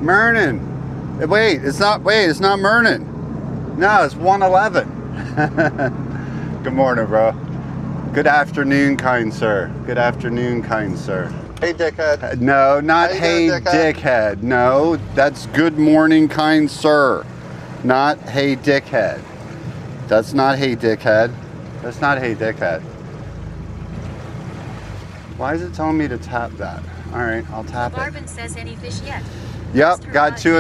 Morning. Wait, it's not morning. No, it's 1:11. Good morning, bro. Good afternoon, kind sir. Good afternoon, kind sir. Hey, dickhead. No, not hey, dickhead. No, that's good morning, kind sir. Not hey, dickhead. That's not hey, dickhead. That's not hey, dickhead. Why is it telling me to tap that? All right, I'll tap Marvin it. says any fish yet. Yep, Mr. got two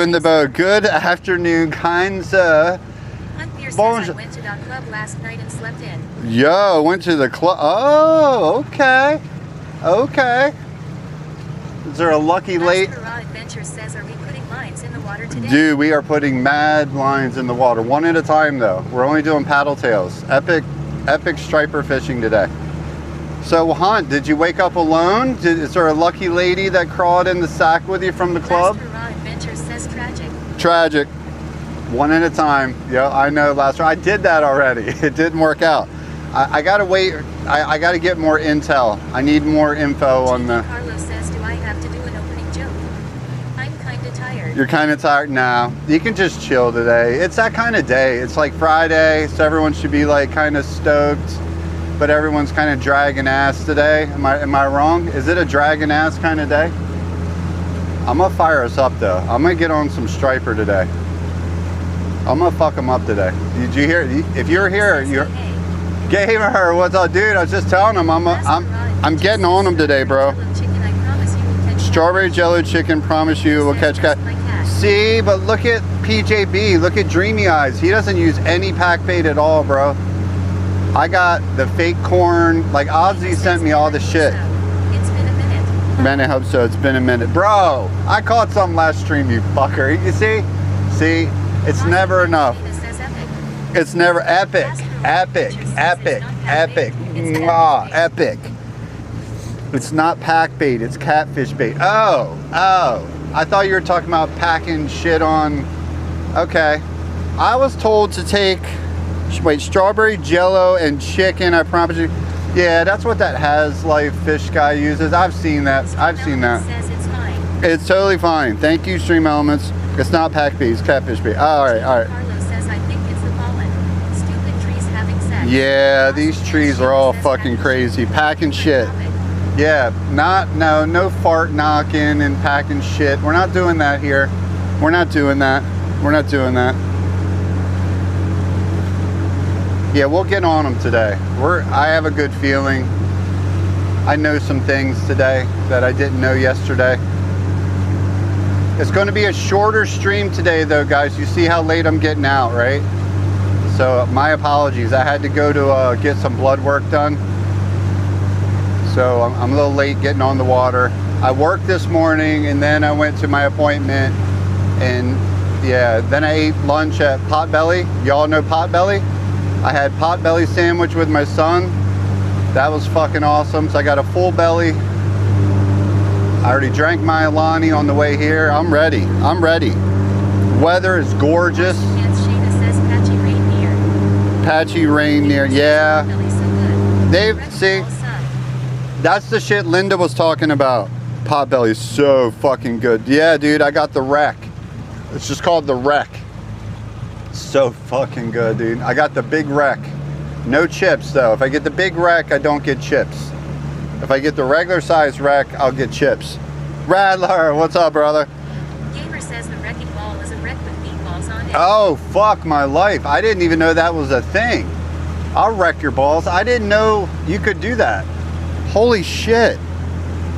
in the boat. Good afternoon, kind sir. Hunt Beer says I went to that club last night and slept in. Yo, went to the club. Oh, okay. Okay. Is there a lucky late? Adventure says, are we putting lines in the water today? Dude, we are putting mad lines in the water. One at a time, though. We're only doing paddle tails. Epic striper fishing today. So, Hunt, did you wake up alone? Is there a lucky lady that crawled in the sack with you from the club? Adventure says tragic. Tragic. One at a time. Yeah, I know. Last I did that already. It didn't work out. I gotta wait. I gotta get more intel. I need more info on the. Carlos says, do I have to do an opening joke? I'm kinda tired. You're kind of tired? No, you can just chill today. It's that kind of day. It's like Friday, so everyone should be like kind of stoked, but everyone's kind of dragging ass today. Am I wrong? Is it a dragging ass kind of day? I'm gonna fire us up though. I'm gonna get on some striper today. I'm gonna fuck them up today. Did you hear? If you're here, you're. Gamer, what's up, dude? I was just telling him I'm getting on them today, bro. Strawberry jello chicken, promise you will catch cat. See, but look at PJB, look at Dreamy Eyes. He doesn't use any pack bait at all, bro. I got the fake corn, like Ozzy sent me all the shit. It's been a minute. Man, I hope so. It's been a minute. Bro, I caught something last stream, you fucker. You see? See? It's never enough. It's never epic. Epic. Mwah, epic. It's not pack bait, it's catfish bait. Oh. I thought you were talking about packing shit on. Okay. I was told to take, wait, strawberry jello and chicken, I promise you. Yeah, that's what that Has Life fish guy uses. I've seen that. It's totally fine. Thank you, Stream Elements. It's not pack bait, it's catfish bait. All right. Carlos says, I think it's the pollen. Stupid trees having sex. Yeah, these trees are all fucking crazy. Packing shit. Yeah, no fart knocking and packing shit. We're not doing that here. We're not doing that. Yeah, we'll get on them today. I have a good feeling. I know some things today that I didn't know yesterday. It's going to be a shorter stream today though, guys. You see how late I'm getting out, right? So my apologies. I had to go to get some blood work done. So I'm a little late getting on the water. I worked this morning and then I went to my appointment and yeah, then I ate lunch at Potbelly. Y'all know Potbelly? I had Potbelly sandwich with my son. That was fucking awesome. So I got a full belly. I already drank my Alani on the way here. I'm ready. Weather is gorgeous. Patchy rain near. Yeah. See, that's the shit Linda was talking about. Potbelly's so fucking good. Yeah, dude, I got the wreck. It's just called the wreck. So fucking good, dude. I got the big wreck. No chips though. If I get the big wreck, I don't get chips. If I get the regular size wreck, I'll get chips. Radler, what's up, brother? Gamer says the wrecking ball is a wreck with meatballs on it. Oh, fuck my life. I didn't even know that was a thing. I'll wreck your balls. I didn't know you could do that. Holy shit.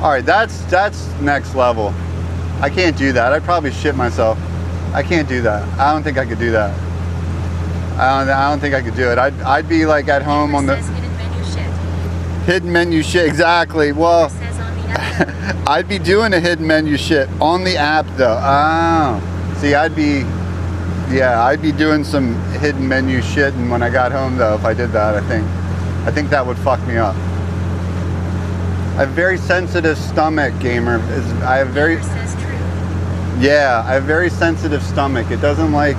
All right, that's next level. I can't do that. I'd probably shit myself. I can't do that. I don't think I could do that. I don't think I could do it. I'd be like at home on the hidden menu shit. Exactly. Well, I'd be doing a hidden menu shit on the app though. Oh, see, I'd be doing some hidden menu shit, and when I got home though, if I did that, I think that would fuck me up. I have very sensitive stomach, gamer. I have very sensitive stomach. It doesn't like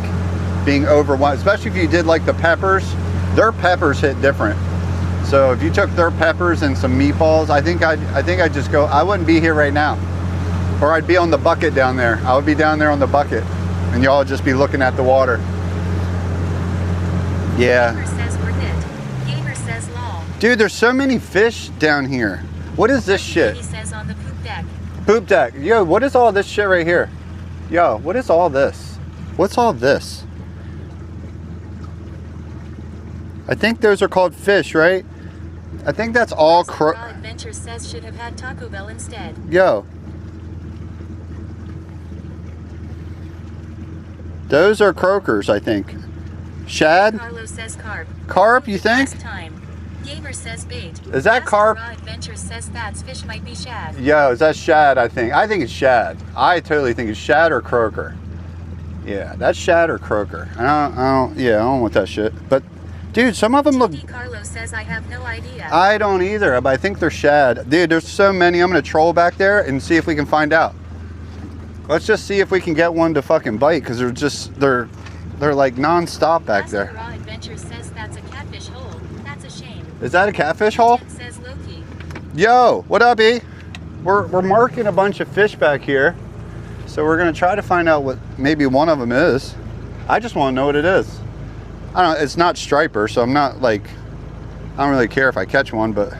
being overwhelmed, especially if you did like the peppers. Their peppers hit different. So if you took their peppers and some meatballs, I think I'd just go. I wouldn't be here right now. Or I'd be on the bucket down there. I would be down there on the bucket, and y'all would just be looking at the water. Yeah. Gamer says worth it. Gamer says lol. Dude, there's so many fish down here. What is this shit? He says on the poop deck. Poop deck. Yo, what is all this shit right here? Yo, what is all this? What's all this? I think those are called fish, right? I think that's all Raw Adventure says should have had Taco Bell instead. Yo. Those are croakers, I think. Shad? Carlos says carp. Carp, you think? Last time. Gamer says bait. Is that carp? Raw Adventure says that's fish might be shad. Yo, is that shad, I think? I think it's shad. I totally think it's shad or croaker. Yeah, that's shad or croaker. I don't want that shit. But, dude, some of them look... Carlos says I have no idea. I don't either, but I think they're shad. Dude, there's so many. I'm going to troll back there and see if we can find out. Let's just see if we can get one to fucking bite, because they're like non-stop back there. Raw Adventure says that's a catfish hole. That's a shame. Is that a catfish hole? Says Loki. Yo, what up, E? We're marking a bunch of fish back here, so we're gonna try to find out what maybe one of them is. I just want to know what it is. I don't know. It's not striper, so I'm not like, I don't really care if I catch one, but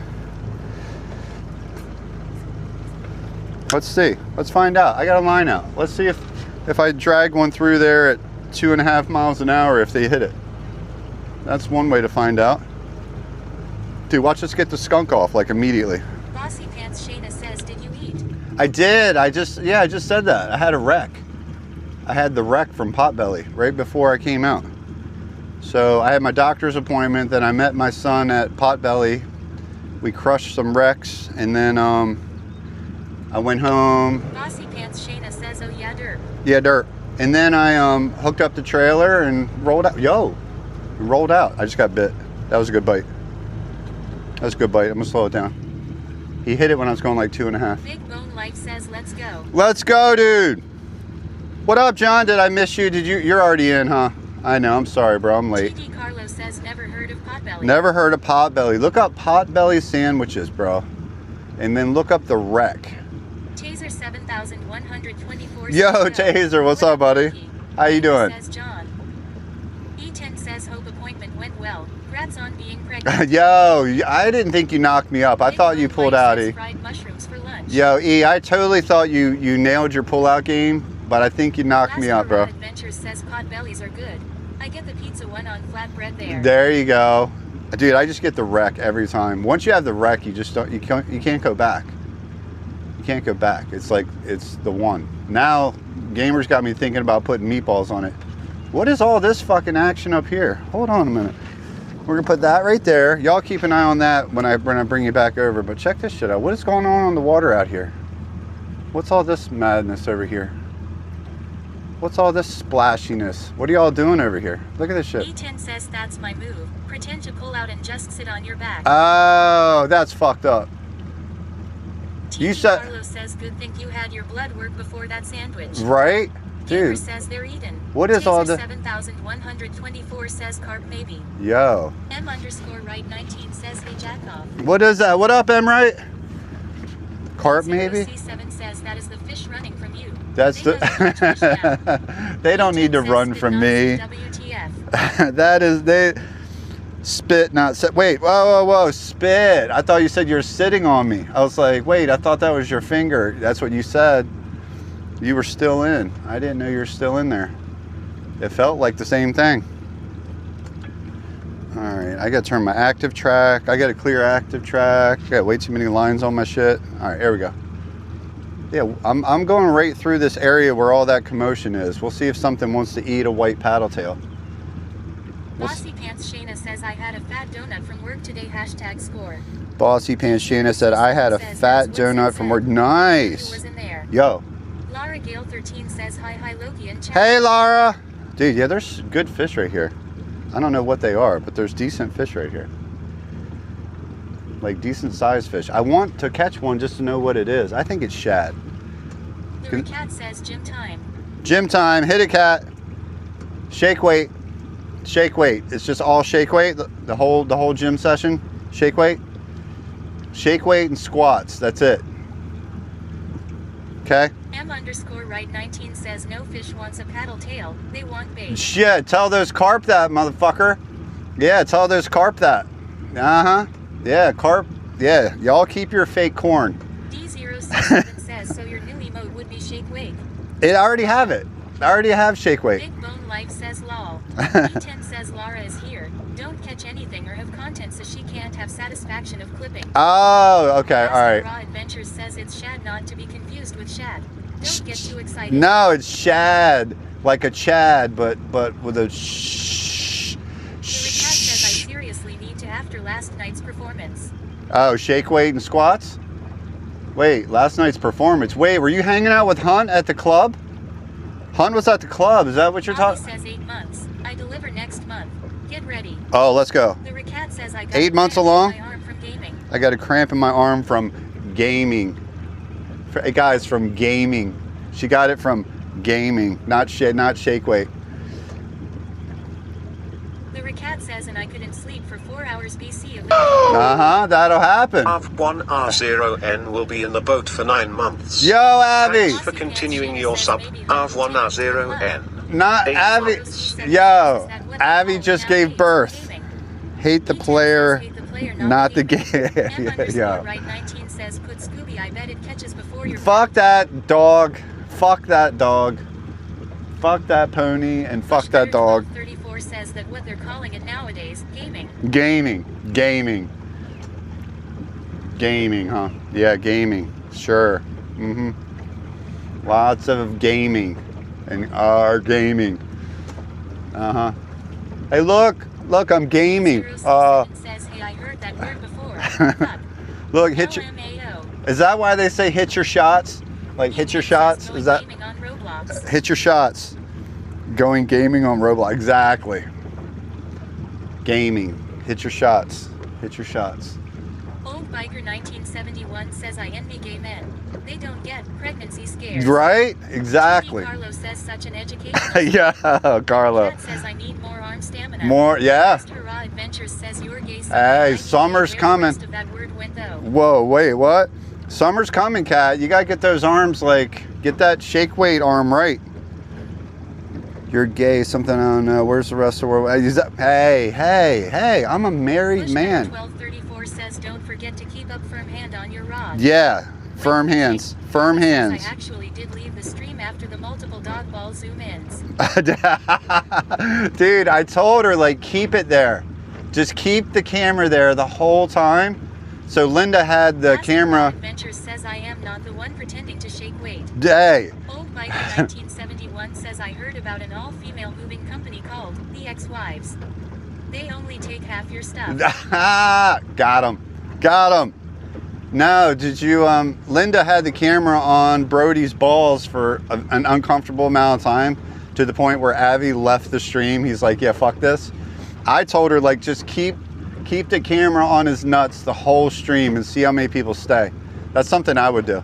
let's see. Let's find out. I got a line out. Let's see if I drag one through there at 2.5 miles an hour, if they hit it. That's one way to find out. Dude, watch us get the skunk off like immediately. Bossy Pants Shayna says, did you eat? I did. I just said that. I had a wreck. I had the wreck from Potbelly right before I came out. So I had my doctor's appointment, then I met my son at Potbelly. We crushed some wrecks, and then I went home. Bossy Pants Shayna says, oh yeah, dirt. Yeah, dirt. And then I hooked up the trailer and rolled out. Yo, rolled out. I just got bit. That was a good bite. That was a good bite. I'm gonna slow it down. He hit it when I was going like 2.5. Big Bone Life says, let's go. Let's go, dude. What up, John? Did I miss you? You're already in, huh? I know. I'm sorry, bro. I'm late. GD Carlos says, never heard of Potbelly. Never heard of Potbelly. Look up Potbelly sandwiches, bro. And then look up the wreck. Taser 7124. Yo, Taser, what's up, buddy? How you doing? Says John. E10 says hope appointment went well. Congrats on being pregnant. Yo, I didn't think you knocked me up. I thought you pulled out, E. Fried mushrooms for lunch. Yo, E, I totally thought you nailed your pull-out game, but I think you knocked me out, bro. Adventure says Potbellies are good. I get the pizza one on flatbread there. There you go. Dude, I just get the wreck every time. Once you have the wreck, you can't go back. You can't go back. It's like, it's the one. Now, Gamers got me thinking about putting meatballs on it. What is all this fucking action up here? Hold on a minute. We're gonna put that right there. Y'all keep an eye on that when I bring you back over. But check this shit out. What is going on the water out here? What's all this madness over here? What's all this splashiness? What are y'all doing over here? Look at this shit. E10 says that's my move. Pretend to pull out and just sit on your back. Oh, that's fucked up. You said. Carlos says good thing you had your blood work before that sandwich. Right? Dude. Says they're eaten. What is all the 7124 says carp maybe. Yo. M_right 19 says hey jack off. What is that? What up, M right? Carp maybe? C7 says that is the fish running from you. That's the they don't need to run from me. WTF. That is they spit not set. Wait, whoa, spit. I thought you said you're sitting on me. I was like, wait, I thought that was your finger. That's what you said. You were still in. I didn't know you were still in there. It felt like the same thing. All right, I gotta turn my active track. I gotta clear active track. I got way too many lines on my shit. All right, here we go. Yeah, I'm going right through this area where all that commotion is. We'll see if something wants to eat a white paddle tail. Bossy Pants Shayna says I had a fat donut from work today. #score. Bossy Pants Shayna said I had a fat donut from work. Nice. Who was in there? Yo. Lara Gale 13 says hi Loki and chat. Hey Lara. Dude, yeah, there's good fish right here. I don't know what they are, but there's decent fish right here. Like decent sized fish. I want to catch one just to know what it is. I think it's shad. The cat says gym time. Gym time. Hit it, cat. Shake weight. Shake weight. It's just all shake weight. The whole gym session. Shake weight. Shake weight and squats. That's it. Okay. M_right19 says no fish wants a paddle tail. They want bait. Shit, tell those carp that, motherfucker. Yeah, tell those carp that. Uh-huh. Yeah, carp. Yeah, y'all keep your fake corn. D067 says, so your new emote would be shake wake. I already have it. I already have shake weight. Big Bone Life says lol. D10 says Laura is here. Don't catch anything or have content so she can't have satisfaction of clipping. Oh, okay, all right. Raw Adventures says it's shad, not to be confused with shad. Don't get too excited. No, it's shad, like a Chad, but with a shh. The Ricat says I seriously need to after last night's performance. Oh, shake weight and squats? Wait, last night's performance. Wait, were you hanging out with Hunt at the club? Hunt was at the club. Is that what you're talking? Says 8 months. I deliver next month. Get ready. Oh, let's go. The Ricat says I got 8 months along? my arm from gaming. I got a cramp in my arm from gaming. Guys, from gaming. She got it from gaming, not shake weight. The Ricat says, and I couldn't sleep for 4 hours BC of Uh-huh, that'll happen. Av1R0N will be in the boat for 9 months. Yo, Abby. Thanks for continuing your sub. Av1R0N. Not 8 Abby. months. Yo, Abby just gave birth. Hate the player, not the game. Yeah. Right19 says put Scooby, I bet it catches before your Fuck that dog. Fuck that dog. Fuck that pony and fuck that dog. 34 says that what they're calling it nowadays, gaming. Gaming, huh? Yeah, gaming. Sure. Lots of gaming and our gaming. Hey, look, I'm gaming. Says, hey, I heard that word before. Fuck. Look, hit your. LMAO. Is that why they say hit your shots? Like hit your shots? Is that gaming on Roblox. hit your shots? Going gaming on Roblox. Exactly. Gaming. Hit your shots. Hit your shots. Old Biker 1971 says I envy gay men. They don't get pregnancy scares. Right? Exactly. Carlo says such an education. Yeah, Carlo. Cat says I need more arm stamina. More, yeah. Raw Adventures says you're gay. Hey, summer's coming. Of that word went though. Whoa, wait, what? Summer's coming, Cat. You gotta get those arms, like, get that shake weight arm right. You're gay, something I don't know. Where's the rest of the world? Hey, I'm a married man. 1234 says don't forget to keep up firm hand on your rod. Yeah, firm hands. Firm hands. I actually did leave the stream after the multiple dog ball zoom ins. Dude, I told her, like, keep it there. Just keep the camera there the whole time. So Linda had the camera. Adventures says I am not the one pretending to shake weight. Hey. Old Biker 1971 says I heard about an all-female moving company called the Ex-Wives. They only take half your stuff. Got him. No, did you, Linda had the camera on Brody's balls for an uncomfortable amount of time, to the point where Avi left the stream. He's like, yeah, fuck this. I told her, like, just keep the camera on his nuts the whole stream and see how many people stay. That's something I would do.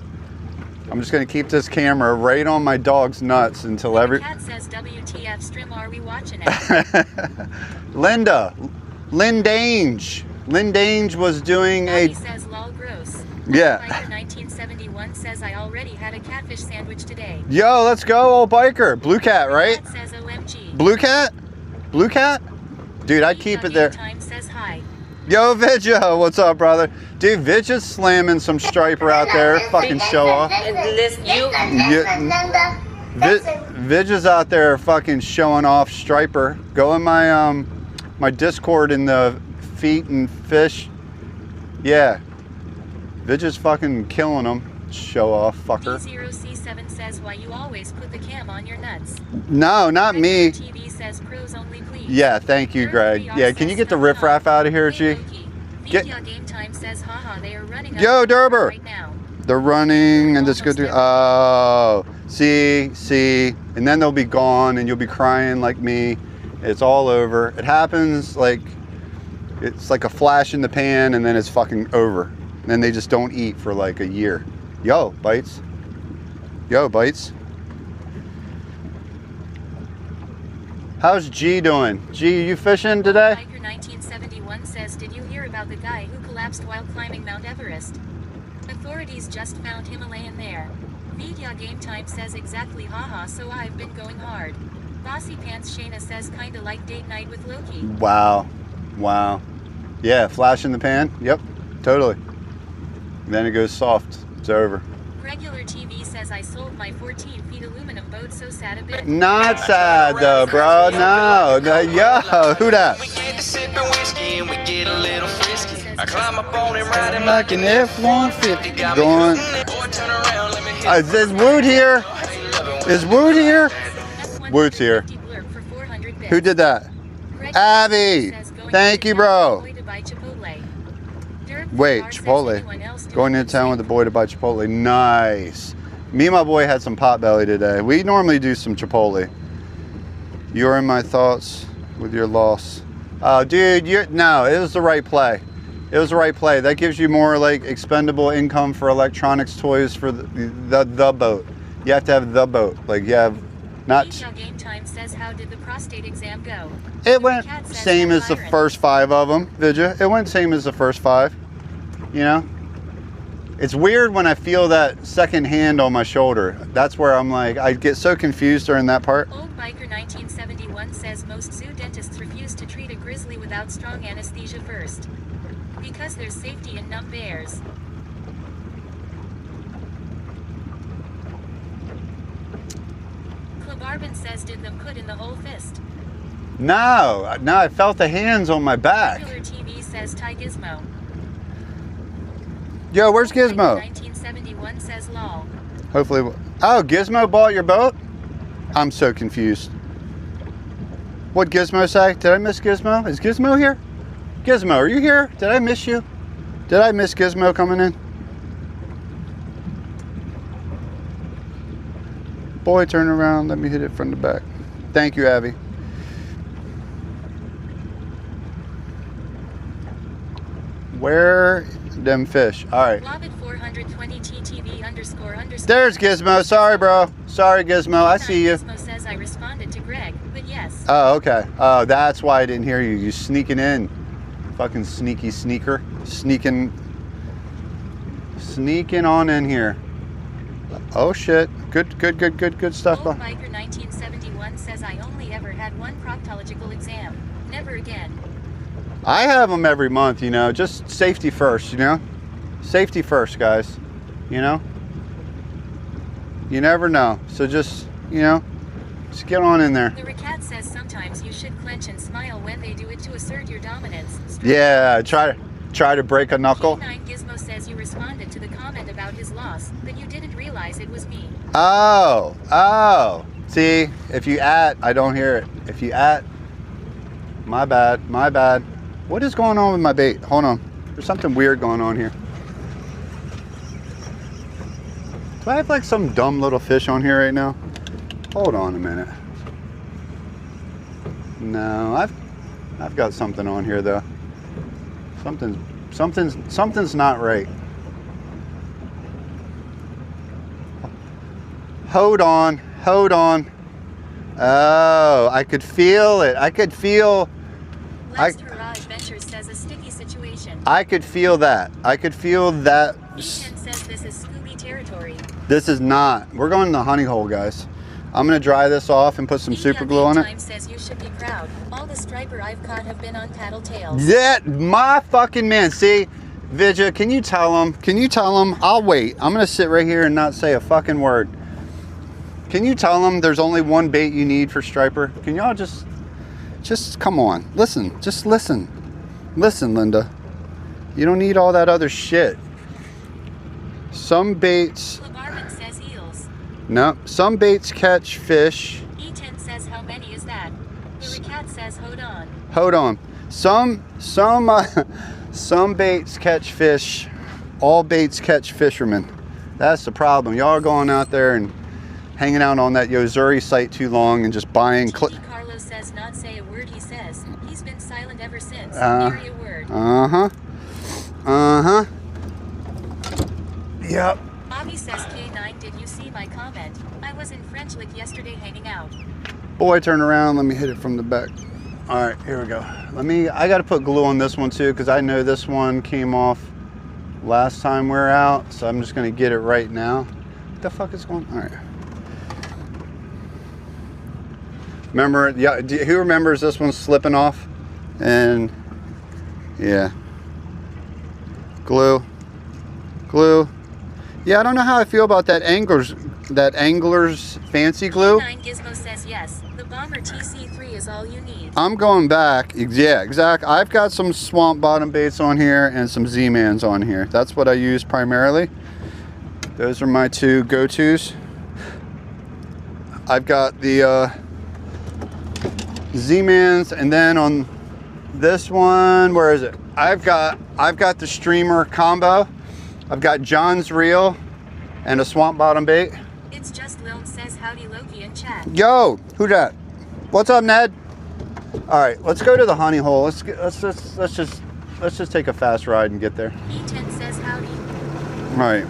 I'm just gonna keep this camera right on my dog's nuts until every. Cat says WTF stream are we watching it? Lynn Dange was doing Abby says lol gross. Yeah. Biker 1971 says I already had a catfish sandwich today. Yo, let's go, old biker. Blue cat, right? Cat says OMG. Blue cat? Dude, I'd keep it there. Time says hi. Yo, Vidya, what's up, brother? Dude, Vidya's slamming some striper out there. Fucking show off. Vidya's out there fucking showing off striper. Go in my my Discord in the feet and fish. Yeah. Vidya's fucking killing them. Show off, fucker. D0C7 says why you always put the cam on your nuts. No, not me. TV says pros only please. Yeah, thank you, Greg. Yeah, can you get the riffraff out of here, G? Get Game Time says haha they are running. Yo, Derber. Right now. They're running and this go to see, and then they'll be gone and you'll be crying like me. It's all over. It happens like it's like a flash in the pan and then it's fucking over. And then they just don't eat for like a year. Yo, bites. How's G doing? G, you fishing today? Biker 1971 says, did you hear about the guy who collapsed while climbing Mount Everest? Authorities just found Himalayan there. Media Game Time says exactly haha, so I've been going hard. Bossy Pants Shayna says kinda like date night with Loki. Wow. Wow. Yeah, flash in the pan. Yep, totally. Then it goes soft. It's over. Regular TV says I sold my 14 feet aluminum boat, so sad a bit. Not sad though, bro. No. Yo, who that? We get to sipping whiskey and we get a little frisky. I climb up on it, riding Like an F-150 going. Boy, turn around, let me hit Is Wood here? Is Wood here? Wood's here. Blurb for 400 bits. Who did that? Greg Abby. says going Thank to you, town bro. with the boy to buy Chipotle. Dirk Wait, Farr says Chipotle. anyone else doing Going into town with the boy to buy Chipotle. Nice. Me and my boy had some potbelly today. We normally do some Chipotle. You're in my thoughts with your loss. Oh, dude, no, it was the right play. It was the right play. That gives you more like expendable income for electronics toys for the boat. You have to have the boat. Like you have not. Media Game Time says how did the prostate exam go? It went Cat says same how as the Byron. first 5 of them, Vidya. It went same as the first 5. You know? It's weird when I feel that second hand on my shoulder. That's where I'm like, I get so confused during that part. Old Biker 1971 says most zoo dentists refuse to treat a grizzly without strong anesthesia first. Because there's safety in numb bears. Arbin says did them put in the whole fist. No, I felt the hands on my back. Regular TV says Ty Gizmo. Yo, where's Gizmo? 1971 says lol. Hopefully, oh, Gizmo bought your boat? I'm so confused. What'd Gizmo say? Did I miss Gizmo? Is Gizmo here? Gizmo, are you here? Did I miss you? Did I miss Gizmo coming in? Boy, turn around. Let me hit it from the back. Thank you, Abby. Where them fish? All right. Lobbit 420 TTV__. There's Gizmo. Sorry, bro. Sorry, Gizmo. I see you. Gizmo says I responded to Greg, but yes. Oh, okay. Oh, that's why I didn't hear you. You sneaking in. Fucking sneaky sneaker. Sneaking on in here. Oh, shit. Good stuff. Old Biker 1971 says I only ever had one proctological exam. Never again. I have them every month, you know. Just safety first, you know. Safety first, guys. You know. You never know. So just, you know, just get on in there. The Racat says sometimes you should clench and smile when they do it to assert your dominance. Yeah, try to break a knuckle. K9 Gizmo says you responded to the comment about his loss, but you didn't realize it was me. Oh. See, if you I don't hear it. If you my bad. What is going on with my bait? Hold on. There's something weird going on here. Do I have like some dumb little fish on here right now? Hold on a minute. No, I've got something on here though. Something's not right. Hold on. Oh, I could feel it. Last Hurrah Adventures says a sticky situation. I could feel that. E10 says this is Scooby territory. This is not. We're going to the honey hole, guys. I'm going to dry this off and put some super glue on it. Time says you should be proud. All the striper I've caught have been on paddle tails. Yeah, my fucking man. See, Vidya, can you tell him? I'll wait. I'm going to sit right here and not say a fucking word. Can you tell him there's only one bait you need for striper? Can y'all just come on. Listen. Just listen. Listen, Linda. You don't need all that other shit. Some baits... Labarman says eels. No, some baits catch fish. E10 says how many is that? The Racat says hold on. Hold on. Some baits catch fish. All baits catch fishermen. That's the problem. Y'all are going out there and hanging out on that Yozuri site too long and just buying... Carlos says not say a word he says. He's been silent ever since. Nary a word. Yep. Bobby says K9 did you see my comment? I was in French Lick yesterday hanging out. Boy, turn around. Let me hit it from the back. All right, here we go. I got to put glue on this one too because I know this one came off last time we were out. So I'm just going to get it right now. What the fuck is going on? All right. Remember, yeah, who remembers this one slipping off? And yeah. Glue. Yeah, I don't know how I feel about that angler's fancy glue. 9 Gizmo says yes. The Bomber TC3 is all you need. I'm going back. Yeah, exactly. I've got some swamp bottom baits on here and some Z-Mans on here. That's what I use primarily. Those are my two go-tos. I've got the Z-Mans, and then on this one, where is it? I've got the streamer combo. I've got John's reel and a swamp bottom bait. It's just Lil says howdy Loki in chat. Yo, who that? What's up, Ned? All right, let's go to the honey hole. Let's just take a fast ride and get there. E10 says howdy. All right,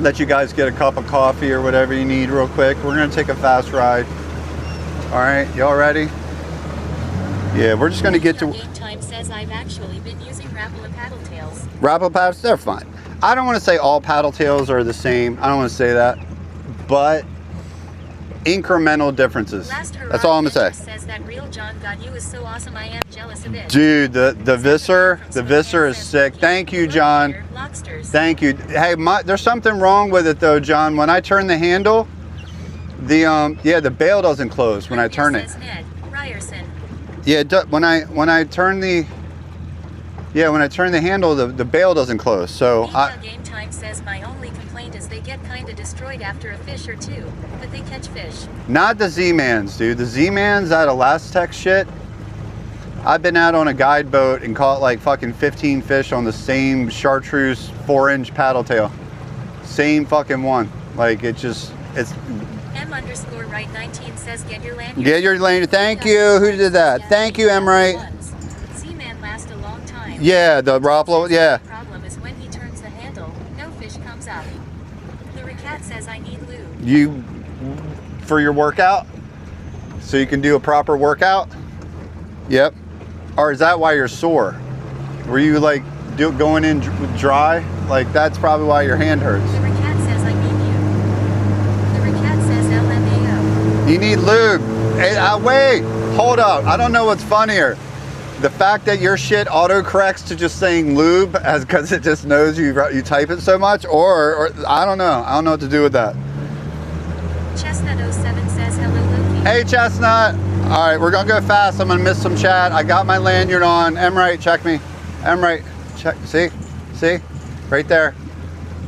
let you guys get a cup of coffee or whatever you need real quick. We're gonna take a fast ride. All right, y'all ready? Yeah, we're just gonna get to. Game Time says I've actually been using Rapala paddle tails. Rapala paddles, they're fine. I don't want to say all paddle tails are the same. I don't want to say that, but incremental differences. That's all I'm gonna say. Says that real John got you is so awesome. I am jealous of it. Dude, the Visser is sick. Thank you, John. Thank you. Hey, there's something wrong with it though, John. When I turn the handle, the bail doesn't close when I turn it. Yeah, when I turn the handle, the bail doesn't close. So Game Time says my only complaint is they get kinda destroyed after a fish or two, but they catch fish. Not the Z-Mans, dude. The Z-Mans, that Elastec shit. I've been out on a guide boat and caught like fucking 15 fish on the same chartreuse 4-inch paddle tail. Same fucking one. Like it's M_right19 says get your lanyard. Get your lanyard. Thank you. Who did that? Thank you, M-Right. Z-Man lasts a long time. Yeah, the Rapala, yeah. The problem is when he turns the handle, no fish comes up. The Racat says I need lube. For your workout? So you can do a proper workout? Yep. Or is that why you're sore? Were you like going in dry? Like that's probably why your hand hurts. The Racat says I need you. The Racat says LMAO. You need lube. Hey, wait, hold up. I don't know what's funnier. The fact that your shit auto-corrects to just saying lube because it just knows you type it so much, or I don't know. I don't know what to do with that. Chestnut07 says hello Loki. Hey Chestnut. All right, we're gonna go fast. I'm gonna miss some chat. I got my lanyard on. M-Right, check me. M-Right, check. See? Right there.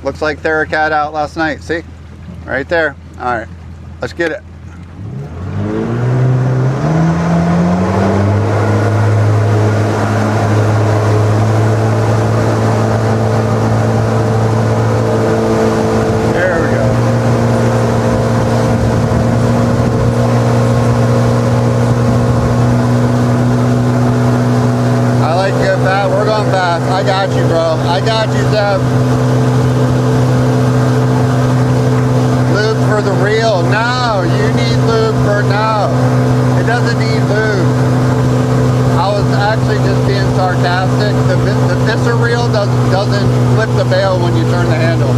Looks like Theracat out last night. See? Right there. All right, let's get it. I got you, bro. I got you, Zeb. Lube for the reel. No, you need lube for no. It doesn't need lube. I was actually just being sarcastic. The Fisher reel doesn't flip the bail when you turn the handle.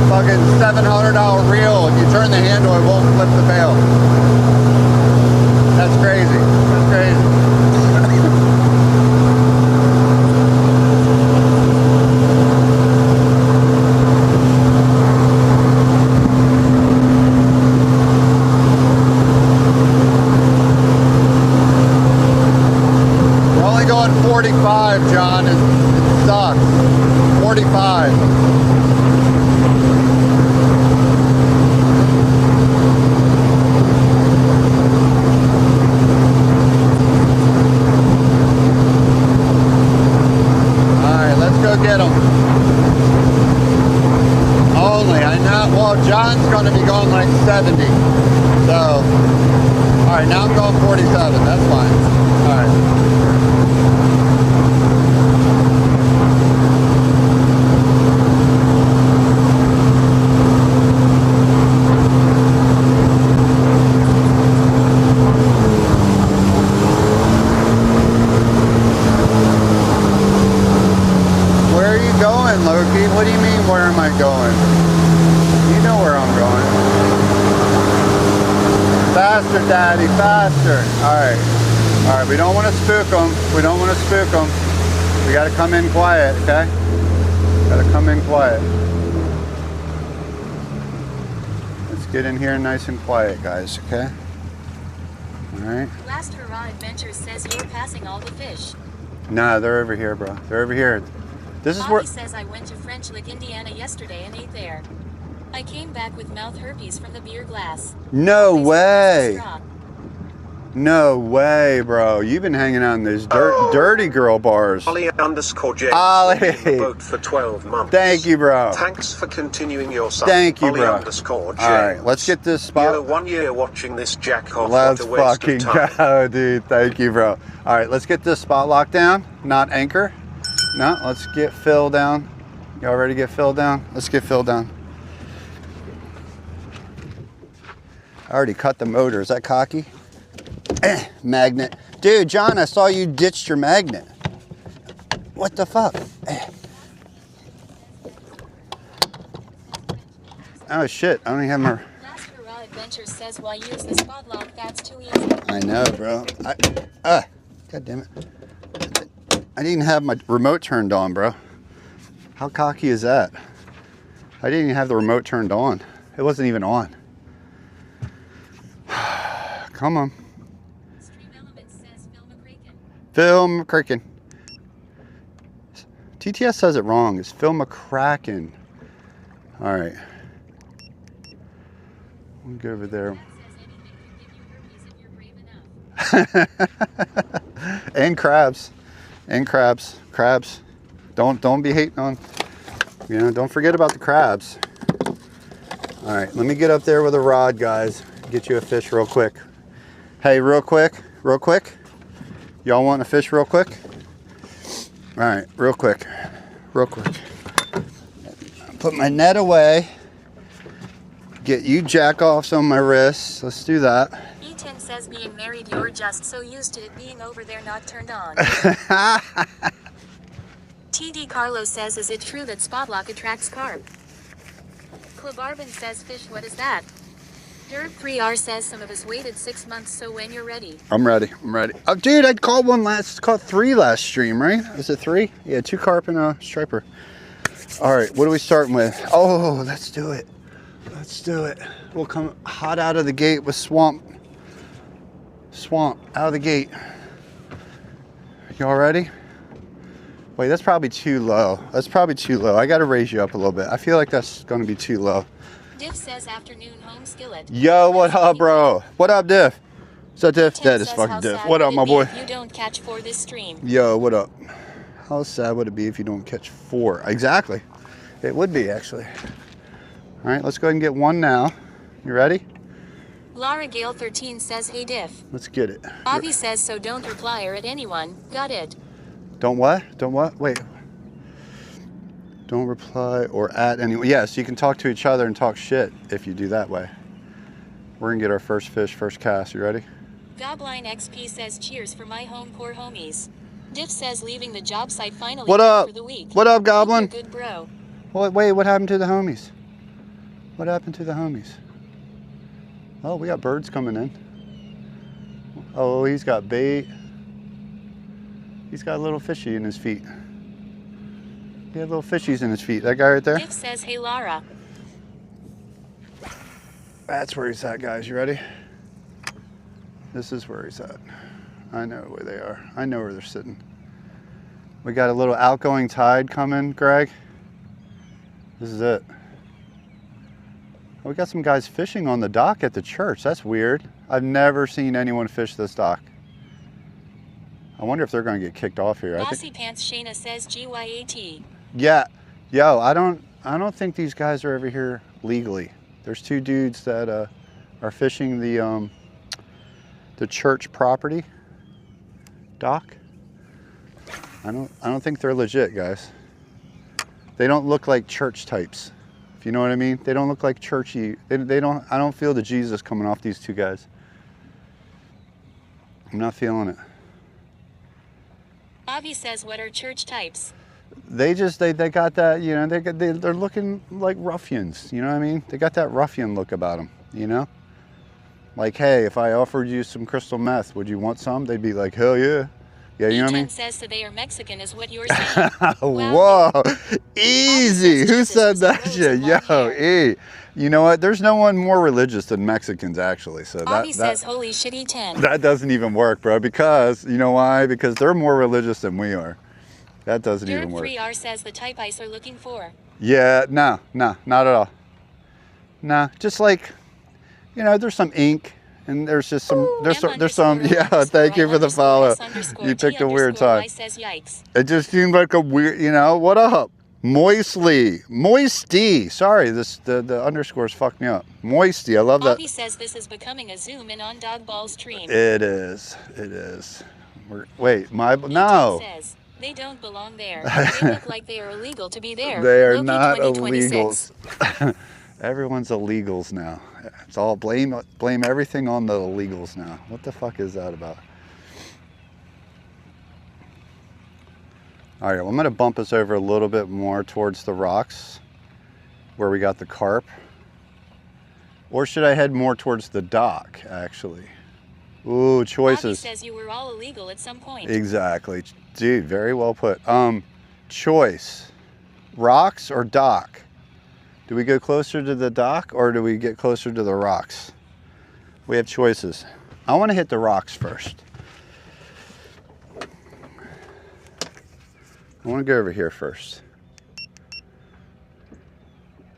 Fucking $700 reel. If you turn the handle, it won't flip the bail. That's crazy. That's crazy. We're only going 45, John. It sucks. 45. Get them. Only, I know, well, John's going to be going like 70. So, all right, now I'm going 47. That's fine. All right. Loki, what do you mean, where am I going? Daddy, faster. All right, we don't want to spook them. We don't want to spook them. We got to come in quiet, okay? Got to come in quiet. Let's get in here nice and quiet, guys, okay? All right. Last Hurrah Adventures says you're passing all the fish. Nah, they're over here, bro. They're over here. This is where... Bobby says I went to French Lick, Indiana yesterday and ate there. I came back with mouth herpes from the beer glass. No They said way. that's a straw. No way, bro. You've been hanging out in these dirty girl bars. Ollie_James Ollie. will be in the boat for 12 months. Thank you, bro. Thanks for continuing your son. Thank you, bro. Ollie_James. All right, let's get this spot. You're 1 year watching this jack off. Let's What a waste fucking of time. go, dude. Thank you, bro. All right, let's get this spot locked down. Not anchor. No, let's get Phil down. Y'all ready to get Phil down? Let's get Phil down. I already cut the motor. Is that cocky? Magnet. Dude, John, I saw you ditched your magnet. What the fuck? Oh, shit. I don't even have my... Last Hurrah Adventures says why use the spot lock, that's too easy. I know, bro. God damn it. I didn't have my remote turned on, bro. How cocky is that? I didn't even have the remote turned on. It wasn't even on. Come on. Stream Elements says Phil McCracken. Phil McCracken. TTS says it wrong. It's Phil McCracken. All right. We'll go over there. That says anything could give you herpes if you're brave enough. And crabs. And crabs. Crabs. Don't be hating on, you know, don't forget about the crabs. All right, let me get up there with a rod, guys. Get you a fish real quick. Hey, real quick. Y'all want a fish real quick? All right, real quick. Put my net away. Get you jack offs on my wrists. Let's do that. E10 says being married you're just so used to it being over there not turned on. TD Carlos says is it true that spot lock attracts carp? Klabarbin says fish, what is that? Derb3R says some of us waited 6 months, so when you're ready. I'm ready. Oh, dude, I caught caught 3 last stream, right? Is it 3? Yeah, 2 carp and a striper. All right, what are we starting with? Oh, let's do it. We'll come hot out of the gate with swamp out of the gate. Y'all ready? Wait, that's probably too low. I gotta raise you up a little bit. I feel like that's gonna be too low. Diff says afternoon home skillet. Yo, what up, bro? What up, Diff? What's up, Diff? That is fucking Diff. What up, my boy? If you don't catch 4 this stream. Yo, what up? How sad would it be if you don't catch 4? Exactly. It would be, actually. All right, let's go ahead and get 1 now. You ready? Laura Gale 13 says hey Diff. Let's get it. Bobby says so don't reply or at anyone. Got it. Don't what? Wait. Don't reply or at anyone. Yeah, so you can talk to each other and talk shit if you do that way. We're gonna get our first fish, first cast. You ready? Gobline XP says cheers for my home poor homies. Diff says leaving the job site finally What up? for the week. What up, Goblin? You're good bro. Wait, what happened to the homies? Oh, we got birds coming in. Oh, he's got bait. He's got a little fishy in his feet. He had little fishies in his feet. That guy right there? Diff says hey Lara. That's where he's at, guys. You ready? This is where he's at. I know where they are. I know where they're sitting. We got a little outgoing tide coming, Greg. This is it. We got some guys fishing on the dock at the church. That's weird. I've never seen anyone fish this dock. I wonder if they're going to get kicked off here. Bossy Pants Shayna says GYAT. Yeah. Yo, I don't think these guys are over here legally. There's 2 dudes that are fishing the church property dock. I don't think they're legit, guys. They don't look like church types. If you know what I mean? They don't look like churchy. I don't feel the Jesus coming off these 2 guys. I'm not feeling it. Bobby says what are church types? They got that, you know, they're looking like ruffians, you know what I mean? They got that ruffian look about them, you know? Like, hey, if I offered you some crystal meth, would you want some? They'd be like, hell yeah. Yeah, you know what I mean? says so they are Mexican is what you're saying. Whoa, easy. Who Jesus said was a that rose shit? of long Yo, hair. E. You know what? There's no one more religious than Mexicans, actually. So Avi that says holy shit E10. that doesn't even work, bro. Because you know why? Because they're more religious than we are. That doesn't even work. Derp3R says the type ice are looking for. Yeah, no, not at all. Nah, just like, you know, there's some ink. And there's just some, there's some, yeah, thank you for the follow. You picked a weird time. Says, yikes. It just seemed like a weird, you know, what up? Moisty. Sorry, the underscores fucked me up. Moisty, I love that. Bobby says this is becoming a zoom in on Dog Ball stream. It is. Wait, no. Says, they don't belong there. They look like they are illegal to be there. They are Loki not 2026. illegals. Everyone's illegals now. It's all blame everything on the illegals now. What the fuck is that about? All right, well, I'm gonna bump us over a little bit more towards the rocks where we got the carp. Or should I head more towards the dock, actually? Ooh, choices. Bobby says you were all illegal at some point. Exactly. Dude, very well put. Choice. Rocks or dock? Do we go closer to the dock or do we get closer to the rocks? We have choices. I want to hit the rocks first. I want to go over here first.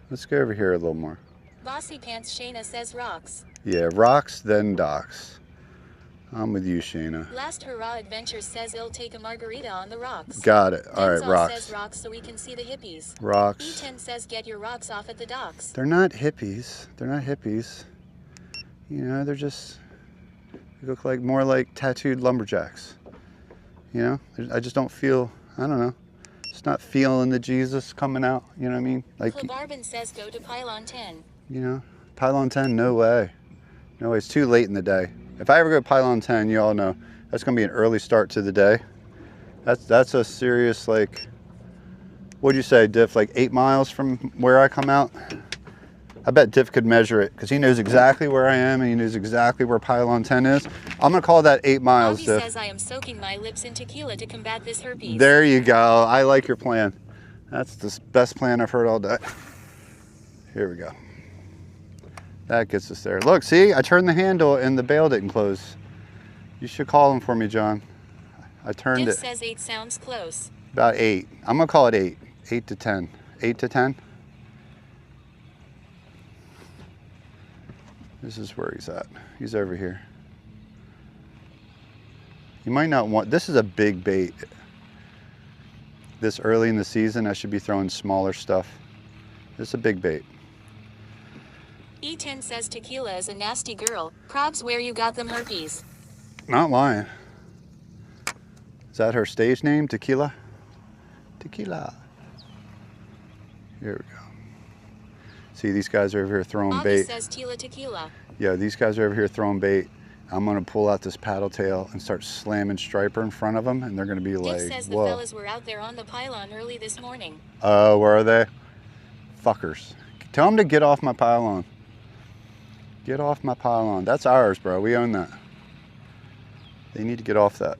Let's go over here a little more. Bossy Pants Shayna says rocks. Yeah, rocks, then docks. I'm with you, Shayna. Last Hurrah Adventures says he'll take a margarita on the rocks. Got it. All right, Denzel rocks. says rocks so we can see the hippies. Rocks. E10 says get your rocks off at the docks. They're not hippies. They're not hippies. You know, they're just, they look like more like tattooed lumberjacks. You know, I just don't feel, I don't know. It's not feeling the Jesus coming out. You know what I mean? Like, Clebarbin says go to Pylon 10. You know, Pylon 10, no way. No way, it's too late in the day. If I ever go Pylon 10, you all know, that's gonna be an early start to the day. That's a serious, like, what'd you say, Diff, like 8 miles from where I come out? I bet Diff could measure it, because he knows exactly where I am, and he knows exactly where Pylon 10 is. I'm gonna call that 8 miles, Bobby Diff. says I am soaking my lips in tequila to combat this herpes. There you go, I like your plan. That's the best plan I've heard all day. Here we go. That gets us there. Look, see, I turned the handle and the bail didn't close. You should call them for me, John. I turned Diff it. says 8 sounds close. About 8. I'm gonna call it 8. 8 to 10. 8 to 10. This is where he's at. He's over here. You might not want, this is a big bait. This early in the season, I should be throwing smaller stuff. This is a big bait. E10 says tequila is a nasty girl. Probs where you got them herpes. Not lying. Is that her stage name? Tequila? Tequila. Here we go. See, these guys are over here throwing Bobby bait. says tequila. Yeah, these guys are over here throwing bait. I'm gonna pull out this paddle tail and start slamming striper in front of them, and they're gonna be Dick like, says the whoa. fellas were out there on the pylon early this morning. Oh, where are they? Fuckers. Tell them to get off my pylon. Get off my pylon. That's ours, bro. We own that. They need to get off that.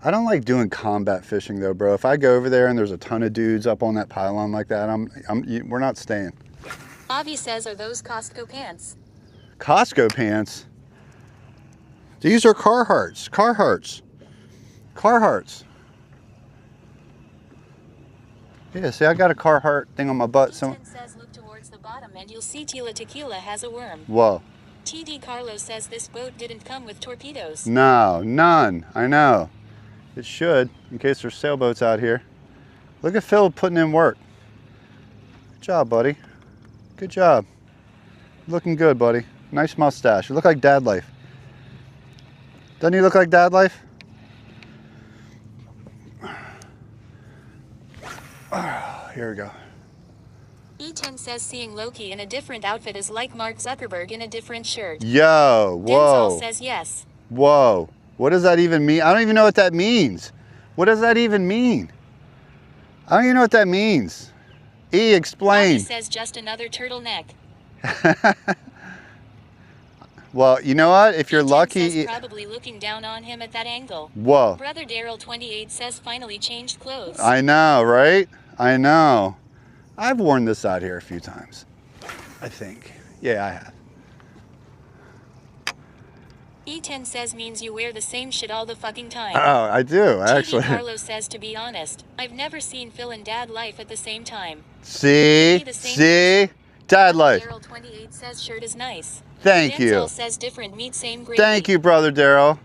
I don't like doing combat fishing though, bro. If I go over there and there's a ton of dudes up on that pylon like that, we're not staying. Avi says, are those Costco pants? Costco pants? These are Carhartts. Carhartts. Carhartts. Yeah, see, I got a Carhartt thing on my butt. E10 says look towards the bottom and you'll see Tequila has a worm. Whoa. TD Carlos says this boat didn't come with torpedoes. No, none. I know. It should, in case there's sailboats out here. Look at Phil putting in work. Good job, buddy. Good job. Looking good, buddy. Nice mustache. You look like dad life. Doesn't he look like dad life? Here we go. E10 says seeing Loki in a different outfit is like Mark Zuckerberg in a different shirt. Yo, whoa. Denzel says yes. Whoa. What does that even mean? I don't even know what that means. What does that even mean? I don't even know what that means. E, explain. Bobby says just another turtleneck. Well, you know what? If you're Says lucky. probably looking down on him at that angle. Whoa. Brother Daryl 28 says finally changed clothes. I know, right? I know. I've worn this out here a few times. I think. Yeah, I have. E10 says means you wear the same shit all the fucking time. Oh, I do, actually. TV Carlos says, to be honest, I've never seen Phil and Dad life at the same time. See? See? Dad life. Daryl 28 says shirt is nice. Thank you. Denzel says different meat, same gravy. Thank you, brother Daryl.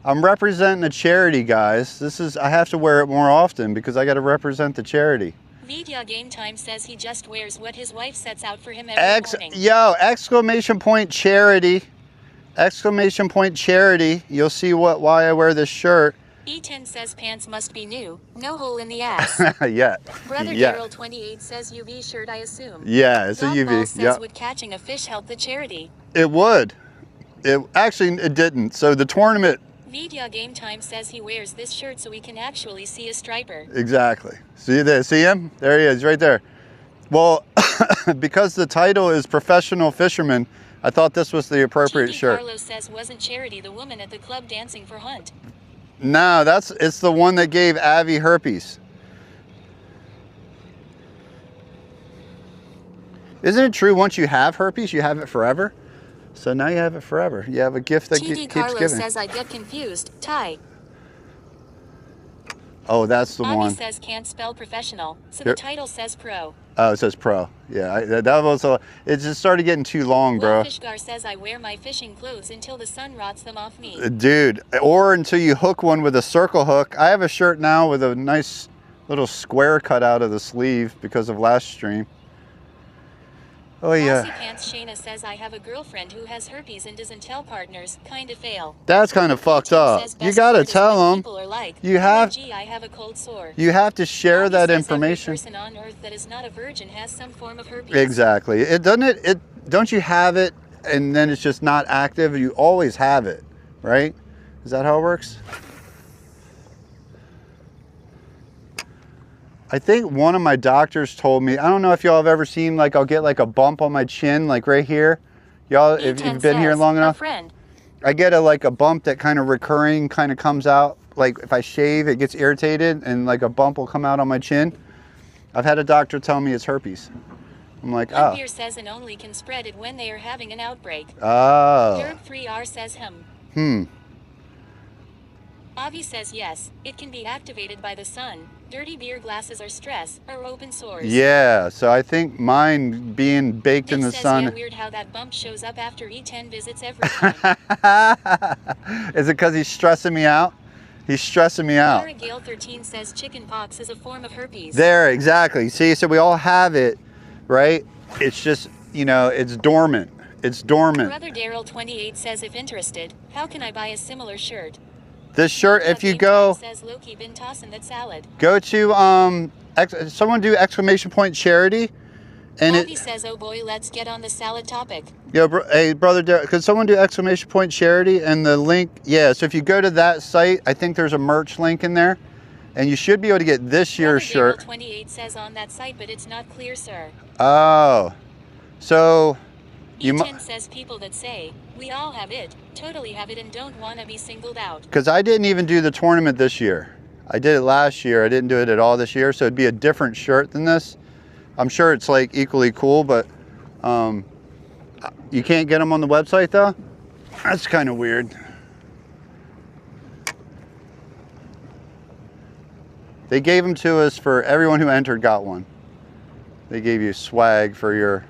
I'm representing a charity, guys. I have to wear it more often because I got to represent the charity. Video Game Time says he just wears what his wife sets out for him every morning. Yo, exclamation point charity. Exclamation point charity. You'll see why I wear this shirt. E10 says pants must be new. No hole in the ass. Yeah. Brother Yeah. Daryl 28 says UV shirt, I assume. Yeah, it's Golf a Ball UV. says Yeah. would catching a fish help the charity? It would. It didn't. So the tournament. Video Game Time says he wears this shirt so we can actually see a striper. Exactly. See there? See him? There he is, right there. Well, because the title is Professional Fisherman, I thought this was the appropriate TV shirt. Carlos says wasn't Charity the woman at the club dancing for Hunt? No, it's the one that gave Avi herpes. Isn't it true once you have herpes, you have it forever? So now you have it forever. You have a gift that TV keeps Carlos giving. says I get confused. Ty. Oh, that's the Avi one. says can't spell professional, so Here. the title says pro. Oh, it says pro. Yeah, that was it just started getting too long, bro. Fishgar says I wear my fishing clothes until the sun rots them off me. Dude, or until you hook one with a circle hook. I have a shirt now with a nice little square cut out of the sleeve because of last stream. Oh Bossy yeah. Pants Shayna says I have a girlfriend who has herpes and doesn't tell partners. Kinda fail. That's kind of fucked Tim up. says You best gotta part is tell when them. people are like, You have. "OMG, I have a cold sore." You have to share Avi that says information. Every person on earth that is not a virgin has some form of herpes. Exactly. It doesn't it. Don't you have it and then it's just not active? You always have it, right? Is that how it works? I think one of my doctors told me. I don't know if y'all have ever seen like I'll get like a bump on my chin, like right here. Y'all, if E10 you've been here says, long "A enough, friend." I get like a bump that kind of recurring kind of comes out. Like if I shave, it gets irritated and like a bump will come out on my chin. I've had a doctor tell me it's herpes. I'm like, oh. Beer says and only can spread it when they are having an outbreak. Oh. Derek 3R says him. Avi says yes, it can be activated by the sun. Dirty beer glasses are stress, or open sores. Yeah, so I think mine being baked in Nick the says, sun. Yeah, weird how that bump shows up after E10 visits every time. Is it because he's stressing me out? He's stressing me out. Laura Gale 13 says chicken pox is a form of herpes. There, exactly. See, so we all have it, right? It's just, you know, it's dormant. It's dormant. Brother Daryl 28 says if interested, how can I buy a similar shirt? This shirt, if you go, says Loki been tossing that salad. go to someone do exclamation point charity, and Avi it. says, oh boy, let's get on the salad topic. Yo, hey brother, could someone do exclamation point charity and the link? Yeah, so if you go to that site, I think there's a merch link in there, and you should be able to get this year's Brother shirt. Daryl 28 says on that site, but it's not clear, sir. Oh, so you. E10 says people that say we all have it, totally have it, and don't want to be singled out. Because I didn't even do the tournament this year. I did it last year. I didn't do it at all this year, so it'd be a different shirt than this. I'm sure it's like equally cool, but you can't get them on the website though? That's kind of weird. They gave them to us for everyone who entered got one. They gave you swag for your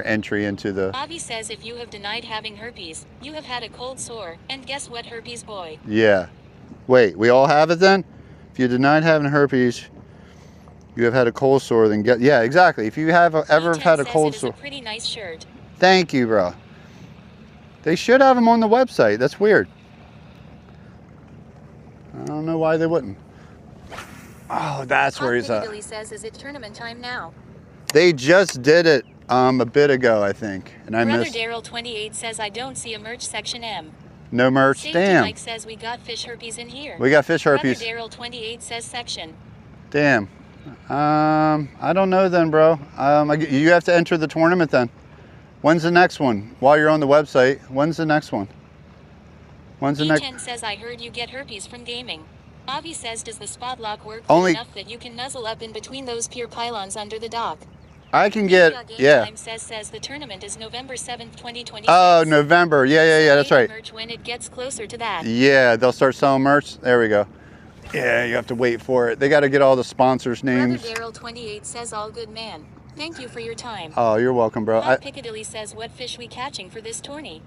entry into the... Avi says if you have denied having herpes, you have had a cold sore, and guess what, herpes boy? Yeah. Wait, we all have it then? If you denied having herpes, you have had a cold sore, then get... Yeah, exactly. If you have ever E10 had a says cold it is sore... a pretty nice shirt. Thank you, bro. They should have them on the website. That's weird. I don't know why they wouldn't. Oh, that's where he's at. Billy says, is it tournament time now? They just did it a bit ago, I think, and I Brother missed. Daryl 28 says I don't see a merch section M. No merch. Safety Damn. Mike says we got fish herpes in here. We got fish herpes. Brother Daryl 28 says section. Damn. I don't know then, bro. You have to enter the tournament then. When's the next one? While you're on the website, when's the next one? When's the next? E10 says, I heard you get herpes from gaming. Avi says, does the spot lock work Only enough that you can nuzzle up in between those pier pylons under the dock? I can get, yeah. Time says the tournament is November 7th, 2026. Oh, November. Yeah, that's right. Merch when it gets closer to that. Yeah, they'll start selling merch. There we go. Yeah, you have to wait for it. They got to get all the sponsors' names. Brother Daryl 28 says, all good man. Thank you for your time. Oh, you're welcome, bro. Hot Piccadilly says, what fish we catching for this tourney?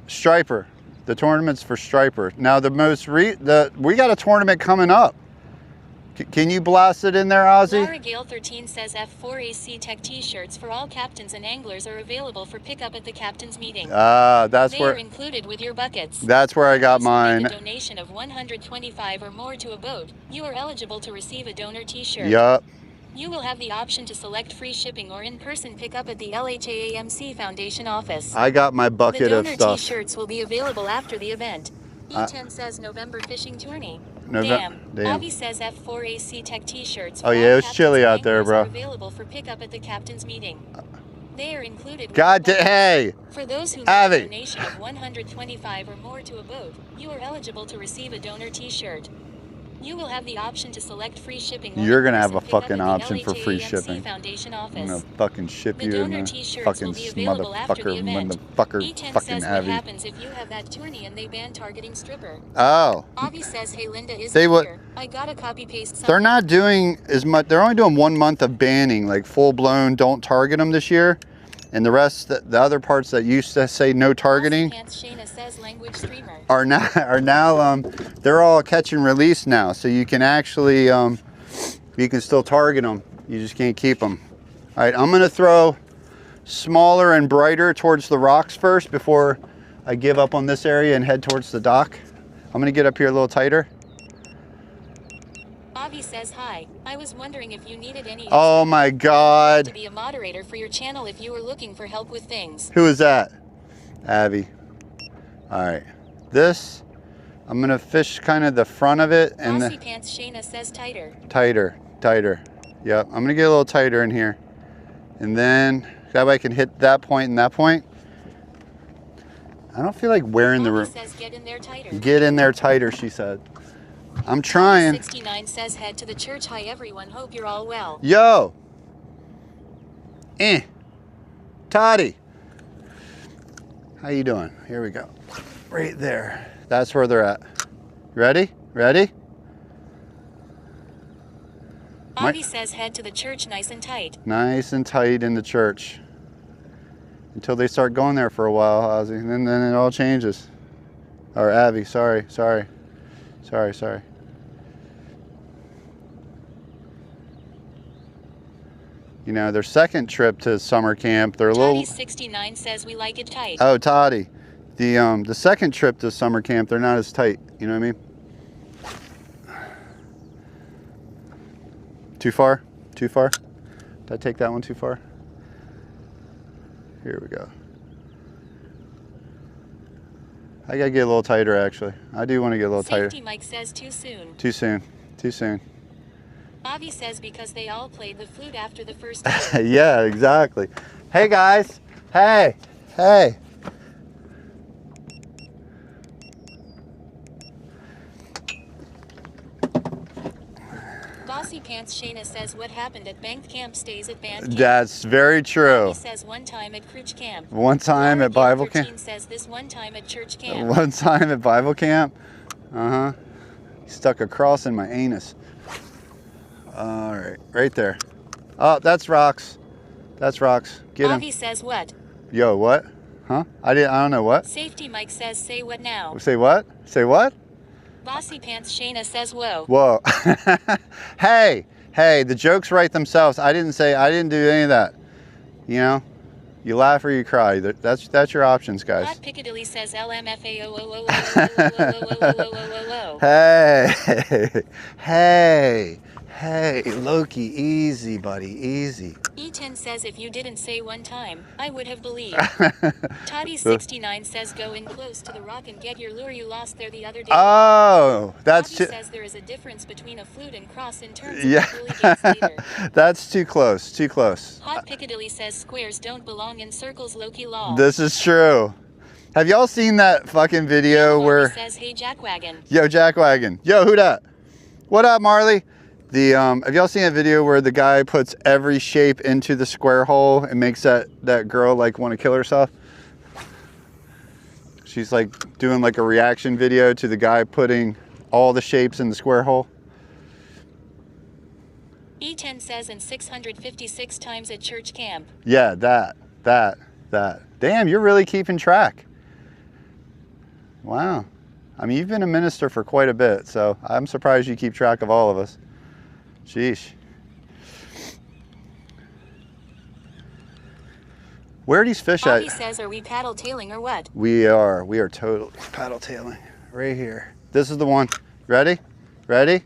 Striper. The tournament's for striper. Now the we got a tournament coming up. Can you blast it in there, Ozzy? Laura Gale 13 says F4AC Tech t-shirts for all captains and anglers are available for pickup at the captain's meeting. That's they where are included with your buckets. That's where I got mine. Make a donation of $125 or more to a boat. You are eligible to receive a donor t-shirt. Yup. You will have the option to select free shipping or in-person pickup at the LHAAMC Foundation office. I got my bucket of stuff. The donor t-shirts will be available after the event. E10 says November fishing tourney. Damn. Avi says F4AC Tech t-shirts. Oh yeah, it was chilly out there, bro. Available for pickup at the captain's meeting. They are included. Hey. For those who make a donation of $125 or more to a boat, you are eligible to receive a donor t-shirt. You will have the option to select free shipping. You're gonna have a fucking option for free shipping. Foundation office. I'm gonna fucking ship you in there. Fucking motherfucker, fucking Abby. What happens if you have that tourney and they ban targeting stripper? Oh. Avi says, hey Linda, is here. I gotta copy paste something. They're not doing as much. They're only doing 1 month of banning, like full blown. Don't target them this year. And the rest, the other parts that used to say no targeting, are now they're all catch and release now. So you can actually you can still target them. You just can't keep them. All right, I'm gonna throw smaller and brighter towards the rocks first before I give up on this area and head towards the dock. I'm gonna get up here a little tighter. Avi says, hi, I was wondering if you needed any. Oh my God. To be a moderator for your channel if you were looking for help with things. Who is that? Abby. All right. This, I'm going to fish kind of the front of it. And Bossy Pants Shayna says tighter. Tighter. Yep. I'm going to get a little tighter in here. And then that way I can hit that point and that point. I don't feel like wearing the room. Says get in there tighter. Get in there tighter, she said. I'm trying. 69 says head to the church. Hi everyone, hope you're all well. Yo. Toddy. How you doing? Here we go. Right there. That's where they're at. Ready? Avi says head to the church nice and tight. Nice and tight in the church. Until they start going there for a while, Ozzy. And then it all changes. Or Abby, sorry. You know, their second trip to summer camp, they're a little... Toddy 69 says we like it tight. Oh, Toddy. The second trip to summer camp, they're not as tight. You know what I mean? Too far? Did I take that one too far? Here we go. I gotta get a little tighter, actually. I do want to get a little tighter. Safety Mike says too soon. Too soon. Avi says because they all played the flute after the first game. Yeah, exactly. Hey, guys. Hey. Bossy Pants Shayna says what happened at bank camp stays at band camp. That's very true. He says one time at Crouch camp. One time at Bible camp. Says this one time at church camp. One time at Bible camp. He stuck a cross in my anus. All right there. Oh, that's rocks. Get him. Avi says what? Yo, what? Huh? I don't know what. Safety Mike says say what now? Say what? Bossy Pants Shayna says whoa. Hey, the jokes write themselves. I didn't do any of that. You know, you laugh or you cry. That's your options, guys. Hot Piccadilly says LMFAO. Hey, Loki, easy, buddy, easy. E10 says if you didn't say one time, I would have believed. Toddy69 says go in close to the rock and get your lure you lost there the other day. Oh, that's Bobby too, says there is a difference between a flute and cross in terms of yeah. the pearly gates later. That's too close, too close. Hot Piccadilly says squares don't belong in circles, Loki law. This is true. Have y'all seen that fucking video where... says hey Jackwagon. Yo, Jackwagon. Yo, who dat? What up, Marley? Have y'all seen a video where the guy puts every shape into the square hole and makes that girl like want to kill herself? She's like doing like a reaction video to the guy putting all the shapes in the square hole. E10 says and 656 times at church camp. Yeah, that. Damn, you're really keeping track. Wow. I mean, you've been a minister for quite a bit, so I'm surprised you keep track of all of us. Sheesh. Where are these fish at? Bobby says, are we paddle tailing or what? We are totally paddle tailing right here. This is the one. Ready? Ready?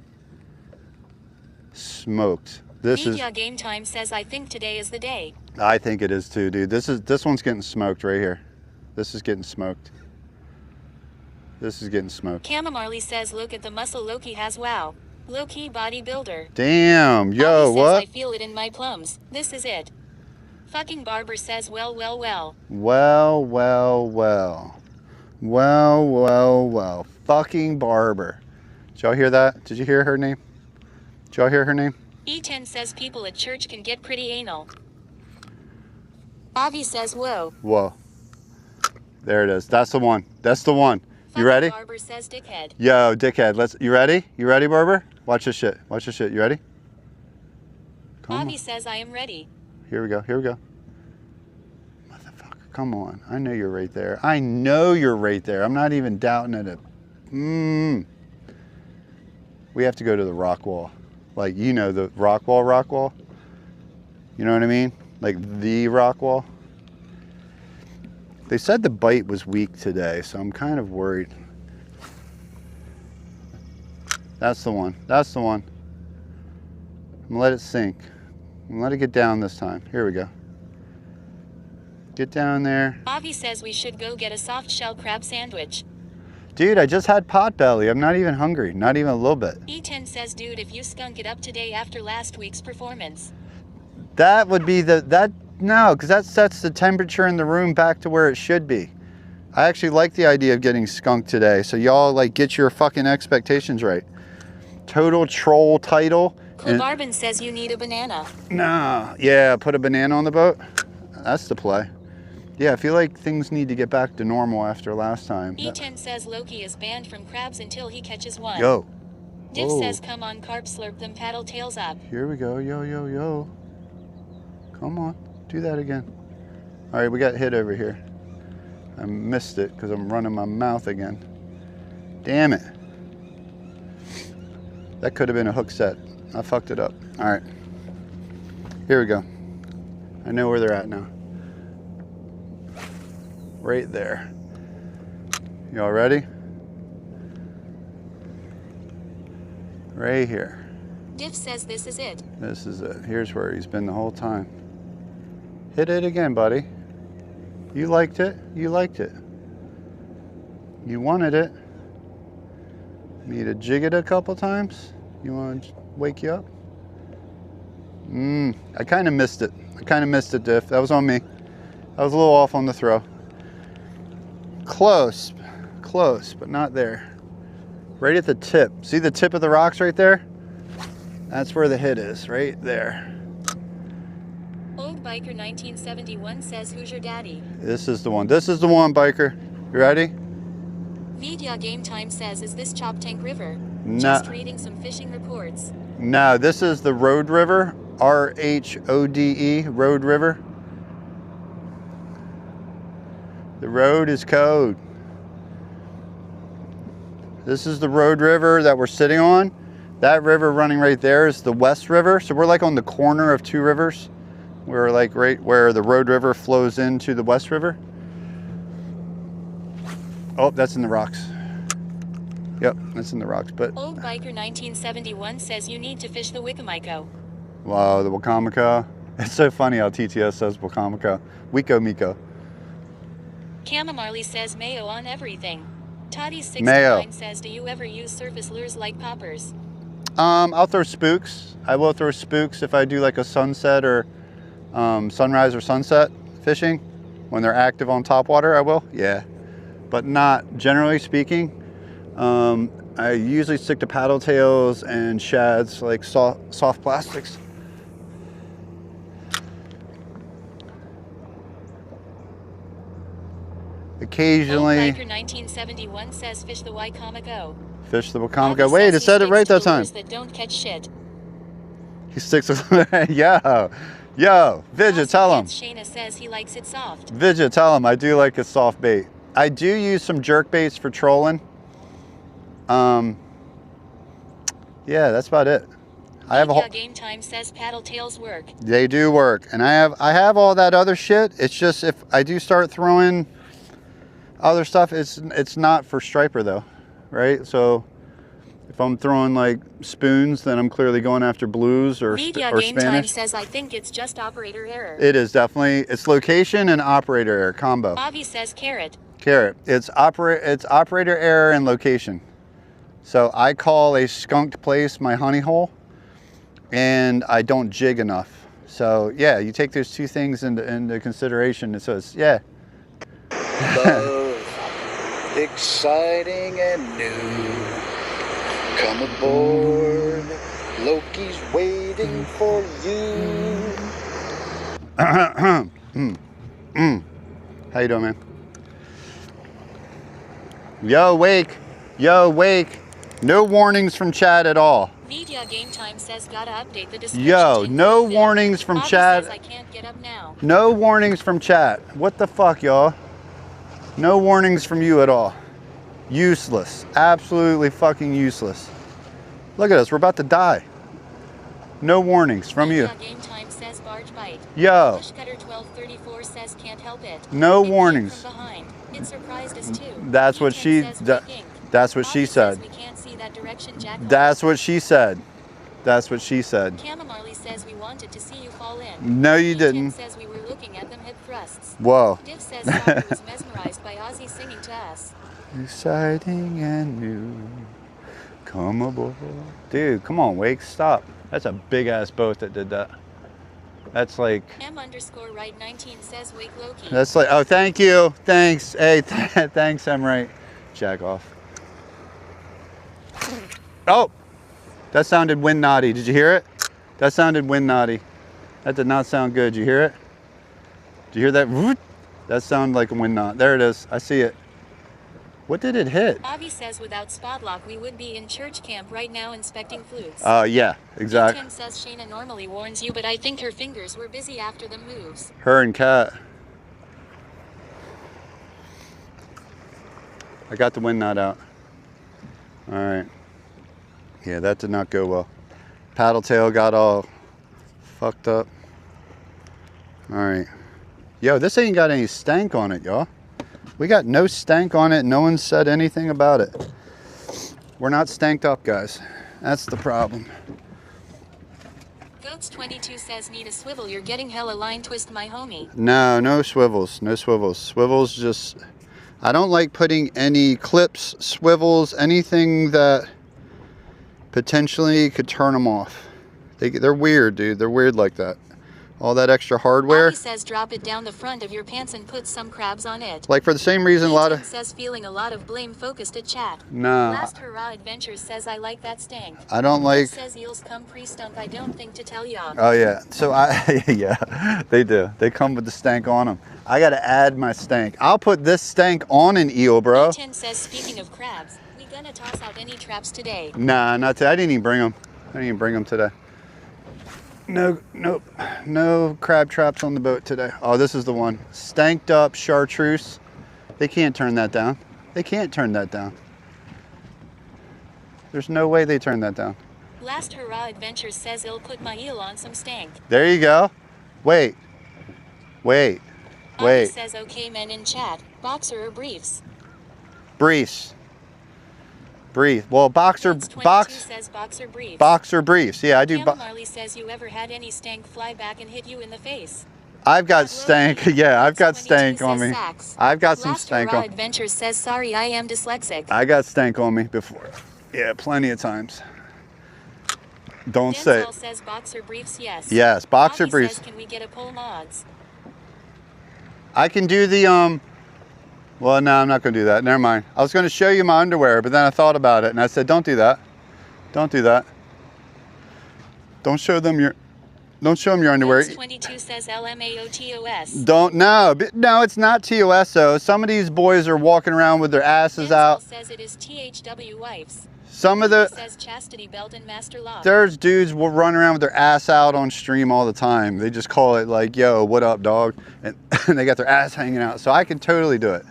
Smoked. This Media is... Game Time says I think today is the day. I think it is too, dude. This one's getting smoked right here. This is getting smoked. This is getting smoked. Cama Marley says look at the muscle Loki has, wow. Low-key bodybuilder. Damn, yo, Bobby what? Says, I feel it in my plums. This is it. Fucking Barber says well. Well. Fucking Barber. Did y'all hear that? Did you hear her name? Did y'all hear her name? E10 says people at church can get pretty anal. Bobby says whoa. Whoa. There it is. That's the one. That's the one. You ready? Barber says dickhead. Yo, dickhead. You ready? You ready, Barber? Watch this shit. Watch this shit. You ready? Bobby says I am ready. Here we go. Here we go. Motherfucker, come on. I know you're right there. I know you're right there. I'm not even doubting it. We have to go to the rock wall. Like, you know, the rock wall. You know what I mean? Like the rock wall. They said the bite was weak today, so I'm kind of worried. That's the one. That's the one. I'm gonna let it sink. I'm gonna let it get down this time. Here we go. Get down there. Bobby says we should go get a soft shell crab sandwich. Dude, I just had potbelly. I'm not even hungry. Not even a little bit. E10 says, dude, if you skunk it up today after last week's performance. That would be no, because that sets the temperature in the room back to where it should be. I actually like the idea of getting skunked today, so y'all like get your fucking expectations right. Total troll title. Clebarbin says you need a banana. Nah, yeah, put a banana on the boat. That's the play. Yeah, I feel like things need to get back to normal after last time. E10 says Loki is banned from crabs until he catches one. Yo. Div Whoa. says come on carp, slurp them paddle tails up. Here we go, yo. Come on, do that again. All right, we got hit over here. I missed it because I'm running my mouth again. Damn it. That could have been a hook set. I fucked it up. All right, here we go. I know where they're at now. Right there. Y'all ready? Right here. Div says this is it. This is it. Here's where he's been the whole time. Hit it again, buddy. You liked it. You liked it. You wanted it. Need to jig it a couple times? You want to wake you up? I kind of missed it. Diff. That was on me. I was a little off on the throw. Close, but not there. Right at the tip. See the tip of the rocks right there? That's where the hit is, right there. Old Biker 1971 says who's your daddy? This is the one. This is the one, Biker. You ready? Media Game Time says is this Chop Tank River? No. Just reading some fishing reports. No, this is the Road River. RHODE, Road River. The road is code. This is the Road River that we're sitting on. That river running right there is the West River. So we're like on the corner of two rivers. We're like right where the Road River flows into the West River. Oh, that's in the rocks. Yep, that's in the rocks. But Old Biker 1971 says you need to fish the Wicomico. wow, the Wacomico. It's so funny how TTS says Wakamiko. Wiko Miko. Marley says mayo on everything. Toddy69 Mayo. says, do you ever use surface lures like poppers? I'll throw spooks. I will throw spooks if I do like a sunset or sunrise or sunset fishing. When they're active on top water, I will, yeah. But not, generally speaking, I usually stick to paddle tails and shads, like soft plastics. Occasionally. Biker 1971 says fish the Wakamiko. Fish the Wakamiko. Wait, it said it right that time. That don't catch shit. He sticks with yo, Vidya, tell him. Shayna says he likes it soft. Vidya, tell him I do like a soft bait. I do use some jerk baits for trolling. Yeah, that's about it. I have a whole. Game Time says paddle tails work. They do work, and I have all that other shit. It's just if I do start throwing other stuff, it's not for striper though, right? So if I'm throwing like spoons, then I'm clearly going after blues or Game Spanish. Time says I think it's just operator error. It is definitely. It's location and operator error combo. Bobby says carrot. Carrot. It's operator error and location. So I call a skunked place my honey hole, and I don't jig enough. So yeah, you take those two things into consideration. It says, yeah. Love, exciting and new. Come aboard, Loki's waiting for you. How you doing, man? Yo, wake. Yo, wake. No warnings from Chad at all. Media Game Time says gotta update the description. Yo, no warnings from Bobby Chad. says I can't get up now. No warnings from Chad. What the fuck, y'all? No warnings from you at all. Useless. Absolutely fucking useless. Look at us. We're about to die. No warnings from you. Media Game Time says barge bite. Yo. Cutter 1234 says can't help it. No It came warnings. from behind. It surprised us too. That's what Ethan she. says quick ink. That's what she Bobby says said. we can't see that direction, Jack. That's what she said. That's what she said. Marley says we wanted to see you fall in. No, you Ethan didn't. says we were looking at them hip thrusts. Whoa. Div says Bobby was mesmerized by Ozzy singing to us. Exciting and new. Come aboard. Dude, come on, Wake. Stop. That's a big ass boat that did that. That's like. M_right19 says wake Loki. That's like. Oh, thank you. Thanks. Hey, thanks. I'm right. Jack off. Oh, that sounded wind naughty. Did you hear it? That sounded wind naughty. That did not sound good. Did you hear it? Did you hear that? That sounded like a wind knot. There it is. I see it. What did it hit? Bobby says without spot lock we would be in church camp right now inspecting flukes. Yeah, exactly. Tim says Shayna normally warns you, but I think her fingers were busy after the moves. Her and Kat. I got the wind knot out. All right. Yeah, that did not go well. Paddle tail got all fucked up. All right. Yo, this ain't got any stank on it, y'all. We got no stank on it. No one said anything about it. We're not stanked up, guys. That's the problem. Goats22 says need a swivel. You're getting hella line twist, my homie. No, no swivels. No swivels. Swivels just... I don't like putting any clips, swivels, anything that potentially could turn them off. They're weird, dude. They're weird like that. All that extra hardware. Bobby says drop it down the front of your pants and put some crabs on it. Like for the same reason, a lot of... says feeling a lot of blame focused at chat. No. Last Hurrah Adventures says I like that stank. I don't like... Says eels come pre-stunk. I don't think to tell y'all. Oh yeah. So yeah, they do. They come with the stank on them. I got to add my stank. I'll put this stank on an eel, bro. Tim says speaking of crabs, we gonna toss out any traps today. Nah, not today. I didn't even bring them. I didn't even bring them today. No crab traps on the boat today. Oh, this is the one. Stanked up chartreuse. They can't turn that down. They can't turn that down. There's no way they turn that down. Last Hurrah Adventures says he'll put my eel on some stank. There you go. Wait. Bobby says okay men in chat. Boxer or briefs? Briefs. Brief. Well, boxer Codes 22 box says boxer briefs. boxer briefs. Yeah, I do. Camel Marley says you ever had any stank fly back and hit you in the face? I've got Loki. stank. Yeah, I've got Codes 22 stank on says me. Sax. I've got some Last stank Hurrah on. Adventures says sorry I am dyslexic. I got stank on me before. Yeah, plenty of times. Don't say Denzel it. says boxer briefs, yes. Yes, boxer Bobby briefs. says, can we get a poll mods? I can do the well, no, I'm not going to do that. Never mind. I was going to show you my underwear, but then I thought about it and I said, don't do that. Don't do that. Don't show them your underwear. Codes 22 says LMAOTOS. Don't, no, it's not TOSO. Some of these boys are walking around with their asses Denzel out. says it is THW wives. Some of He the, says chastity belt and master lock. there's dudes will run around with their ass out on stream all the time. They just call it like, yo, what up, dog? And they got their ass hanging out. So I can totally do it.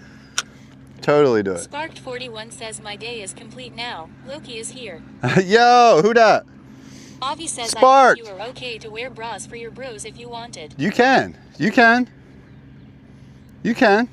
Totally do it. Sparked 41 says my day is complete now. Loki is here. Yo, who dat? Avi says Sparked. I think you are okay to wear bras for your bros if you wanted. You can. You can. You can.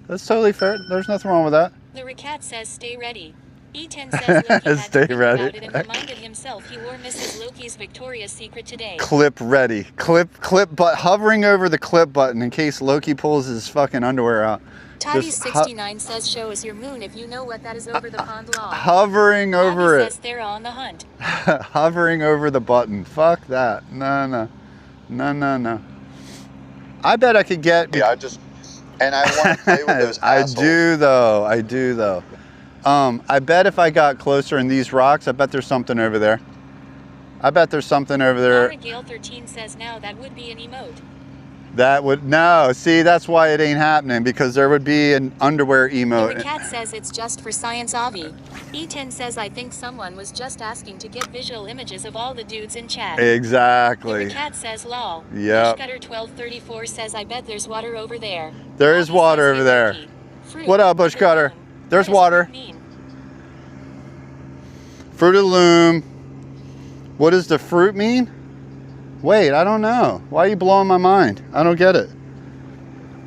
That's totally fair. There's nothing wrong with that. The Racat says stay ready. E10 says Loki had Stay to think ready. about it and reminded himself he wore Mrs. Loki's Victoria's Secret today. Clip ready. Clip but hovering over the clip button in case Loki pulls his fucking underwear out. Toddy69 says show us your moon if you know what that is over the pond law. Hovering over Avi it. says they're on the hunt. Hovering over the button. Fuck that. No. I bet I could get. Yeah, and I want to play with those assholes. I do though. I bet if I got closer in these rocks, I bet there's something over there. I bet there's something over there. Laura Gale 13 says now that would be an emote. That would, no, see, that's why it ain't happening, because there would be an underwear emote. The Cat says it's just for science, Avi. E10 says I think someone was just asking to get visual images of all the dudes in chat. Exactly. The Cat says lol. Yep. Cutter 1234 says I bet there's water over there. There is Avi water says, over "Hey, there. Loki. Fruit, What up, Bush fruit of the Cutter? loom." There's What does water. fruit mean? Fruit of the loom. What does the fruit mean? Wait, I don't know. Why are you blowing my mind? I don't get it.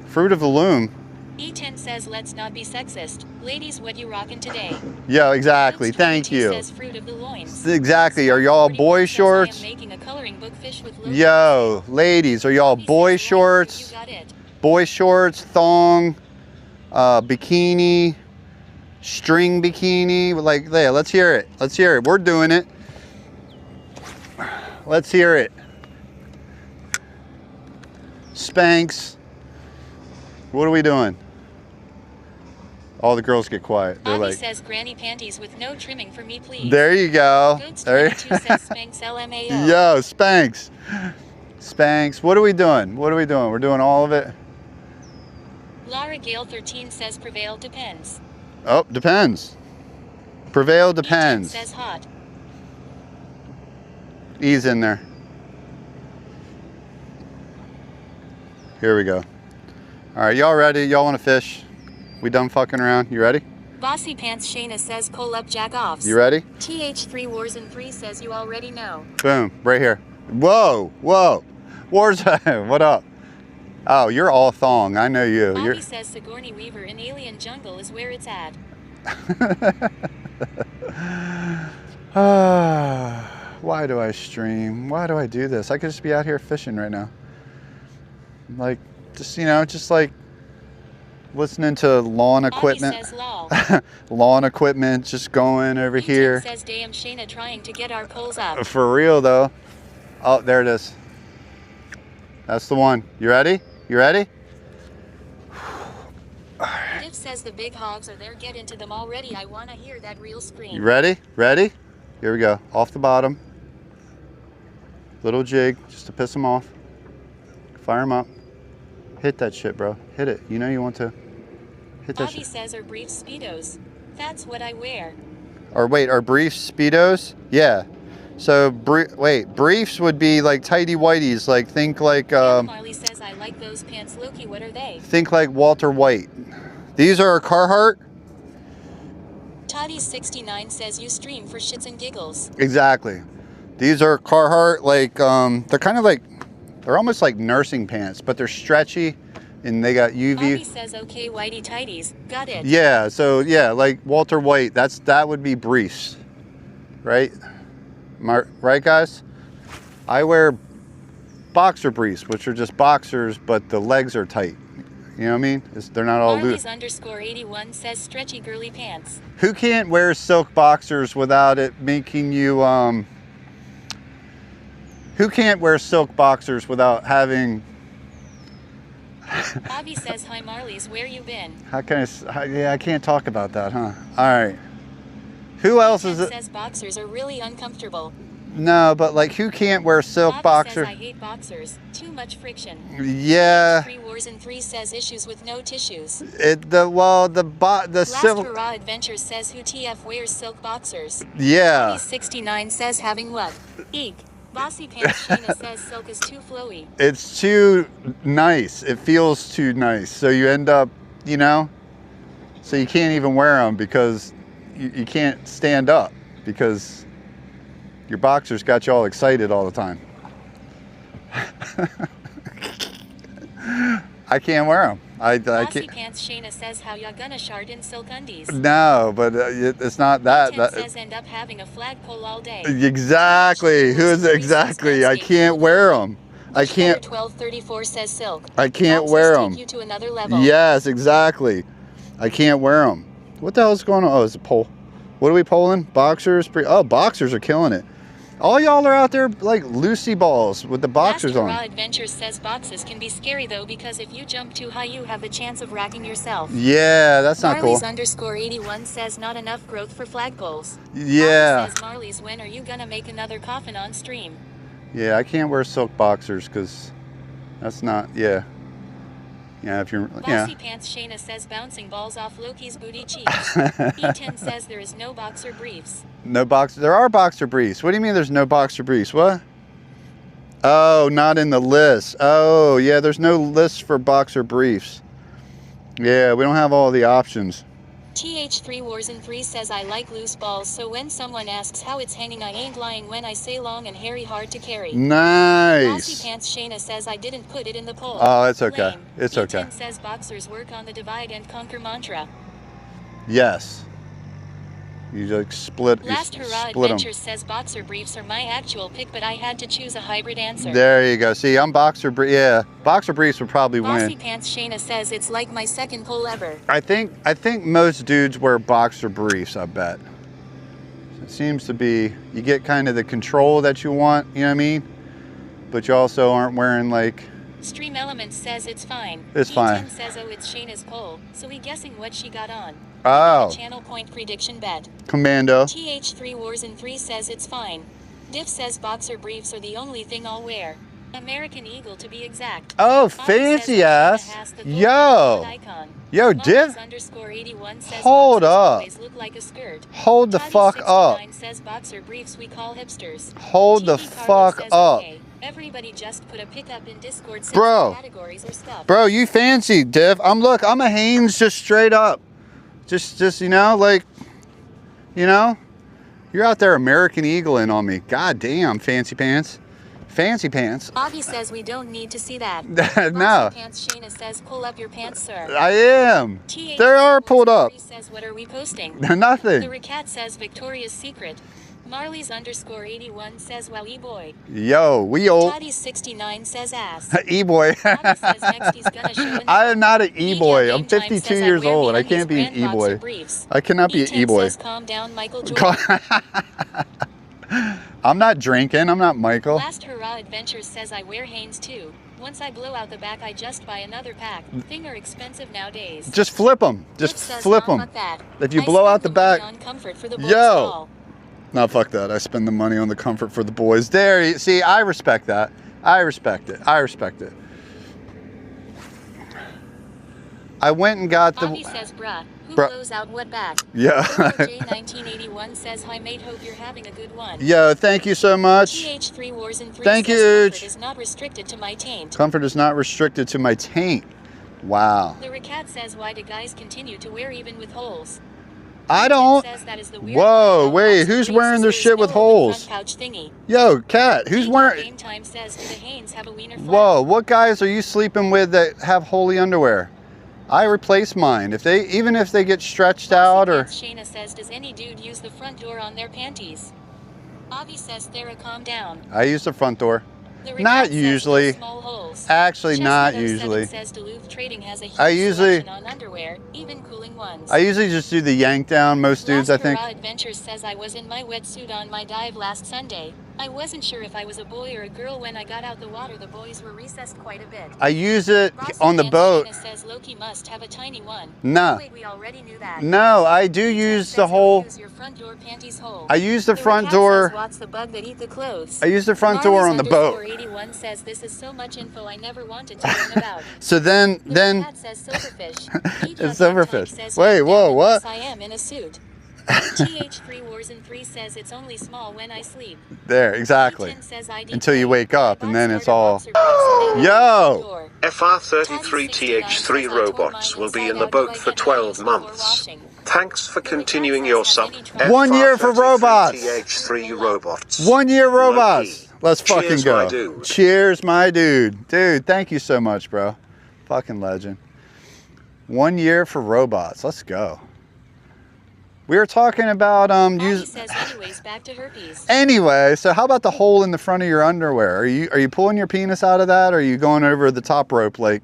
Fruit of the loom. E10 says let's not be sexist. Ladies, what you rockin' today? Yeah, exactly. Codes Thank 22 you. Says fruit of the loins. Exactly. Are y'all Spark boy 41 says, shorts? I am making a coloring book fish with Loki. Yo, ladies, are y'all Avi says, boy "Right, shorts? You got it. Boy shorts, thong, bikini, string bikini. Like, yeah, let's hear it. Let's hear it. We're doing it. Let's hear it. Spanx. What are we doing? All the girls get quiet. They're Avi like, says granny panties with no trimming for me, please. there you go. Codes There 22 you says Spanx LMAO. Yo, Spanx. Spanx. What are we doing? What are we doing? We're doing all of it? Laura Gale 13 says prevail depends. Oh, depends. Prevail E10 depends. says hot. Ease in there. Here we go. All right, y'all ready? Y'all want to fish? We done fucking around? You ready? Bossy Pants Shayna says pull up jack offs. You ready? TH3 Wars in 3 says you already know. Boom, right here. Whoa, whoa. Warzone, what up? Oh, you're all thong. I know you. Bobby You're. says Sigourney Weaver in Alien Jungle is where it's at. Why do I stream? Why do I do this? I could just be out here fishing right now. Like, just, you know, just like listening to lawn equipment. Bobby says lol. Lawn equipment, just going over E10 here. says damn Shayna trying to get our polls up. For real though. Oh, there it is. That's the one. You ready? You ready? Div says the big hogs are there, get into them already. I wanna hear that real scream. You ready? Ready? Here we go. Off the bottom. Little jig, just to piss them off. Fire them up. Hit that shit, bro. Hit it. You know you want to. Hit that Bobby shit. says are brief speedos. That's what I wear. Or wait, are briefs Speedos? Yeah. So, briefs would be like tighty whities. Like, think like, Marley says I like those pants. Loki, what are they? think like Walter White. These are Carhartt? Toddy69 says you stream for shits and giggles. Exactly. These are Carhartt, like, they're kind of like, they're almost like nursing pants, but they're stretchy. and they got Bobby UV. says okay, whitey tighties. Got it. Yeah, so yeah, like Walter White, that would be briefs, right? Right, guys? I wear boxer briefs, which are just boxers, but the legs are tight. You know what I mean? They're not all loose. Marlies_81 says stretchy girly pants. Who can't wear silk boxers without it making you, who can't wear silk boxers without having... Bobby says, hi Marlies, where you been? How can yeah, I can't talk about that, huh? All right. Who else is it? Says boxers are really uncomfortable. No, but like, who can't wear silk Bobby boxers? says, I hate boxers. Too much friction. Yeah. 3 Wars and 3 says issues with no tissues. The Last silk. Hurrah Adventures says who TF wears silk boxers. Yeah. 69 says having what? Eek. Bossy Pants Sheena says silk is too flowy. It's too nice. It feels too nice. So you end up, you know, so you can't even wear them because you can't stand up because your boxers got you all excited all the time. I can't wear them. I Bossy can't. Pants Shayna says how ya gonna shart in silk undies. No, but it's not that. That says end up having a flagpole all day. Exactly. Who is it? Exactly? I can't wear them. I can't. 1234 says silk. I can't Boxers wear take them. you to another level. Yes, exactly. I can't wear them. What the hell is going on? Oh, it's a pole. What are we polling? Boxers? Oh, boxers are killing it. All y'all are out there like Lucy balls with the boxers on. Adventures says boxes can be scary though because if you jump too high you have the chance of racking yourself. Yeah, that's not cool. Marlies_81 says not enough growth for flagpoles. Yeah. Says Marlies, when are you gonna make another coffin on stream? Yeah, I can't wear silk boxers because that's not, yeah. Yeah, if you're, Bossy Pants Shayna says bouncing balls off Loki's booty cheeks. E10 says there is no boxer briefs. No boxer, there are boxer briefs. What do you mean there's no boxer briefs? What? Oh, not in the list. Oh, yeah, there's no list for boxer briefs. Yeah, we don't have all the options. TH3 Wars and 3 says I like loose balls, so when someone asks how it's hanging I ain't lying when I say long and hairy hard to carry. Nice. Bossy Pants Shayna says I didn't put it in the poll. Oh, it's okay. Lame. It's okay. E10 says boxers work on the divide and conquer mantra. Yes. You like split, Last you Hurrah split them. Adventures says boxer briefs are my actual pick, but I had to choose a hybrid answer. There you go. See, I'm boxer brief. Yeah, boxer briefs would probably Bossy win. Pants Shayna says it's like my second poll ever. I think most dudes wear boxer briefs. I bet. It seems to be you get kind of the control that you want. You know what I mean? But you also aren't wearing like. Stream Elements says it's fine. It's fine. E10 says oh it's Shayna's poll, so we guessing what she got on. Oh. Channel point prediction bet. Commando. TH3 Wars and 3 says it's fine. Diff says boxer briefs are the only thing I'll wear. American Eagle to be exact. Oh, Bobby fancy says ass. the Yo. icon. Yo, Diff. Marlies_81 says Hold boxers up. always look like a skirt. Hold the fuck up. Toddy69 says boxer briefs we call hipsters. Hold the TV Carlo fuck says, up. okay. Everybody just put a pickup in Discord. Bro. Categories or stuff. Bro, you fancy, Div. I'm a Hanes just straight up. Just you know, like, you know, you're out there American Eagling on me. God damn, fancy pants. Fancy pants. Bobby says we don't need to see that. No. Bossy Pants Shayna says pull up your pants, sir. I am. TH They are pulled up. says what are we posting? Nothing. The Ricat says Victoria's Secret. Marlies_81 says wow e-boy. Yo, we old. Toddy69 says ass. E-boy. Bobby says next he's gonna show in I am not an Media e-boy. I'm Game Time 52 says years I wear old. I MeUndies can't be an brand boxer e-boy. briefs. I cannot be an E10 e-boy. says calm down Michael Jordan. I'm not drinking. I'm not Michael. Last Hurrah Adventures says I wear Hanes too. Once I blow out the back, I just buy another pack. Thing are expensive nowadays. Just flip them. Just It says, flip "Mom, them. fuck that." If you I blow out spend the money back. on comfort for the boys' Yo. ball. No, fuck that. I spend the money on the comfort for the boys. There, you see, I respect that. I respect it. I respect it. I went and got the. Bobby says, bruh, who Bruh. blows out what back? Yeah. J1981 says, hi mate, hope you're having a good one. Yo, thank you so much. TH3 Wars and 3 Thank says, you, comfort is not restricted to my taint. Comfort is not restricted to my taint. Wow. The Ricat says, why do guys continue to wear even with holes? I don't. Says that is the Whoa, wait, who's wearing their shit with holes? Yo, Cat, who's wearing? Game Time says, do the Hanes have a wiener flap? Whoa, what guys are you sleeping with that have holy underwear? I replace mine. Even if they get stretched out or. Shayna says, does any dude use the front door on their panties? Avi says, Thera, calm down. I use the front door. The Not says usually. Small holes. Actually, not Chestnut 07 usually. Says Duluth Trading has a huge I usually. selection on underwear, even cooling ones. I usually just do the yank down. Most dudes, I think. Adventures says I was in my wetsuit on my dive last Sunday. I wasn't sure if I was a boy or a girl when I got out the water. The boys were recessed quite a bit. I use it on the boat. Says Loki must have a tiny one. No. Wait, we already knew that. No, I do use the whole. Use your front door panties hole. I use the front door. What's the bug that eat the clothes? I use the front door on the boat. 81 says this is so much info I never wanted to learn about. So then. Cat says silverfish. It's silverfish. Wait, whoa, what? I am in a suit. TH3 Wars and 3 says it's only small when I sleep. There, exactly. Until you wake up, and then it's all. Yo! FR33 TH3 robots will be in the boat for 12 months. Thanks for continuing your sub. 1 year for robots. TH3 robots. 1 year robots. Let's fucking Cheers, go. my dude. Cheers, my dude. Dude, thank you so much, bro. Fucking legend. 1 year for robots. Let's go. We were talking about says anyways, back to herpes. Anyway, so how about the hole in the front of your underwear? Are you pulling your penis out of that, or are you going over the top rope like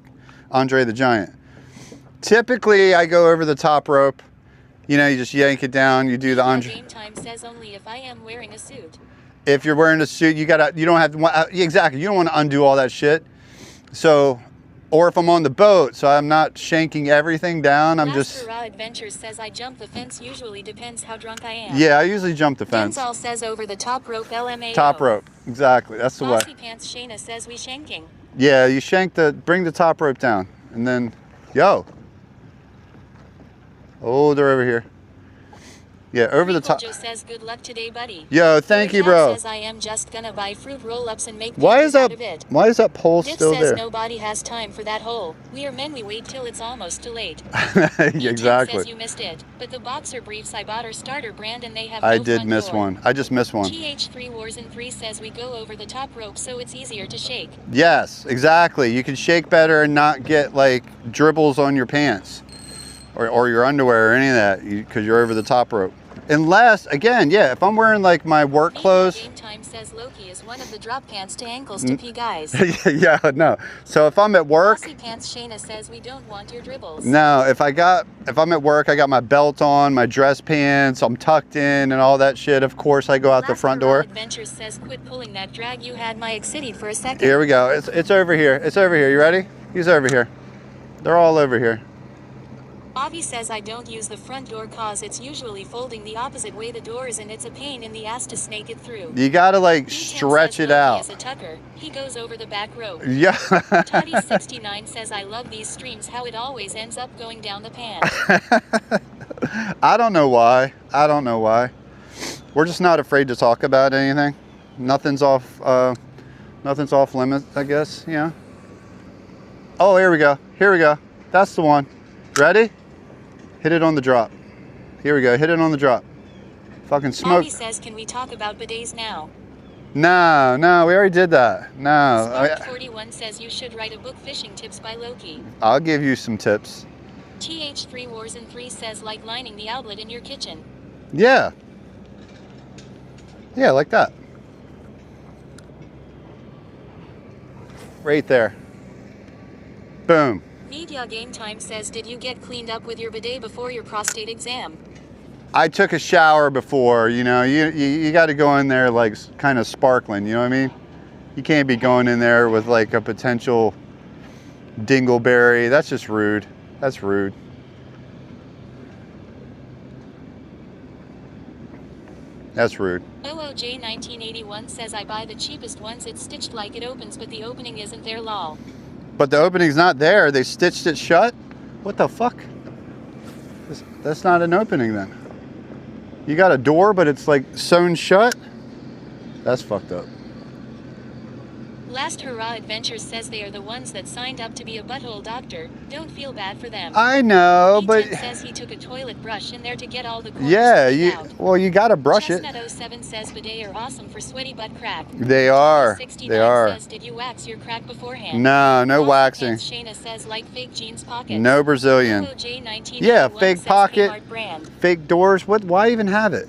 Andre the Giant? Typically, I go over the top rope. You know, you just yank it down. You do the Andre. Game Time says only if I am wearing a suit. If you're wearing a suit, you don't have to. Exactly, you don't want to undo all that shit. So. Or if I'm on the boat, so I'm not shanking everything down, I'm just... Adventures says I jump the fence, usually depends how drunk I am. Yeah, I usually jump the fence. Denzal says over the top rope, LMAO. Top rope, exactly, that's the way. Bossy Pants Shayna says we shanking. Yeah, you bring the top rope down, and then, yo. Oh, they're over here. Yeah, over the top. Joe says good luck today, buddy. Yo, thank you, bro. Says I am just gonna buy fruit roll-ups and make Why is out of it. Why is that pole Diff still says there? Nobody has time for that hole. We are men, we wait till it's almost too late. Exactly. Says you missed it, but the boxer briefs I bought are starter brand and they have I no did front miss door. one. I just missed one. TH3 Wars and 3 says we go over the top rope so it's easier to shake. Yes, exactly. You can shake better and not get like dribbles on your pants or your underwear or any of that because you're over the top rope. Unless, again, yeah, if I'm wearing like my work clothes. Game Time says Loki is one of the drop pants to ankles to pee guys. Yeah, no. So if I'm at work. Bossy Pants Shayna says we don't want your dribbles. No, if I'm at work, I got my belt on, my dress pants, I'm tucked in and all that shit. Of course, I go out the front door. Adventures says quit pulling that drag. You had my excited for a second. Here we go. It's over here. It's over here. You ready? He's over here. They're all over here. Avi says I don't use the front door cause it's usually folding the opposite way the door is and it's a pain in the ass to snake it through. You gotta like stretch it out. As a tucker, he goes over the back rope. Yeah. Toddy69 says I love these streams how it always ends up going down the pan. I don't know why. I don't know why. We're just not afraid to talk about anything. Nothing's off limits, I guess, yeah. Oh, here we go. Here we go. That's the one. Ready? Hit it on the drop. Here we go. Hit it on the drop. Fucking smoke. Bobby says, can we talk about bidets now? No, we already did that. No. Spark 41 says you should write a book, Fishing Tips by Loki. I'll give you some tips. TH3 Wars and 3 says like lining the outlet in your kitchen. Yeah. Yeah, like that. Right there. Boom. Media Game Time says, did you get cleaned up with your bidet before your prostate exam? I took a shower before, you know, you got to go in there like kind of sparkling, you know what I mean? You can't be going in there with like a potential dingleberry. That's just rude. That's rude. That's rude. OOJ 1981 says I buy the cheapest ones. It's stitched like it opens, but the opening isn't there, lol. But the opening's not there. They stitched it shut? What the fuck? That's not an opening then. You got a door, but it's like sewn shut? That's fucked up. Last Hurrah Adventures says they are the ones that signed up to be a butthole doctor. Don't feel bad for them. I know, but E10 says he took a toilet brush in there to get all the corners yeah, cleaned out. well, you gotta brush it. Chestnut 07 says bidet are awesome for sweaty butt crack. They are. 69 They are. says, did you wax your crack beforehand? No, no Bossy waxing. Pants Shayna says like fake jeans pockets. No Brazilian. J1981 Yeah, fake says pocket, Kmart brand. fake doors. What? Why even have it?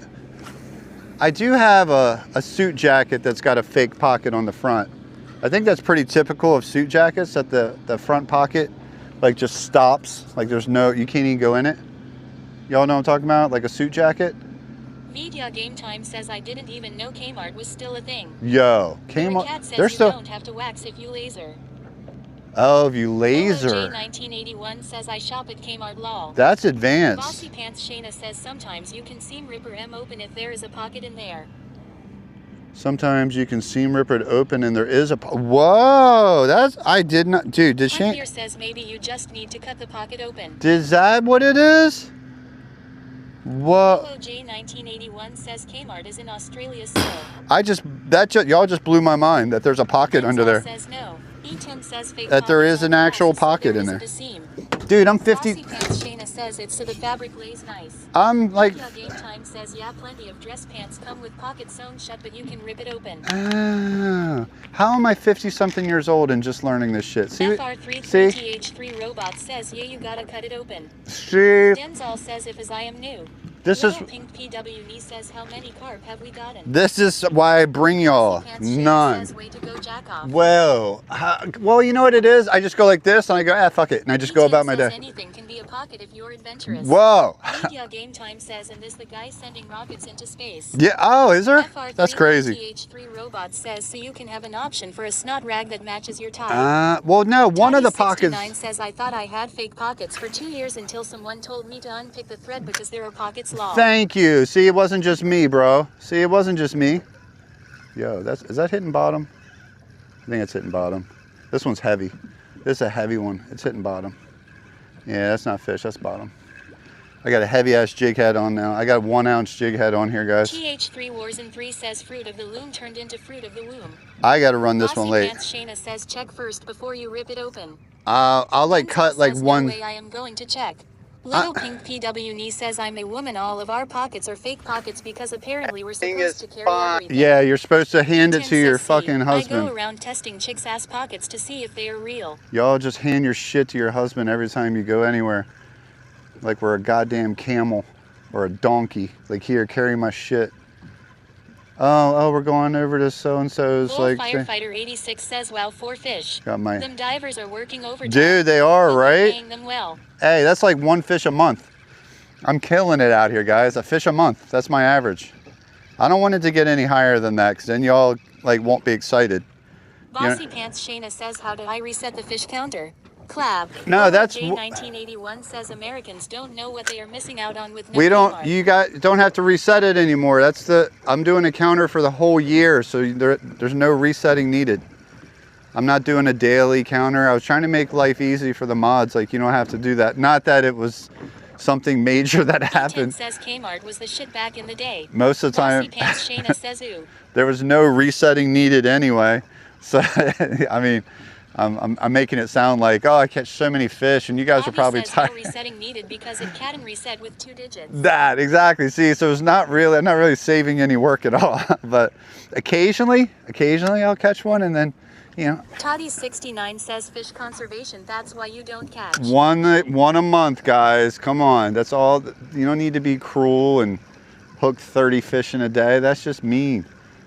I do have a suit jacket that's got a fake pocket on the front. I think that's pretty typical of suit jackets, that the front pocket like just stops. Like there's no, you can't even go in it. Y'all know what I'm talking about? Like a suit jacket? Media Game Time says I didn't even know Kmart was still a thing. Yo, Cat Kmart, says they're you still, don't have to wax if you laser. oh, if you laser. J1981 says I shop at Kmart lol. That's advanced. Bossy Pants Shayna says sometimes you can seam ripper M open if there is a pocket in there. Sometimes you can seam ripper it open and there is a, whoa, that's, I did not, dude, did she, Javier says maybe you just need to cut the pocket open. is that what it is? Whoa. J1981 says Kmart is in Australia still. Y'all just blew my mind that there's a pocket under there. Says no. E10 says fake That there pockets is an on actual glasses, so pocket there in there. isn't a seam. Dude, I'm 50, Bossy Pants Shayna says it's so the fabric lays nice. I'm like, Media Game Time says yeah, plenty of dress pants come with pockets sewn shut, but you can rip it open. ah, how am I 50 something years old and just learning this shit? See, FR33TH3 Robot says yeah, you gotta cut it open. see, Denzal says if as I am new. this is, Little Pink PWE says how many carb have we gotten? this is why I bring y'all, Pants Shayna none. says way to go jack off. Well, well, you know what it is? I just go like this and I go, ah, fuck it. And I just go E10 about my says day. anything can be a pocket if you're adventurous. Whoa. Media Game Time says, and this the guy sending rockets into space. Yeah, oh, is there? FR3 That's crazy. TH3 Robot says, so you can have an option for a snot rag that matches your tie. Well, no, one of the Tiny69 pockets. says, I thought I had fake pockets for 2 years until someone told me to unpick the thread because there are pockets long. Thank you. See, it wasn't just me, bro. See, it wasn't just me. Yo, is that hitting bottom? I think it's hitting bottom. This one's heavy. This is a heavy one. It's hitting bottom. Yeah, that's not fish, that's bottom. I got a heavy ass jig head on now. I got a 1 ounce jig head on here, guys. TH3 Wars in 3 says fruit of the loom turned into fruit of the womb. I got to run this one late. Pants Shayna says check first before you rip it open. I'll like cut like says, one. No way I am going to check. Little Pink PWE says I'm a woman. All of our pockets are fake pockets because apparently we're supposed to carry everything. Yeah, you're supposed to hand it to your says, fucking I husband. go around testing chicks' ass pockets to see if they are real. Y'all just hand your shit to your husband every time you go anywhere. Like we're a goddamn camel or a donkey. Like, here, carry my shit. Oh, we're going over to so-and-so's. Like, Firefighter 86 says, wow, 4 fish. got my... Them divers are working overtime. Dude, they are, But right? they're paying them well. Hey, that's like 1 fish a month. I'm killing it out here, guys. A fish a month. That's my average. I don't want it to get any higher than that, because then y'all like won't be excited. Bossy Pants Shayna says, how do I reset the fish counter? Clab. No, that's... J1981 says Americans don't know what they are missing out on with no We don't, Kmart. you don't have to reset it anymore. That's I'm doing a counter for the whole year, so there's no resetting needed. I'm not doing a daily counter. I was trying to make life easy for the mods. Like, you don't have to do that. Not that it was something major that happened. says Kmart was the shit back in the day. Most of the time, Bossy Pants Shayna says ooh. there was no resetting needed anyway. So, I mean, I'm making it sound like, oh, I catch so many fish, and you guys are probably says tired. No resetting needed because it can reset with 2 digits. That, exactly. See, so I'm not really saving any work at all. But occasionally I'll catch one, and then, you know. Toddy69 says fish conservation, that's why you don't catch. One a month, guys. Come on. That's all. You don't need to be cruel and hook 30 fish in a day. That's just mean.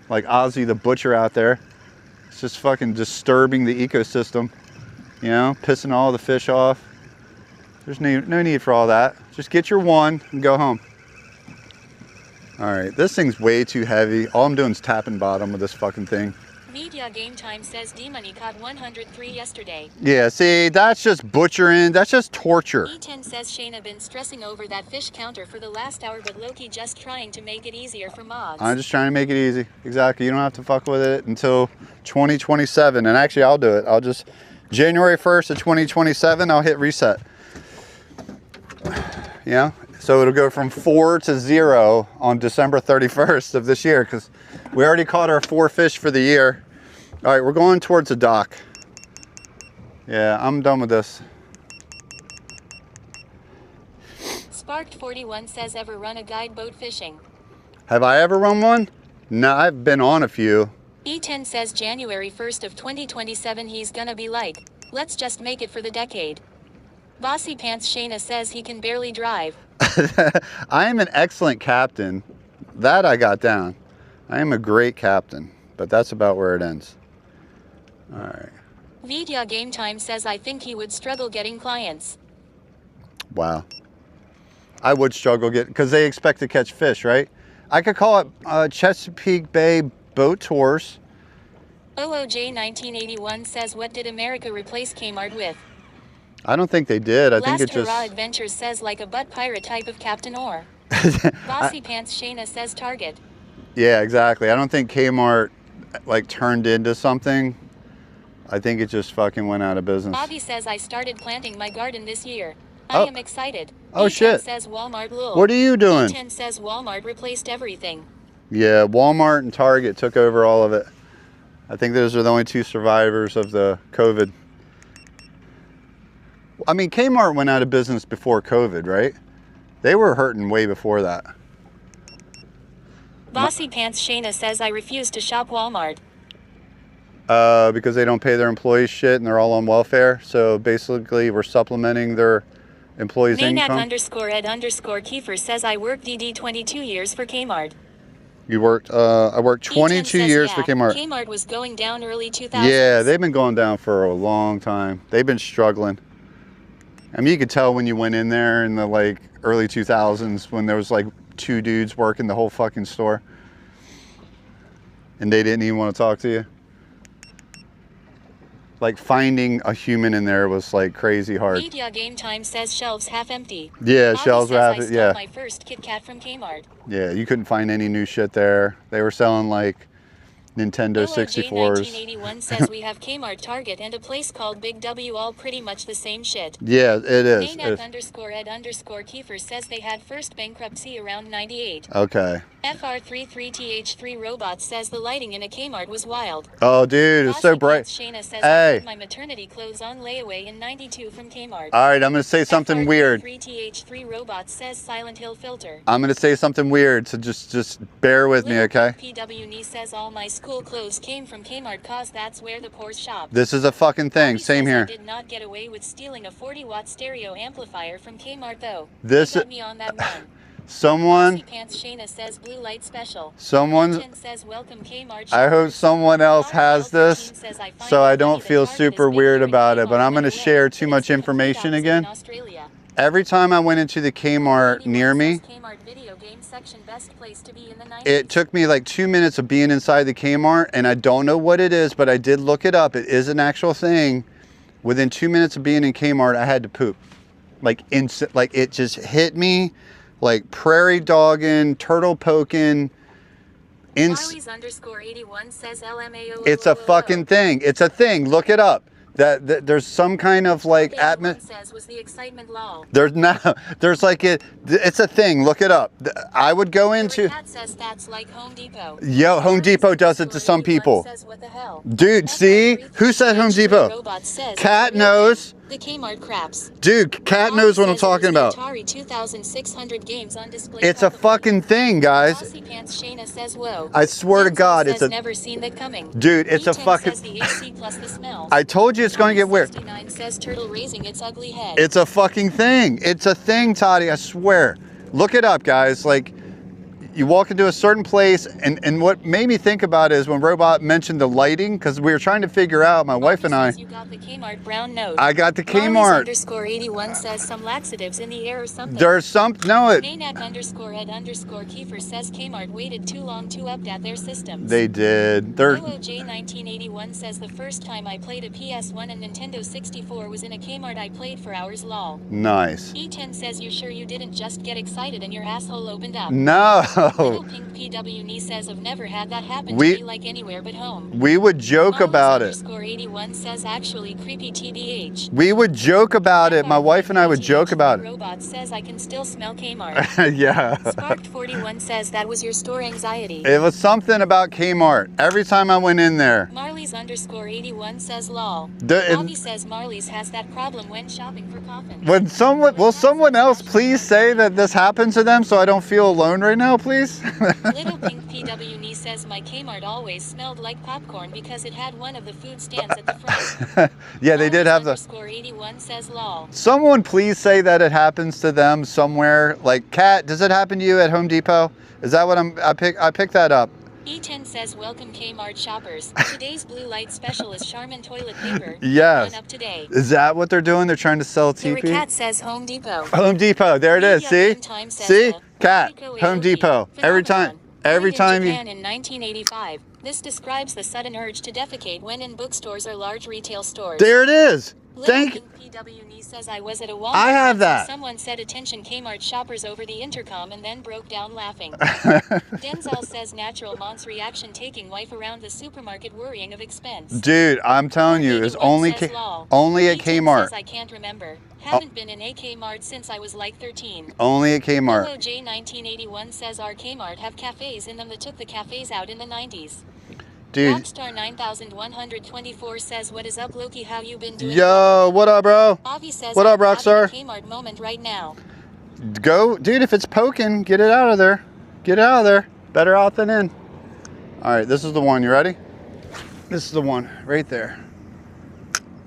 Like Ozzy the Butcher out there. It's just fucking disturbing the ecosystem. You know, pissing all the fish off. There's no need for all that. Just get your one and go home. All right, this thing's way too heavy. All I'm doing is tapping bottom with this fucking thing. Media Game Time says D-Money caught 103 yesterday. Yeah, see, that's just butchering. That's just torture. E10 says Shayna been stressing over that fish counter for the last hour, but Loki just trying to make it easier for mods. I'm just trying to make it easy. Exactly. You don't have to fuck with it until 2027. And actually, I'll do it. I'll just, January 1st of 2027, I'll hit reset. Yeah. So it'll go from 4 to 0 on December 31st of this year, because we already caught our 4 fish for the year. All right, we're going towards the dock. Yeah, I'm done with this. Sparked41 says, ever run a guide boat fishing? Have I ever run one? No, I've been on a few. E10 says January 1st of 2027 he's gonna be like, let's just make it for the decade. Bossy Pants Shayna says he can barely drive. I am an excellent captain. That I got down. I am a great captain, but that's about where it ends. All right. Vidya Game Time says I think he would struggle getting clients. Wow. I would struggle because they expect to catch fish, right? I could call it Chesapeake Bay Boat Tours. OOJ1981 says, what did America replace Kmart with? I don't think they did. I think it just... Hurrah Adventures says like a butt pirate type of Captain Orr. Bossy Pants Shayna says Target. Yeah, exactly. I don't think Kmart like turned into something. I think it just fucking went out of business. Bobby says I started planting my garden this year. I am excited. Oh E10 shit. Says Walmart lul. What are you doing? E10 says Walmart replaced everything. Yeah, Walmart and Target took over all of it. I think those are the only two survivors of the COVID. I mean, Kmart went out of business before COVID, right? They were hurting way before that. Bossy Pants Shayna says I refuse to shop Walmart. Because they don't pay their employees shit and they're all on welfare. So basically we're supplementing their employees' income. Maniac_Ed_Kiefer says I worked DD 22 years for Kmart. You worked, I worked 22 years for Kmart. Kmart was going down early 2000s. Yeah, they've been going down for a long time. They've been struggling. I mean, you could tell when you went in there in the like early 2000s when there was like 2 dudes working the whole fucking store. And they didn't even want to talk to you. Like finding a human in there was like crazy hard. Media Game Time says shelves half empty. Yeah, Bobby shelves were half. I stole Yeah. my first Kit Kat from Kmart. Yeah, you couldn't find any new shit there. They were selling like Nintendo 64s. 1981 says we have Kmart, Target, and a place called Big W, all pretty much the same shit. Yeah, it is. Maniac_Ed_Kiefer says they had first bankruptcy around 98. Okay. FR33TH3 Robot says the lighting in a Kmart was wild. Oh, dude, it's so bright. Shayna says Hey. I put my maternity clothes on layaway in 92 from Kmart. All right, I'm going to say something weird. FR33TH3 Robot says Silent Hill filter. I'm going to say something weird, so just bear with me, okay? PW says all my school clothes came from Kmart cause that's where the poor shop. This is a fucking thing. Bobby Same says here. I did not get away with stealing a 40-watt stereo amplifier from Kmart though. This They got me on that one. Someone, Pants Shayna says blue light special. someone, Jen says welcome Kmart. I hope someone else has this so I don't feel super weird about it, but I'm going to share too much information again. Every time I went into the Kmart near me, it took me like 2 minutes of being inside the Kmart, and I don't know what it is, but I did look it up. It is an actual thing. Within 2 minutes of being in Kmart, I had to poop. Like instant, like it just hit me like prairie dogging, turtle poking. Wiley's_81 says LMAO. It's a fucking thing. It's a thing. Look it up. That there's some kind of like says was the excitement law. There's no, there's like it's a thing. Look it up. I would go into. Cat says that's like Home Depot. Yo, Home Depot does it to some people. Says, what the hell? Dude, see? Who said Home Depot? Cat knows. The Kmart craps. Dude, Cat knows what I'm talking about. Atari 2600 games on display. It's a fucking thing, guys. Bossy Pants Shayna says, whoa. I swear to God, it's a. Never seen that coming. Dude, it's a fucking. Says the AC plus the smell. I told you it's going to get weird. 69 says turtle raising its ugly head. It's a fucking thing. It's a thing, Toddy. I swear. Look it up, guys. Like, you walk into a certain place, and what made me think about it is when Robot mentioned the lighting, because we were trying to figure out, my wife and I. You got the Kmart brown note. I got the Kmart. _81 says some laxatives in the air or something. There's some, no it. Maniac_Ed_Kiefer says Kmart waited too long to update their systems. They did. They're. OOJ1981 says the first time I played a PS1 and Nintendo 64 was in a Kmart. I played for hours lol. Nice. E10 says you sure you didn't just get excited and your asshole opened up. No. Little Pink PWNE says I've never had that happen to me like anywhere but home. We would joke about it. _81 says actually creepy TBH. We would joke about it. My wife and I would joke about it. Robot says I can still smell Kmart. Yeah. Sparked 41 says that was your store anxiety. It was something about Kmart. Every time I went in there. Marley's _81 says lol. Bobby says Marley's has that problem when shopping for coffins. Will someone else please say that this happened to them so I don't feel alone right now, please? Little Pink PWNE says my Kmart always smelled like popcorn because it had one of the food stands at the front. Yeah, they did have the. _81 says lol. Someone please say that it happens to them somewhere. Like, Kat, does it happen to you at Home Depot? Is that what I picked that up? E10 says welcome Kmart shoppers. Today's blue light special is Charmin toilet paper. Yes. One up today. Is that what they're doing? They're trying to sell TP? Cat says Home Depot. Home Depot. There it is. See? See? Cat. Home Depot. Every time you. In 1985. This describes the sudden urge to defecate when in bookstores or large retail stores. There it is. Thank you. PWNE says I was at a Walmart. I have that. Someone said attention Kmart shoppers over the intercom and then broke down laughing. Denzel says natural Mont's reaction taking wife around the supermarket worrying of expense. Dude, I'm telling you, it's only at Kmart. Says I can't remember. Haven't been in a Kmart since I was like 13. Only at Kmart. OJ 1981 says our Kmart have cafes in them that took the cafes out in the 90s. Dude. Rockstar 9124 says what is up Loki, how you been doing? Yo, what up, bro? Avi says what up, Rockstar? Kmart moment right now. Go, dude, if it's poking, get it out of there. Get it out of there. Better out than in. All right, this is the one. You ready? This is the one right there.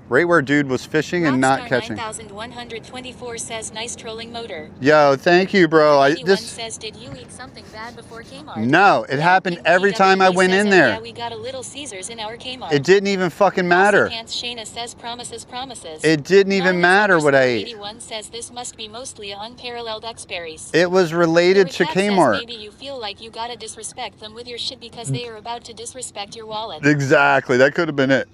Right where dude was fishing and not catching. 9124 says nice trolling motor. Yo, thank you, bro. Says did you eat something bad before Kmart? No, it happened every time I went in there. Yeah, we got a Little Caesars in our Kmart. It didn't even fucking matter. Shayna says promises. It didn't even matter what I ate. 81 says this must be mostly unparalleled expertise. It was related to Kmart. Maybe you feel like you gotta disrespect them with your shit because they are about to disrespect your wallet. Exactly, that could have been it.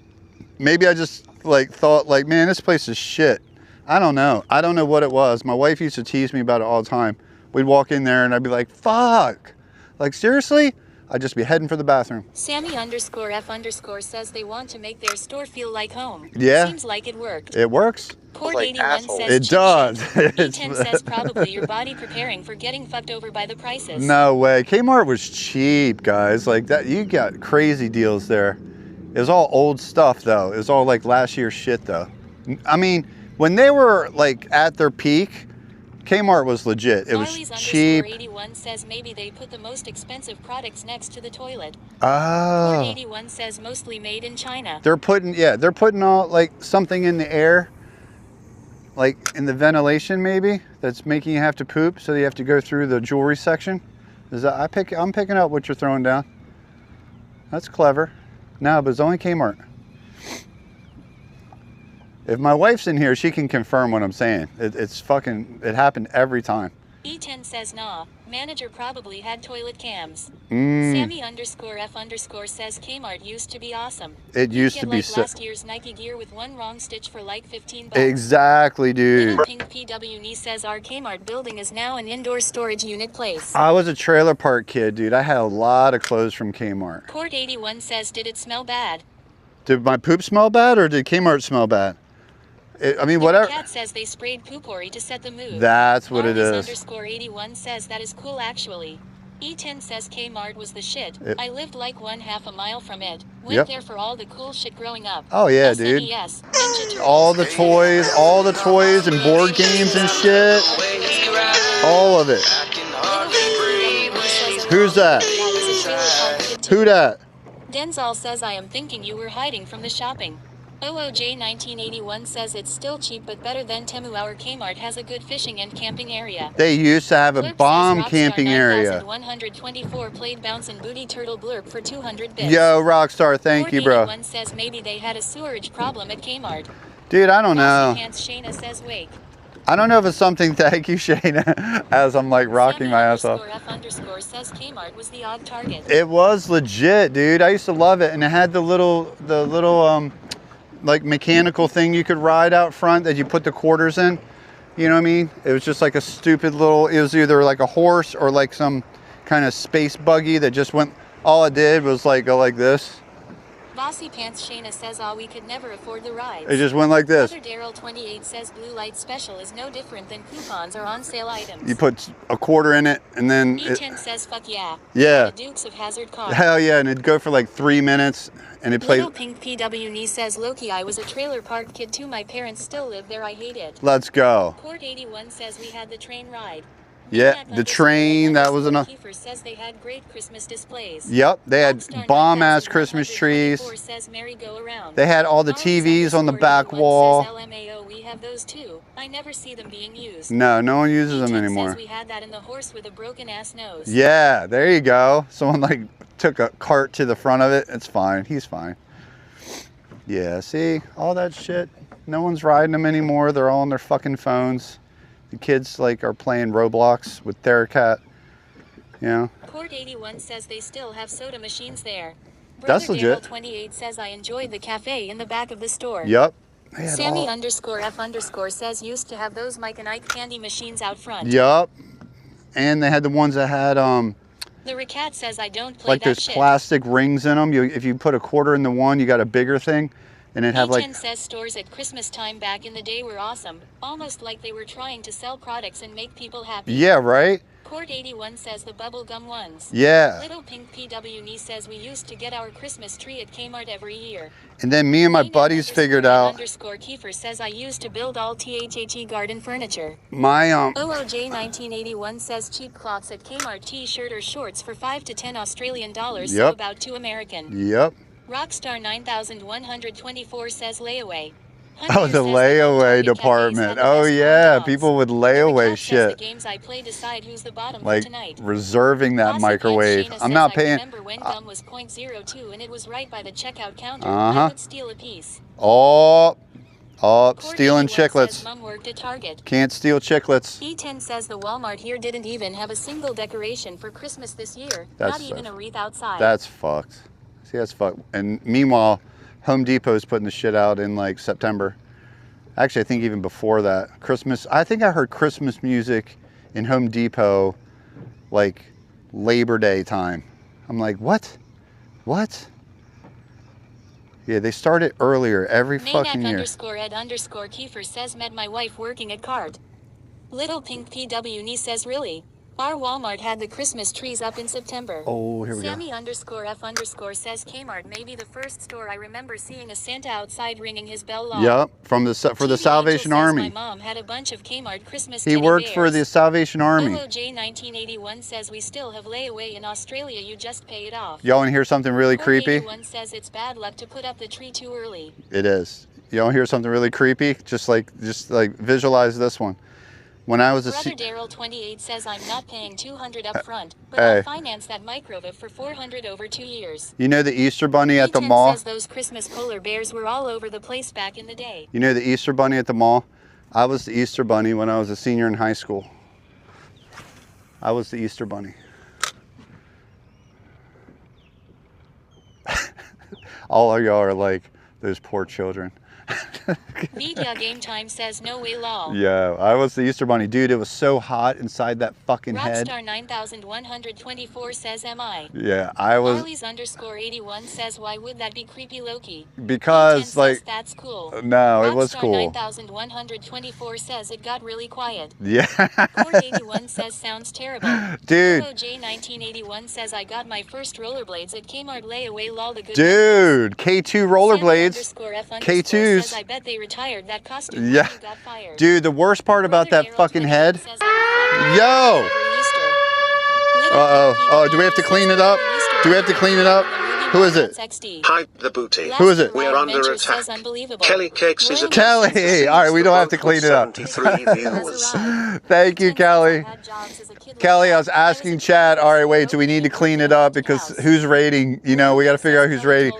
Maybe I just thought man, this place is shit. I don't know what it was. My wife used to tease me about it all the time. We'd walk in there and I'd be like, fuck, like seriously? I'd just be heading for the bathroom. Sammy _F_ says they want to make their store feel like home. Yeah. Seems like it worked. It works. Court like 81 assholes. says It does. E10 says probably your body preparing for getting fucked over by the prices. No way. Kmart was cheap, guys. Like that, you got crazy deals there. It was all old stuff though. It was all like last year's shit though. I mean, when they were like at their peak, Kmart was legit. It was cheap. 81 says maybe they put the most expensive products next to the toilet. Oh. 81 says mostly made in China. They're putting all like something in the air, like in the ventilation maybe, that's making you have to poop, so you have to go through the jewelry section. Is that I'm picking up what you're throwing down. That's clever. No, but it's only Kmart. If my wife's in here, she can confirm what I'm saying. It happened every time. E10 says nah. Manager probably had toilet cams. Sammy _F_ says Kmart used to be awesome. It used to be like last year's Nike gear with one wrong stitch for like 15 bucks. Exactly, dude. Pink PWNE says our Kmart building is now an indoor storage unit place. I was a trailer park kid, dude. I had a lot of clothes from Kmart. Court 81 says did it smell bad? Did my poop smell bad or did Kmart smell bad? I mean, whatever. Cat says they sprayed poopory to set the mood. That's what it is. _81 says that is cool actually. E10 says Kmart was the shit. I lived like 1/2 mile from it. Went there for all the cool shit growing up. Oh yeah, dude. SNES, Ninja Turtles. All the toys and board games and shit. All of it. Who's that? Who that? Denzel says I am thinking you were hiding from the shopping. OOJ 1981 says it's still cheap but better than Temu. Our Kmart has a good fishing and camping area. They used to have a bomb camping area. 124 played Bounce and Booty Turtle Blurp for 200 bits. Yo, Rockstar, thank you, bro. 81 says maybe they had a sewerage problem at Kmart. Dude, I don't know. Shayna says wake. I don't know if it's something, thank you, Shayna, as I'm like rocking my ass off. _F_ says Kmart was the odd target. It was legit, dude. I used to love it. And it had the little like mechanical thing you could ride out front that you put the quarters in. You know what I mean? It was just like a stupid little, it was either like a horse or like some kind of space buggy that just went, all it did was like go like this. Bossy Pants Shayna says, "Ah, we could never afford the rides." It just went like this. Brother Daryl 28 says Blue Light Special is no different than coupons or on sale items. You put a quarter in it and then E10 says fuck yeah. Yeah. The Dukes of Hazzard car. Hell yeah, and it'd go for like 3 minutes and it played. Little Pink PW Nee says, Loki, I was a trailer park kid too. My parents still live there. I hate it. Let's go. Port 81 says we had the train ride. Yeah, the train, that was enough. Kiefer says they had great Christmas displays. Yep, they had bomb-ass Christmas trees. Says merry go around. They had all the TVs on the back wall. Says LMAO, we have those too. I never see them being used. No, no one uses them E10 anymore. Says we had that in the horse with a broken ass nose. Yeah, there you go. Someone like took a cart to the front of it. It's fine. He's fine. Yeah, see, all that shit. No one's riding them anymore. They're all on their fucking phones. The kids like are playing Roblox with Theracat. You know. Port 81 says they still have soda machines there. That's Brother legit. Daryl 28 says I enjoyed the cafe in the back of the store. Yep. Sammy underscore F underscore says used to have those Mike and Ike candy machines out front. Yep. And they had the ones that had The Racat says I don't play like that there's shit. plastic rings in them. If you put a quarter in the one, you got a bigger thing, and it had E10 like. says stores at Christmas time back in the day were awesome, almost like they were trying to sell products and make people happy. Yeah, right. Court 81 says the bubblegum ones. Yeah. Little Pink PW Nee says we used to get our Christmas tree at Kmart every year. And then me and my buddies figured out. Underscore Kiefer says I used to build all THHE garden furniture. My OOJ 1981 says cheap cloths at Kmart t-shirt or shorts for 5 to 10 Australian dollars, so Yep. about 2 American. Yep. Rockstar 9124 says layaway. Oh, the layaway department. Oh yeah, people would layaway shit. The games I play decide who's the bottom Like for tonight. reserving that Bossy microwave. Pants Shayna I'm says, not I paying. remember when gum was 0.02 and it was right by the checkout counter. Uh-huh. I would steal a piece. Oh, Court stealing 81 says chiclets. Mom worked at Target. Can't steal chiclets. E10 says the Walmart here didn't even have a single decoration for Christmas this year. That's not even a wreath outside. That's fucked. See, that's fucked. And meanwhile, Home Depot's putting the shit out in like September. Actually, I think even before that. Christmas, I think I heard Christmas music in Home Depot like Labor Day time. I'm like, what? What? Yeah, they start it earlier every fucking year. Underscore Ed underscore Kiefer says met my wife working at Cart. Little Pink PW Nee says really? Our Walmart had the Christmas trees up in September. Oh, here we go. Sammy underscore F underscore says Kmart may be the first store I remember seeing a Santa outside ringing his bell long. Yep, for the TV Salvation Angel says Army. my mom had a bunch of Kmart Christmas He teddy worked for bears. the Salvation Army. OOJ 1981 says we still have layaway in Australia, you just pay it off. Y'all want to hear something really creepy? 81 says it's bad luck to put up the tree too early. It is. You want to hear something really creepy? Just like visualize this one. When I was a Brother Daryl 28 says I'm not paying $200 up front, but hey. I'll finance that microwave for $400 over 2 years. You know the Easter Bunny at the E10 mall? says those Christmas polar bears were all over the place back in the day. You know the Easter Bunny at the mall? I was the Easter Bunny when I was a senior in high school. I was the Easter Bunny. All of y'all are like those poor children. Media Game Time says no way lol. Yeah, I was the Easter Bunny. Dude, it was so hot inside that fucking head. Rockstar 9124 says MI. Yeah, I was. Harley's underscore 81 says why would that be creepy Loki? Because E10 like says that's cool. No, it was Rockstar cool. 9124 says it got really quiet. Yeah. Court 81 says sounds terrible. Dude. OJ 1981 says I got my first rollerblades at Kmart layaway lol the good. Dude, K2 rollerblades. Underscore F K2s. Says, I bet they retired that costume. Yeah. Got fired. Dude, the worst part about that fucking head. Says, Yo. Uh-oh. Oh, do we have to clean it up? Do we have to clean it up? Who is it? Hide the booty. Who is it? We are under attack. Kelly Cakes is a Kelly. All right, we don't have to clean it up. 73 views. Thank you, Kelly. Kelly, I was asking Chad, all right, wait, do we need to clean it up? Because who's rating? You know, we got to figure out who's rating.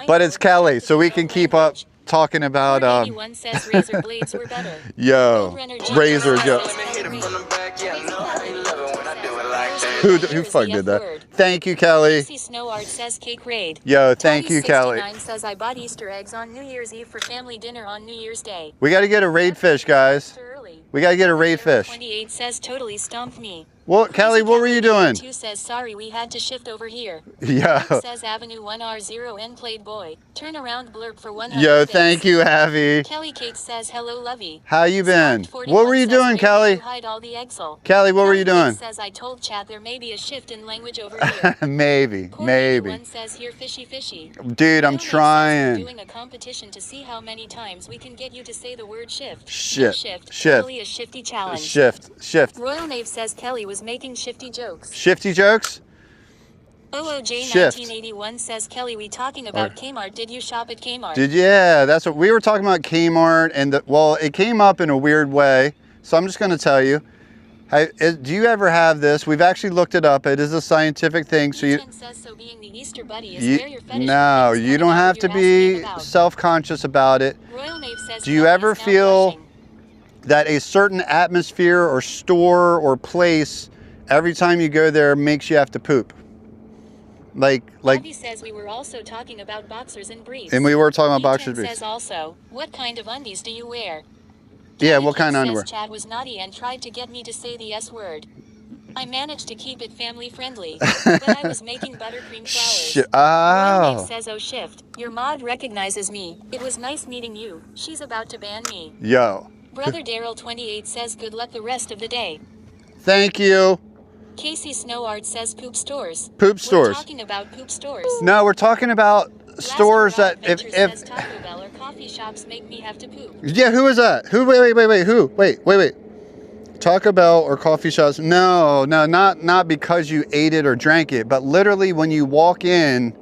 But it's Kelly, so we can keep up talking about, yo, razor jokes. Who fucking did that? Thank you, Kelly. Snow Art says cake raid. Yo, thank you, Kelly. Says I bought Easter eggs on New Year's Eve for family dinner on New Year's Day. We got to get a raid fish, guys. Early. We gotta get a raid fish. 28 says totally stomped me. Well, Kelly, what were you doing? 2 says sorry we had to shift over here. Yeah. Mark says Avenue 1R0N played boy. Turn around blurb for 100 Yo, bits. thank you, Avi. Kelly Cake says hello lovey. How you been? Sparked What were you 41 says, doing, "Where did Kelly? you hide all the exile?" Kelly, what were you Kelly Cake doing? says I told chat there may be a shift in language over here. Maybe, Core maybe. 81 says here fishy fishy. Dude, I'm Royal Nate says we're trying. doing a competition to see how many times we can get you to say the word shift. Shit, No shift. shift. Totally a shifty challenge. Shift. Royal Nave says Kelly was making shifty jokes. Shifty jokes? OOJ Shift. 1981 says Kelly we talking about Kmart. Did you shop at Kmart? Yeah, that's what we were talking about, Kmart, and well, it came up in a weird way, so I'm just gonna tell you. Do you ever have this? We've actually looked it up. It is a scientific thing. So says so being the Easter bunny is where your fetish no, remains you coming don't out have of to your be ass game about. self-conscious about it. Royal Nave says Do you Kelly ever is now feel blushing. that a certain atmosphere or store or place, every time you go there, makes you have to poop? Like, Abby says we were also talking about boxers and briefs. and we were talking about E10 boxer briefs. says also, what kind of undies do you wear? Yeah, Kelly what kind of King underwear? says Chad was naughty and tried to get me to say the S word. I managed to keep it family friendly, but I was making buttercream flowers. Royal Oh. Nave says oh shift, your mod recognizes me. It was nice meeting you. She's about to ban me. Yo. Brother Daryl 28 says good luck the rest of the day. Thank you. Casey Snowart says poop stores. Poop We're stores. talking about poop stores. No, we're talking about stores that Adventure if says Taco Bell or coffee shops make me have to poop. yeah, who is that? Who? Wait. Who? Wait. Taco Bell or coffee shops? No, not because you ate it or drank it, but literally when you walk in,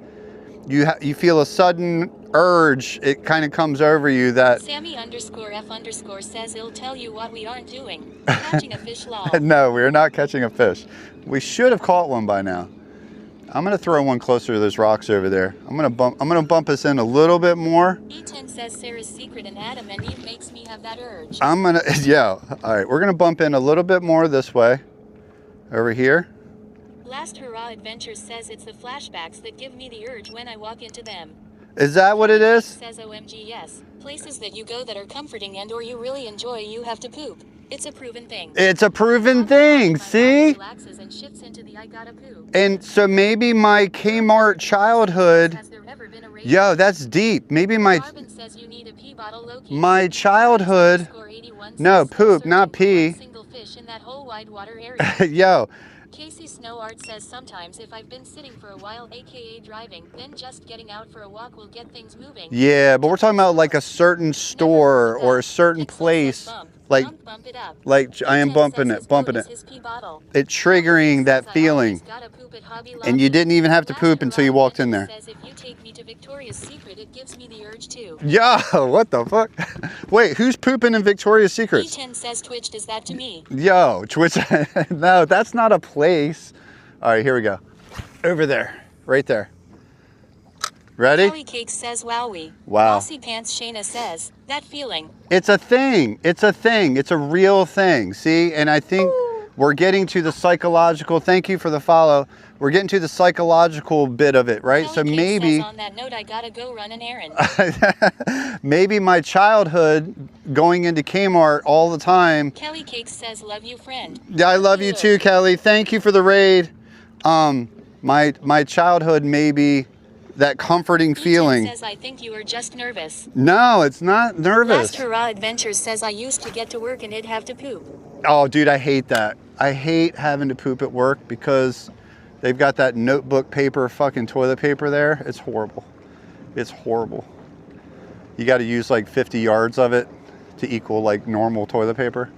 you feel a sudden urge. It kind of comes over you that Sammy_F_ says he'll tell you what we aren't doing. Catching a fish lol. no, we're not catching a fish. We should have caught one by now. I'm gonna throw one closer to those rocks over there. I'm gonna bump us in a little bit more. E10 says Sarah's secret and Adam and Eve makes me have that urge. Yeah. All right, we're gonna bump in a little bit more this way, over here. Last Hurrah Adventures says it's the flashbacks that give me the urge when I walk into them. Is that what it is? Says OMG yes. Places that you go that are comforting and or you really enjoy you have to poop. It's a proven thing. It's a proven thing. See? Relaxes and shifts into the I gotta poop. And so maybe my Kmart childhood. Has there ever been a raid? Yo, that's deep. Maybe my Carbon says you need a pee bottle low-key. my childhood. Score 81 No, says poop, searching not for pee. one single fish in that whole wide water area. Yo, Casey Snowart says sometimes if I've been sitting for a while, aka driving, then just getting out for a walk will get things moving. yeah, but we're talking about like a certain store or a certain place. Like, Bump it up. I am bumping it. It triggering that feeling. And you didn't even have to poop until you walked in there. Says if you take me to Victoria's Secret, it gives me the urge too. Yo, what the fuck? Wait, who's pooping in Victoria's Secret? E10 says Twitch does that to me. Yo, Twitch. No, that's not a place. All right, here we go. Over there, right there. Ready? Kelly Cake says wowie. Wow. Bossy Pants Shayna says, that feeling. It's a thing. It's a thing. It's a real thing. See, and I think we're getting to the psychological. Thank you for the follow. We're getting to the psychological bit of it, right? Kelly So Cake maybe, says, on that note, I gotta go run an errand. maybe my childhood going into Kmart all the time. Kelly Cake says, love you, friend. Yeah, I love you too, Kelly. Thank you for the raid. My childhood maybe that comforting feeling. Says, I think you are just nervous. No, it's not nervous. Last Hurrah Adventures says I used to get to work and it'd have to poop. Oh, dude, I hate that. I hate having to poop at work because they've got that notebook paper, fucking toilet paper there. It's horrible. It's horrible. You got to use like 50 yards of it to equal like normal toilet paper.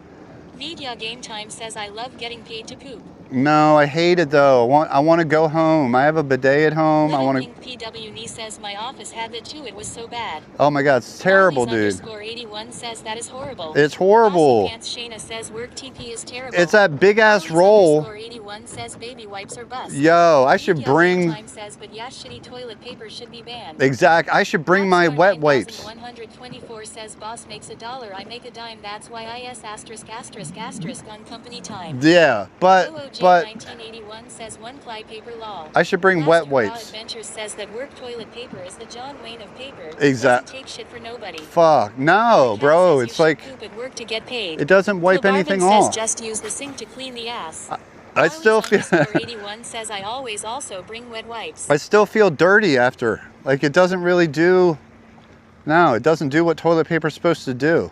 Media Game Time says I love getting paid to poop. No, I hate it though. I want to go home. I have a bidet at home. I want to. PWE says my office had that too. It was so bad. Oh my God, it's terrible, dude. _81 says that is horrible. It's horrible. Bossy Pants Shayna says work TP is terrible. It's that big ass roll. _81 says baby wipes are bust. Yo, I should bring. Time says, but yeah, shitty toilet paper should be banned. Exact. I should bring my wet wipes. 124 says boss makes $1, I make a dime. That's why IS *** on company time. Yeah, but. OOJ But 1981 says one ply paper law. I should bring wet Master Raw wipes. Adventures says that work toilet paper is the John Wayne of paper. Exact- Doesn't take shit for nobody. Fuck no, The cat bro. says It's you should like poop at work to get paid. it doesn't wipe Phil anything Barvin says off. just use the sink to clean the ass. I still feel. Barley's _81 says I always also bring wet wipes. I still feel dirty after. Like it doesn't really do. No, it doesn't do what toilet paper is supposed to do.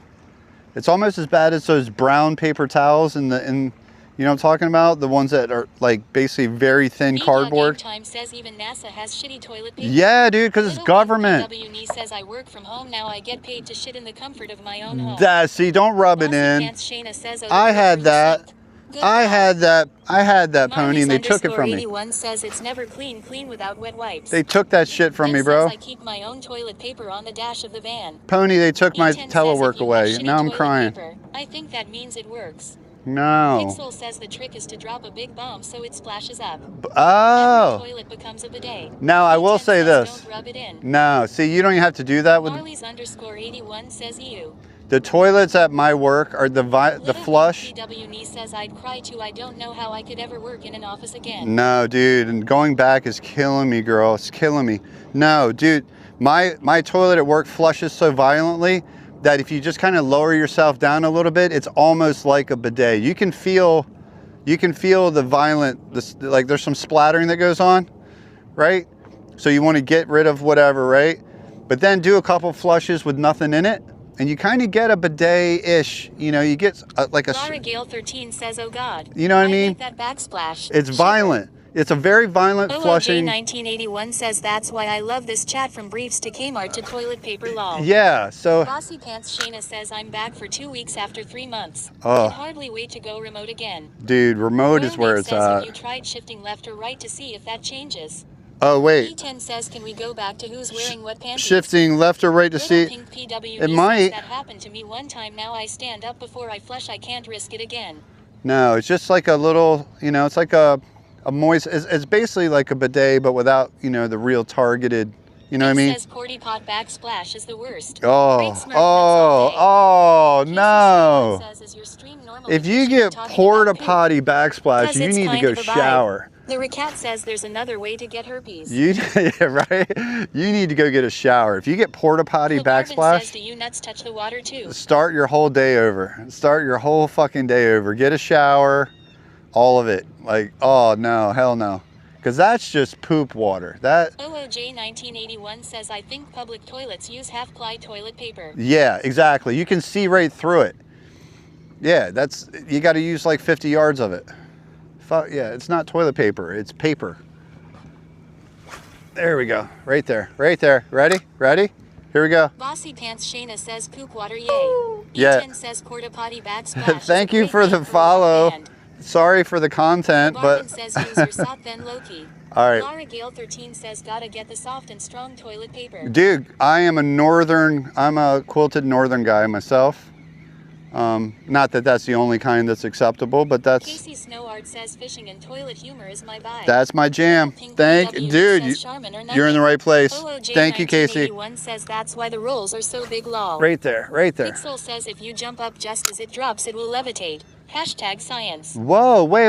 It's almost as bad as those brown paper towels you know what I'm talking about? The ones that are like basically very thin cardboard. Time says even NASA has shitty toilet paper. Yeah, dude, because it's government. W says I work from home now. I get paid to shit in the comfort of my own home. See, don't rub it in. Shayna says, I had that. Good I call. had that pony and they took it from me. _81 says it's never clean without wet wipes. They took that shit from me, Ken bro. says I keep my own toilet paper on the dash of the van. Pony, they took my E10 says telework if you want away. shitty Now I'm toilet crying. paper, I think that means it works. No. Pixel says the trick is to drop a big bomb so it splashes up. Oh. Every toilet becomes a bidet. Now I will E10 say says this. Don't rub it in. No, see, you don't even have to do that with Marley's _81 says you. the toilets at my work are the flush. PW says I'd cry too. I don't know how I could ever work in an office again. No, dude, and going back is killing me, girl. It's killing me. No, dude, my toilet at work flushes so violently that if you just kind of lower yourself down a little bit, it's almost like a bidet. You can feel the violent, like there's some splattering that goes on, right? So you want to get rid of whatever, right? But then do a couple flushes with nothing in it, and you kind of get a bidet-ish. You know, you get like a. Laura Gale 13 says, "Oh God." You know what I mean? Hate that backsplash. It's violent. It's a very violent flushing. 1981 says that's why I love this chat from briefs to Kmart to toilet paper law. Yeah, so. Bossy Pants Shayna says I'm back for 2 weeks after 3 months. Oh. Can hardly wait to go remote again. Dude, remote is where it's says, at. Have you tried shifting left or right to see if that changes? Oh, wait. E10 says, can we go back to who's wearing what panties? Shifting left or right to Little see. Pink PWE It might. Says that happened to me one time. Now I stand up before I flush. I can't risk it again. No, it's just like a little, you know, it's like a moist, it's basically like a bidet, but without, you know, the real targeted, you know what I mean? Says Porty Pot backsplash is the worst. No. Says, is your stream normal If you because get you're talking porta about poop? potty backsplash, Because you it's need to kind go of a vibe. shower. The Racat says there's another way to get herpes. Yeah, right? You need to go get a shower. If you get porta potty Phil Garvin backsplash, says, do you nuts touch the water too? start your whole day over. Start your whole fucking day over. Get a shower, all of it. Like, oh no, hell no. Because that's just poop water. That. OOJ 1981 says, I think public toilets use half-ply toilet paper. Yeah, exactly. You can see right through it. Yeah, that's, you got to use like 50 yards of it. Fuck, yeah, it's not toilet paper, it's paper. There we go, right there, right there. Ready? Ready? Here we go. Bossy Pants Shayna says, poop water yay. Yeah. E10 says, porta potty backsplash. Thank is a you great for name the a rock follow. band. Sorry for the content, Barton but says, use your soft then Loki. all right. Laura Gale 13 says, gotta get the soft and strong toilet paper. Dude, I'm a quilted northern guy myself. Not that that's the only kind that's acceptable, but Casey Snowart says, fishing and toilet humor is my vibe. that's my jam. Pink Thank PW dude, says Charmin or you're in the nothing. right place. OOJ Thank you, Casey. 1981 says that's why the rolls are so big lol. Right there, right there. Pixel says if you jump up just as it drops, it will levitate. Hashtag science. Whoa, wait.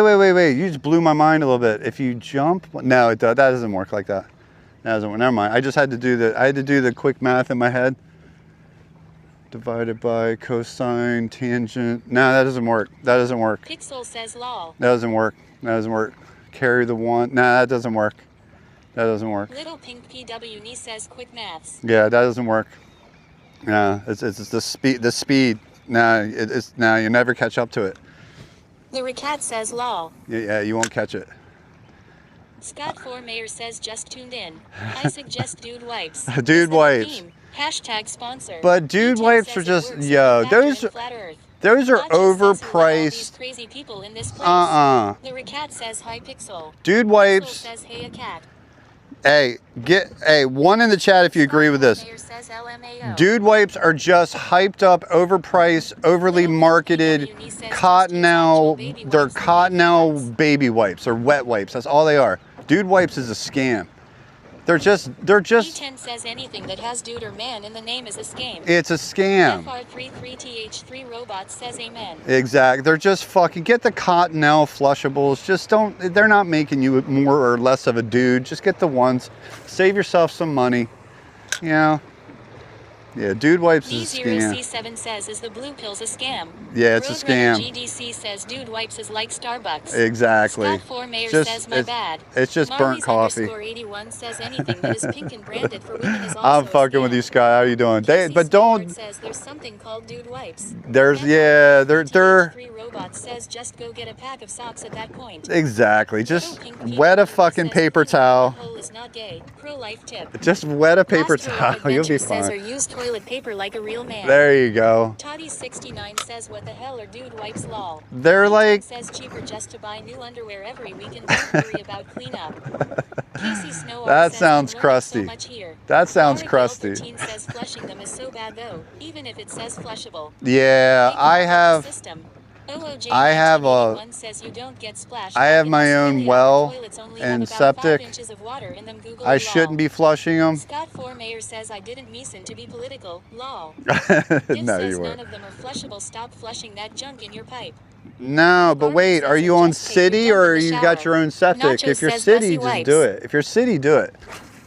You just blew my mind a little bit. If you jump, no, that doesn't work like that. That doesn't work. Never mind. I just had to do the quick math in my head. Divided by cosine, tangent. No, that doesn't work. That doesn't work. Pixel says lol. That doesn't work. That doesn't work. Carry the one. No, that doesn't work. That doesn't work. Little Pink PW says quick maths. Yeah, that doesn't work. No, it's the speed. The speed. No, no, you never catch up to it. The Racat says lol. Yeah, you won't catch it. Scott Formayer says just tuned in. I suggest dude wipes. Dude Is that the wipes. theme? Hashtag sponsor. But dude E10 wipes says are it just, works yo, with factor those and flat earth. are Hodges says who let all these overpriced. crazy people in this place. The Racat says hi Pixel. Dude Pixel wipes. says hey a cat. Hey, one in the chat if you agree with this. Formayer says LMAO. Dude wipes are just hyped up, overpriced, overly marketed Cottonelle. They're Cottonelle baby wipes or wet wipes. That's all they are. Dude wipes is a scam. They're just. E10 says anything that has dude or man in the name is a scam. It's a scam. FR33TH3 Robot says amen. Exactly. They're just fucking. Get the Cottonelle flushables. Just don't. They're not making you more or less of a dude. Just get the ones. Save yourself some money. You know. Yeah, dude wipes is a scam. D0C7 says, is the blue pills a scam? Yeah, it's a scam. GDC says, dude wipes is like Starbucks. Exactly. Scott 4 Mayor says, my bad. It's just burnt coffee. _81 says anything that is pink and branded for women is also I'm fucking with you, Scott. How you doing? But don't. Says there's something called dude wipes. There's they're. Free Robot says just go get a pack of socks at that point. Exactly. Just wet a fucking paper towel. Is not gay. Pro-life tip. Just wet a paper towel. You'll be fine. Toilet paper like a real man. There you go. Toddy69 says, what the hell are dude wipes lol? They're like. Says cheaper just to buy new underwear every week and don't worry about cleanup. Casey Snow that says, sounds crusty. So much here. That sounds crusty. Says flushing them is so bad though, even if it says flushable. Yeah, I have. I have my own well and septic. I shouldn't be flushing them. Scott 4 Mayor says I didn't mean to be political. Lol. No, you weren't. None of them are flushable. Stop flushing that junk in your pipe. No, but wait, are you on city or you got your own septic? If you're city, just do it. If you're city, do it.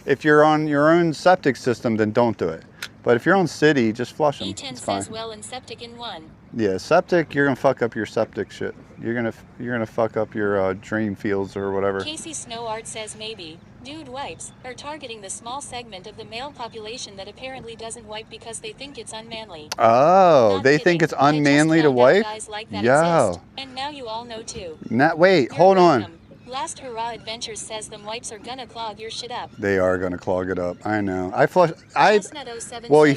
If you're on your own septic system, then don't do it. But if you're on city, just flush them. E10 says well and septic in one. Yeah, septic, you're gonna fuck up your septic shit. You're gonna fuck up your drain fields or whatever. Casey Snow Art says maybe dude wipes are targeting the small segment of the male population that apparently doesn't wipe because they think it's unmanly. Oh, they think it's unmanly to wipe? Like Yo. And now you all know too. Wait, hold on. Last Hurrah Adventures says them wipes are gonna clog your shit up. They are gonna clog it up. I know. Well, says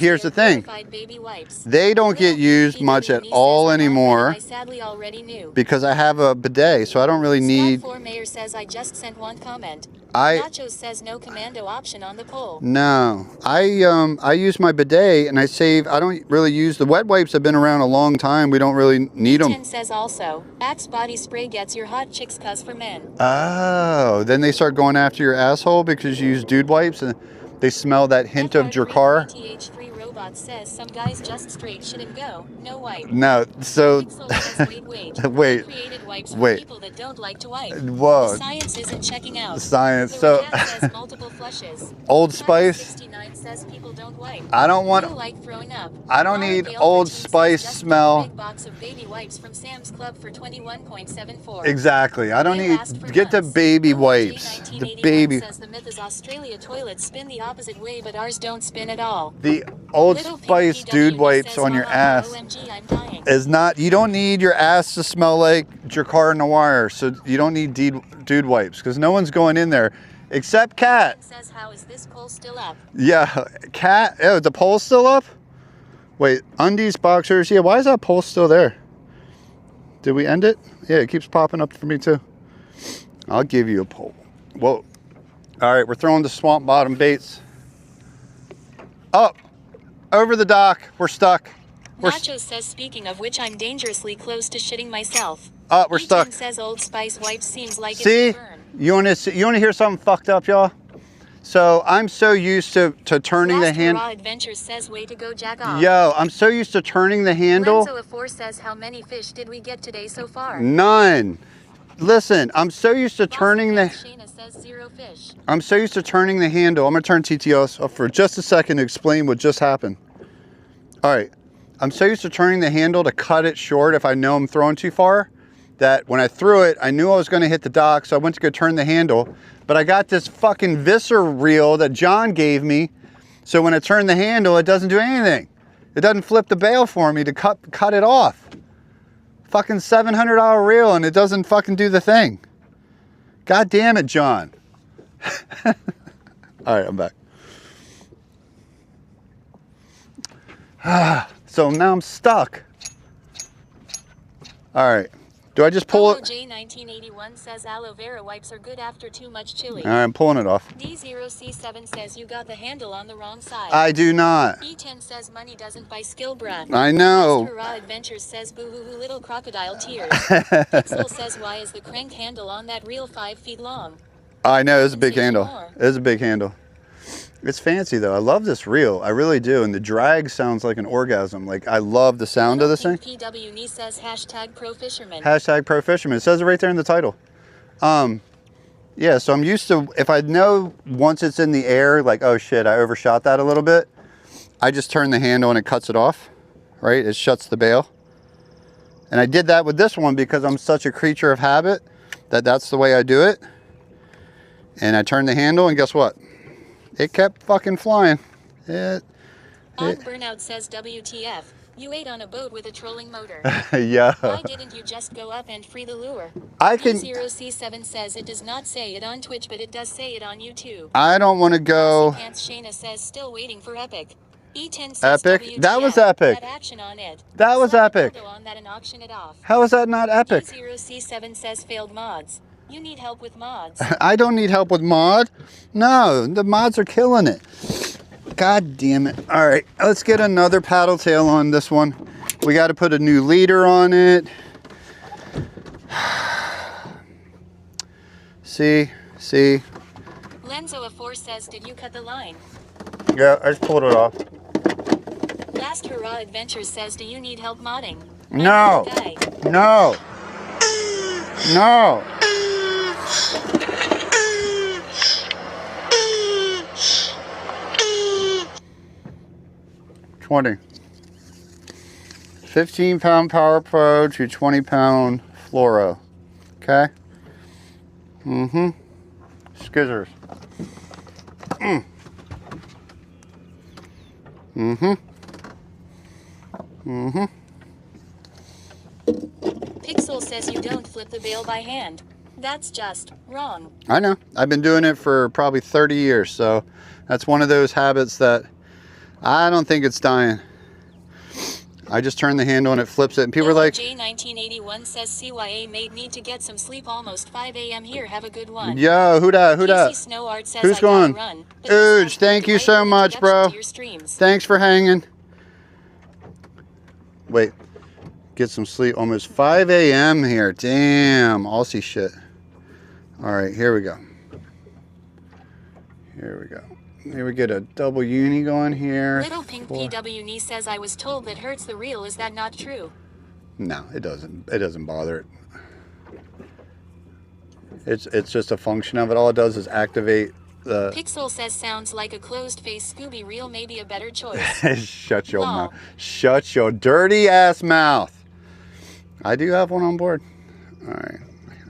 here's the thing. Baby wipes. They don't get used much at all anymore. I sadly already knew. Because I have a bidet, so I don't really need. Scott 4 Mayor says I just sent one comment. Nacho says no commando option on the poll. No, I use my bidet and I save. I don't really use the wet wipes. Have been around a long time. We don't really need them. Says also Axe body spray gets your hot chicks cuz for men. Oh, then they start going after your asshole because you use dude wipes and they smell that hint of Dracar. TH3 Robot says some guys just straight shouldn't go. No wipe. No, so wait. Created wipes for people that don't like to wipe. Whoa. The science isn't checking out. Science. So says multiple flushes. Old Spice. 69 says people don't wipe. I don't want. Like throwing up. I don't need Old Spice smell. Big box of baby wipes from Sam's Club for 21.74. Exactly. I don't need. Get the baby wipes. The baby. Says the myth is Australia toilets spin the opposite way, but ours don't spin at all. The Old Spice dude wipes on your ass is not. You don't need your ass to smell like Dracar Noir, so you don't need dude wipes because no one's going in there except Kat. Says how is this poll still up? Yeah, Kat. Oh, the poll's still up. Wait, undies, boxers. Yeah, why is that poll still there? Did we end it? Yeah, it keeps popping up for me too. I'll give you a poll. Whoa. All right, we're throwing the swamp bottom baits. Up. Over the dock. We're stuck. Nacho says, speaking of which, I'm dangerously close to shitting myself. We're stuck. Says Old Spice wipes seems like See? It's burn. You want to hear something fucked up, y'all? So I'm so used to turning the handle. Adventures says way to go jack off. Yo, I'm so used to turning the handle. Lenzo 4 says how many fish did we get today so far? None. Listen, I'm so used to turning the. Shayna says 0 fish. I'm so used to turning the handle. I'm gonna turn TTOs off for just a second to explain what just happened. All right, I'm so used to turning the handle to cut it short if I know I'm throwing too far, that when I threw it, I knew I was gonna hit the dock, so I went to go turn the handle. But I got this fucking Visser reel that John gave me, so when I turn the handle, it doesn't do anything. It doesn't flip the bail for me to cut it off. Fucking $700 reel and it doesn't fucking do the thing. God damn it, John. All right, I'm back. So now I'm stuck. All right. Do I just pull it? J1981 says aloe vera wipes are good after too much chili. All right, I'm pulling it off. D0C7 says you got the handle on the wrong side. I do not. E10 says money doesn't buy skill, bruh. I know. Hurrah Adventures says boo-hoo-hoo little crocodile tears. Pixel says why is the crank handle on that reel 5 feet long? I know, it's a big handle. It's a big handle. It's fancy though. I love this reel. I really do. And the drag sounds like an orgasm. Like I love the sound of this thing. PW Nee says #ProFisherman. #ProFisherman. It says it right there in the title. Yeah, so I'm used to, if I know once it's in the air, like, oh shit, I overshot that a little bit, I just turn the handle and it cuts it off, right? It shuts the bail. And I did that with this one because I'm such a creature of habit that that's the way I do it. And I turned the handle and guess what? It kept fucking flying. On Burnout says WTF. You ate on a boat with a trolling motor. Yeah. Why didn't you just go up and free the lure? I can. 0C7 says it does not say it on Twitch, but it does say it on YouTube. I don't want to go. Pants Shayna says still waiting for Epic. E10 says Epic? WTF. That was epic. That action on it. That was Slap a epic. dildo on that and auction it off. How is that not epic? 0C7 says failed mods. You need help with mods. I don't need help with mod. No, the mods are killing it. God damn it. All right, let's get another paddle tail on this one. We got to put a new leader on it. See? Lenzo4 says, did you cut the line? Yeah, I just pulled it off. Last Hurrah Adventures says, do you need help modding? No. No. No. $20. 15-pound Power Pro to 20-pound Fluoro. Okay? Mm-hmm. Skizzers. Mm-hmm. Mm-hmm. Pixel says you don't flip the bail by hand. That's just wrong. I know. I've been doing it for probably 30 years, so that's one of those habits that I don't think it's dying. I just turn the handle and it flips it, and people are like, J1981 says CYA made need to get some sleep, almost 5 a.m. here. Have a good one. yo, who dat? Snow Art says Who's I gotta going? run, but Ooge, this thank you so much, bro. to your streams. Thanks for hanging. Wait, get some sleep. Almost 5 a.m. here. Damn, Aussie shit. All right, here we go. Here we go. Here we get a double uni going here. Little Pink PW Nee says I was told that hurts the reel. Is that not true? No, it doesn't. It doesn't bother it. It's just a function of it. All it does is activate the. Pixel says sounds like a closed face Scooby reel may be a better choice. Shut your Lol. mouth. Shut your dirty ass mouth. I do have one on board. All right.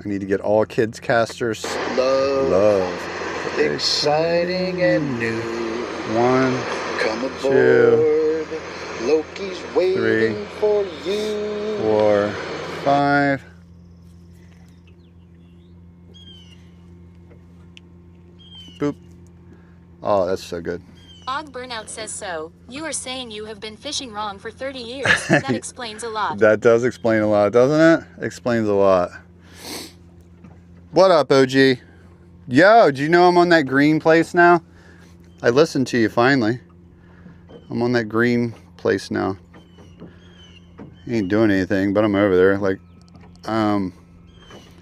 I need to get all kids casters. Love. Exciting and new. 1, Come aboard. 2, Loki's waiting 3, for you. 4, 5. Boop. Oh, that's so good. Og Burnout says so. You are saying you have been fishing wrong for 30 years. That explains a lot. That does explain a lot, doesn't it? Explains a lot. What up, OG? Yo, do you know I'm on that green place now? I listened to you finally. I'm on that green place now. Ain't doing anything, but I'm over there. Like,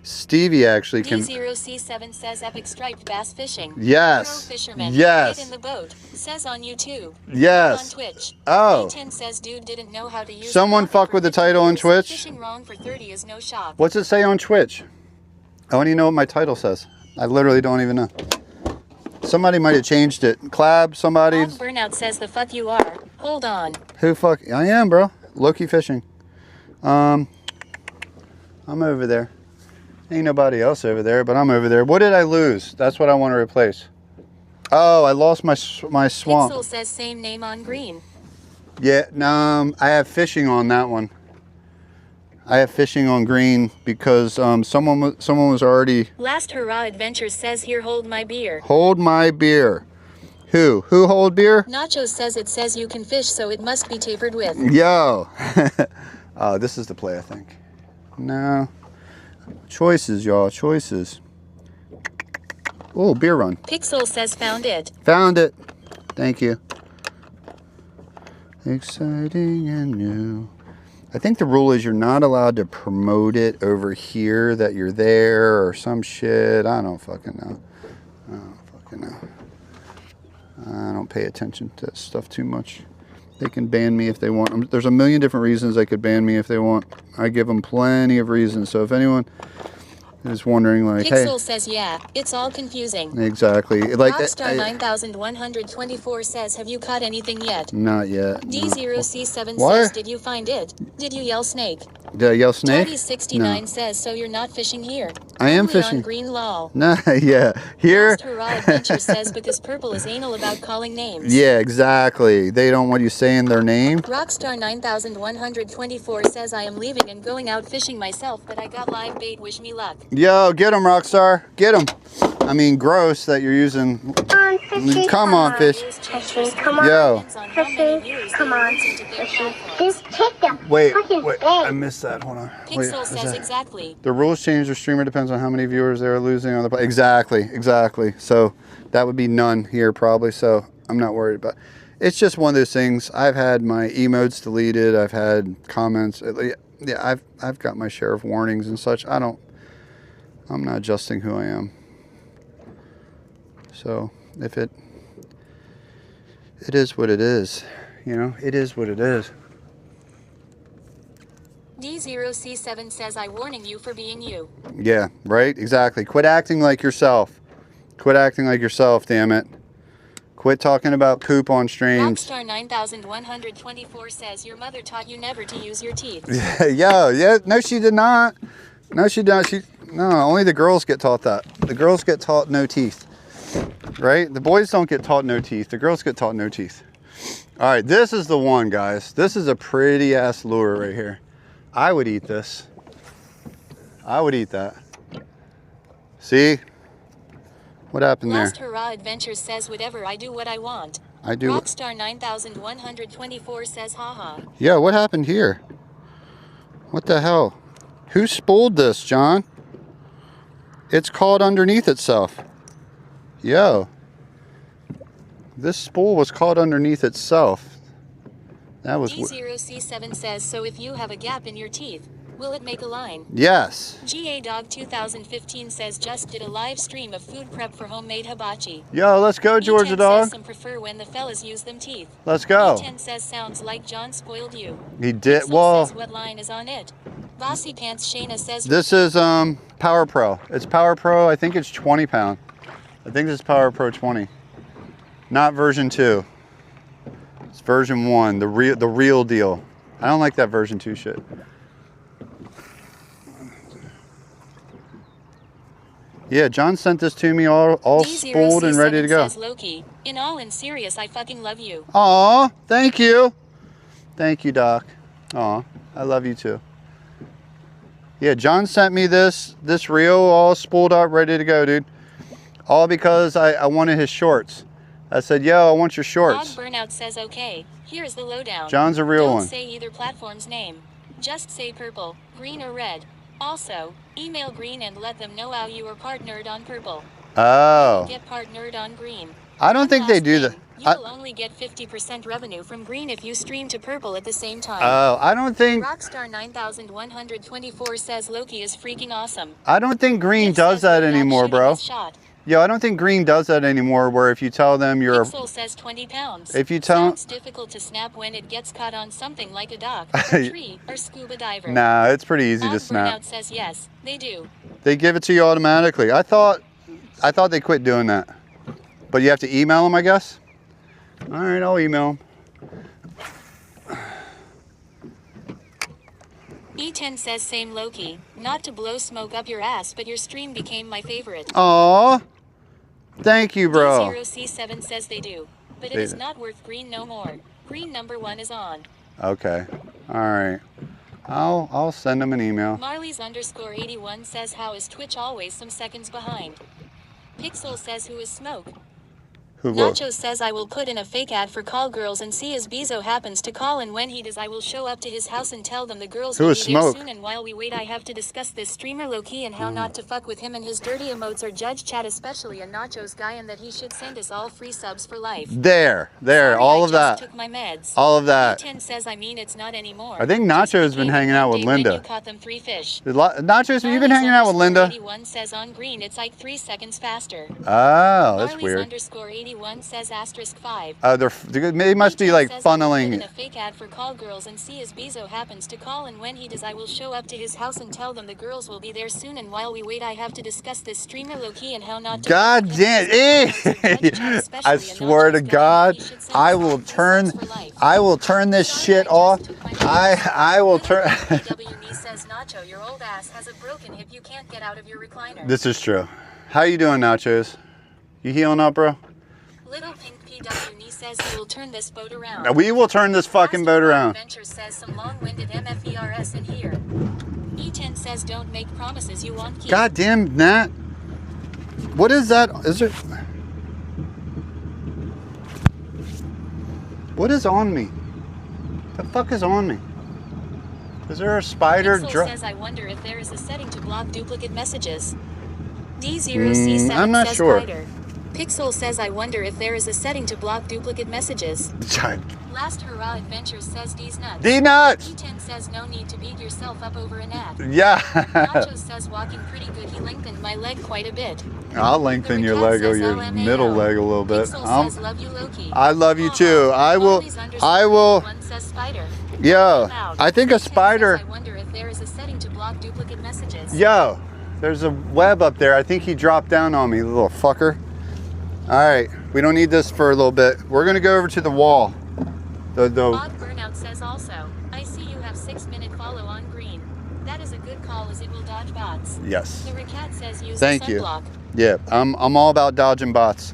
Stevie actually can. D0C7 says epic striped bass fishing. Yes. Fisherman. Yes. Get in the boat. Says on YouTube. Yes. On Twitch. Oh. D10 says dude didn't know how to use. Someone fuck with the title on Twitch. Fishing wrong for 30 is no shop. What's it say on Twitch? I don't even know what my title says. I literally don't even know. Somebody might have changed it. Clab, somebody. Og Burnout says the fuck you are. Hold on. Who fuck? I am, bro. Loki fishing. I'm over there. Ain't nobody else over there, but I'm over there. What did I lose? That's what I want to replace. Oh, I lost my swamp. Pixel says same name on green. Yeah, no, I have fishing on that one. I have fishing on green because someone was already. Last Hurrah Adventures says here hold my beer. Hold my beer. Who hold beer? Nacho says it says you can fish, so it must be tapered with. Yo. Oh, this is the play, I think. No. Choices, y'all. Choices. Oh, beer run. Pixel says found it. Found it. Thank you. Exciting and new. I think the rule is you're not allowed to promote it over here that you're there or some shit. I don't fucking know. I don't fucking know. I don't pay attention to that stuff too much. They can ban me if they want. There's a million different reasons they could ban me if they want. I give them plenty of reasons. So if anyone is wondering, like, Pixel hey, says, yeah, it's all confusing. exactly. Like Rockstar 9124 says, have you caught anything yet? Not yet. D0C7 Why? says, did you find it? Did you yell snake? Did I yell snake? Tiny69 No. says, so you're not fishing here. I am Only fishing. on green lol. Nah, yeah. Here. Lost Hurrah Adventure says, because Purple is anal about calling names. Yeah, exactly. They don't want you saying their name. Rockstar 9124 says, I am leaving and going out fishing myself, but I got live bait, wish me luck. Yo, get them, Rockstar. Get them. I mean, gross that you're using. Come on, fish. Come on. Yo. Come on. Just take them. Wait. I missed that. Hold on. Wait, Pixel is says that- exactly. The rules change. The streamer depends on how many viewers they're losing on the. Exactly. So that would be none here probably. So I'm not worried about. It's just one of those things. I've had my emotes deleted. I've had comments. Yeah, I've got my share of warnings and such. I'm not adjusting who I am. So if it is what it is, you know, it is what it is. D0C7 says, I warning you for being you. Yeah, right? Exactly. Quit acting like yourself. Quit acting like yourself, damn it. Quit talking about poop on streams. Rockstar 9124 says, your mother taught you never to use your teeth. Yeah. No, she did not. No, she didn't. No, only the girls get taught that. The girls get taught no teeth. Right? The boys don't get taught no teeth. The girls get taught no teeth. All right, this is the one, guys. This is a pretty ass lure right here. I would eat this. I would eat that. See? What happened there? Lost Hurrah Adventures says, whatever, I do what I want. I do. Rockstar 9124 says, haha. Yeah, what happened here? What the hell? Who spooled this, John? It's caught underneath itself. Yo. This spool was caught underneath itself. That was... D0C7 says, so if you have a gap in your teeth, will it make a line? Yes. GA Dog 2015 says, just did a live stream of food prep for homemade hibachi. Yo, let's go, Georgia E10 dog. says some prefer when the fellas use them teeth. Let's go. E10 says, sounds like John spoiled you. He did. Pixel Well, says, what line is on it? Bossy Pants Shayna says, this is Power Pro. It's Power Pro. I think it's 20 pound. I think this is Power Pro 20. Not version 2. It's version 1, the real deal. I don't like that version 2 shit. Yeah, John sent this to me all spooled and ready to go. Says Loki, in all and serious, I fucking love you. Aw, thank you. Thank you, Doc. Aw, I love you too. Yeah, John sent me this reel all spooled up, ready to go, dude. All because I wanted his shorts. I said, yo, I want your shorts. Dog Burnout says, okay, here's the lowdown. John's a real Don't one. say either platform's name. Just say purple, green, or red. Also, email green and let them know how you are partnered on purple. Oh. Get partnered on green. I don't think they do that. You'll only get 50% revenue from green if you stream to purple at the same time. Oh, I don't think... Rockstar 9124 says Loki is freaking awesome. I don't think green It does says that we're not anymore, shooting bro. this shot. Yo, I don't think green does that anymore, where if you tell them you're... Pixel says 20 pounds. If you tell... Sounds difficult to snap when it gets caught on something like a dock, a tree, or scuba diver. Nah, it's pretty easy to Dog snap. Burnout says yes, they do. They give it to you automatically. I thought they quit doing that. But you have to email them, I guess? All right, I'll email them. E10 says same Loki. Not to blow smoke up your ass, but your stream became my favorite. Aw. Thank you, bro. D0C7 says they do. But it They is do. not worth green no more. Green number 1 is on. Okay. All right. I'll send them an email. Marley's _81 says how is Twitch always some seconds behind. Pixel says who is Smoke. Who will? Nacho says I will put in a fake ad for call girls and see as Bezo happens to call, and when he does I will show up to his house and tell them the girls Who will is be there Smoke? soon, and while we wait I have to discuss this streamer low-key and how not to fuck with him and his dirty emotes or judge chat, especially a Nacho's guy, and that he should send us all free subs for life. There, Sorry, all I of just that. took my meds. All of that. E10 says I mean it's not anymore. I think Just Nacho's been became hanging out with Monday when Linda. You caught them 3 fish. Nachos, have you been hanging out with Linda? Marley's _81 says on green it's like 3 seconds faster. Oh, that's Marley's weird. _81 21 says *5. They must be like funneling. A fake ad for call girls and see as Bezo happens to call, and when he does I will show up to his house and tell them the girls will be there soon, and while we wait I have to discuss this streamer low-key and how not to. God damn it. I swear to God, I will turn this shit off. I will turn. Says Nacho, your old ass has a broken hip, you can't get out of your recliner. This is true. How you doing, Nachos? You healing up, bro? Little Pink PWE says he will turn this boat around. We will turn this fucking boat around. Adventure says some long-winded MFERS in here. E10 says don't make promises you won't keep. God damn, Nat. What is that? Is it? What is on me? The fuck is on me? Is there a spider? Pixel says I wonder if there is a setting to block duplicate messages. D0C7 I'm not says sure. Spider. Pixel says I wonder if there is a setting to block duplicate messages. Last Hurrah Adventure says D's nuts. D nuts! E10 says no need to beat yourself up over an ad. Yeah. Nacho says walking pretty good. He lengthened my leg quite a bit. I'll lengthen your leg or your middle leg a little bit. Pixel says love you Loki. I love you too. I will. One says Spider. Yo, I think a spider. I wonder if there is a setting to block duplicate messages. Yo, there's a web up there. I think he dropped down on me, little fucker. All right, we don't need this for a little bit. We're gonna go over to the wall. Odd Burnout says also, I see you have 6-minute follow on green. That is a good call as it will dodge bots. Yes. The Ricat says use Thank the you. sunblock. Yeah, I'm all about dodging bots.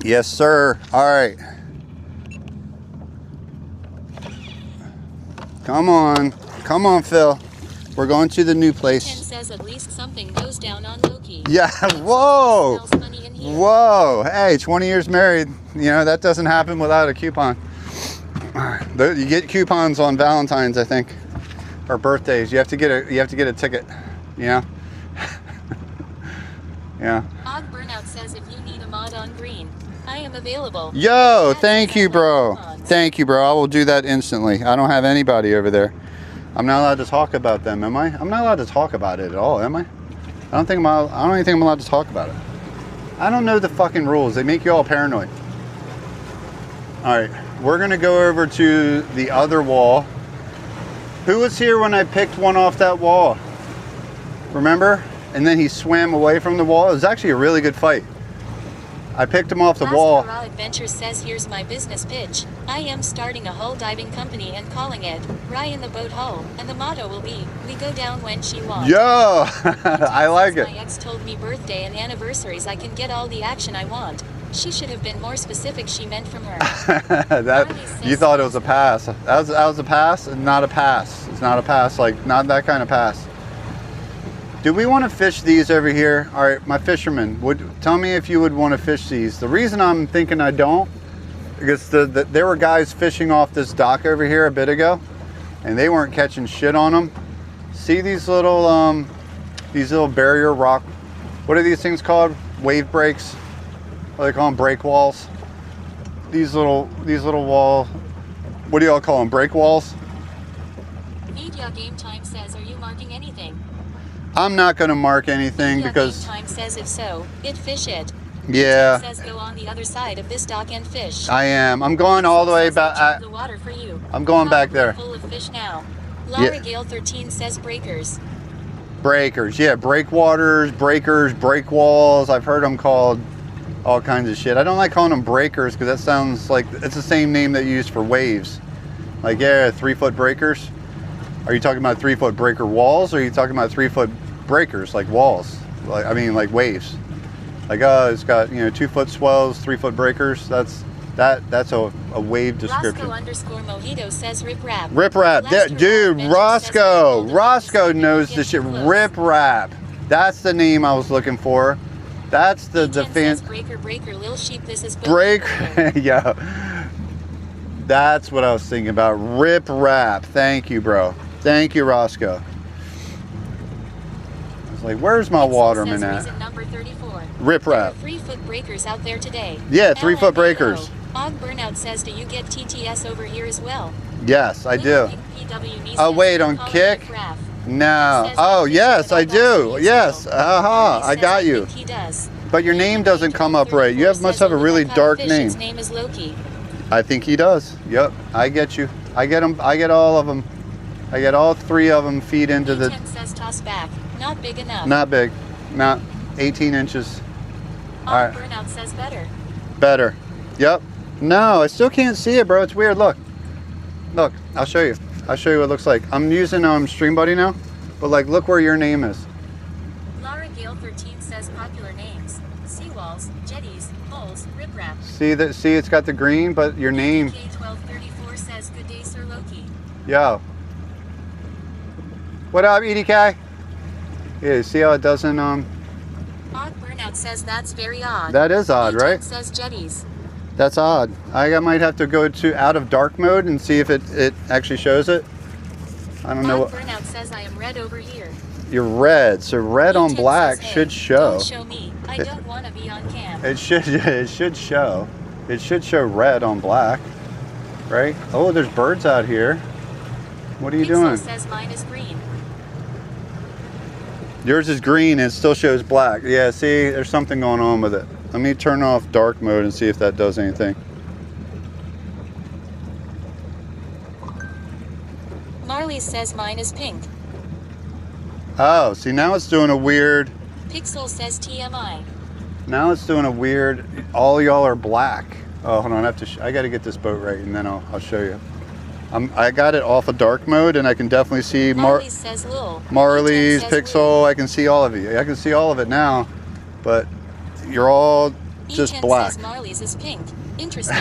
Yes, sir. All right. Come on, Phil. We're going to the new place. Ken says at least something goes down on Loki. Yeah. Whoa. Smells funny in here. Whoa. Hey, 20 years married. You know that doesn't happen without a coupon. You get coupons on Valentine's, I think, or birthdays. You have to get a ticket. You know. Yeah. Odd Burnout says if you need a mod on green, I am available. Yo, thank you, bro. Thank you, bro. I will do that instantly. I don't have anybody over there. I'm not allowed to talk about them, am I? I'm not allowed to talk about it at all, am I? I don't even think I'm allowed to talk about it. I don't know the fucking rules. They make you all paranoid. All right, we're gonna go over to the other wall. Who was here when I picked one off that wall? Remember? And then he swam away from the wall. It was actually a really good fight. I picked him off the wall. Last Adventure says here's my business pitch. I am starting a hull diving company and calling it Ryan the Boat Hull, and the motto will be we go down when she wants. Yo, I like it. My ex told me birthday and anniversaries I can get all the action I want. She should have been more specific. She meant from her. You thought it was a pass. That was a pass, and not a pass. It's not a pass. Like not that kind of pass. Do we want to fish these over here? All right, my fisherman, tell me if you would want to fish these. The reason I'm thinking I don't, because there were guys fishing off this dock over here a bit ago, and they weren't catching shit on them. See these little barrier rock, what are these things called? Wave breaks? What do they call them? Break walls? These little wall, what do y'all call them? Break walls? Media Game Time says, are you marking anything? I'm not going to mark anything because Time says if so, it fish it. Yeah. It says go on the other side of this dock and fish. I am. I'm going all the way back. The water for you. I'm going back there. Full of fish now. Laura Gale 13 says breakers. Breakers, yeah, breakwaters, breakers, break walls. I've heard them called all kinds of shit. I don't like calling them breakers because that sounds like it's the same name that you use for waves. Like, yeah, 3-foot breakers. Are you talking about 3-foot breaker walls, or are you talking about 3-foot breakers, like walls? Like, I mean, like waves. Like, it's got 2-foot swells, 3-foot breakers. That's a wave description. Roscoe_Mojito says rip rap. Rip rap, dude. Roscoe knows the shit. Rip rap. That's the name I was looking for. That's the fan. Breaker, Lil Sheep. This is break. Yeah. That's what I was thinking about. Rip rap. Thank you, bro. Thank you, Roscoe. I was like, where's my waterman at? Number 34. Rip rap. 3-foot breakers out there today. Yeah, 3-foot breakers. Og Burnout says, do you get TTS over here as well? Yes, I do. Oh, wait, on Kick? No. Oh, yes, I do. Yes. I got you. He does. But your name doesn't come up right. You must have a really dark name. His name is Loki. I think he does. Yep, I get you. I get them. I get all of them. I get all 3 of them feed into the. Says toss back. Not big enough. Not big. Not 18 inches. All right. Burnout says better. Better. Yep. No, I still can't see it, bro. It's weird. Look. Look. I'll show you. I'll show you what it looks like. I'm using Stream Buddy now, but like, look where your name is. Laura Gale 13 says popular names: seawalls, jetties, hulls, riprap. See that? See, it's got the green, but your name. K1234 says good day, Sir Loki. Yo. What up, EDK? Yeah, see how it doesn't Odd Burnout says that's very odd. That is odd, right? Says jetties. That's odd. I might have to go to out of dark mode and see if it actually shows it. I don't know. Odd Burnout says I am red over here. You're red, so red on black says, hey, should show. Don't show me. I don't want to be on cam. It should show. It should show red on black, right? Oh, there's birds out here. What are you doing? Says mine is green. Yours is green and it still shows black. Yeah, see, there's something going on with it. Let me turn off dark mode and see if that does anything. Marley says mine is pink. Oh, see, now it's doing a weird. Pixel says TMI. Now it's doing a weird. All y'all are black. Oh, hold on. I got to get this boat right, and then I'll show you. I got it off of dark mode, and I can definitely see Marley's says Lil. Marley's, says Pixel. I can see all of you. I can see all of it now, but you're all just black. Says Marley's is pink. Interesting.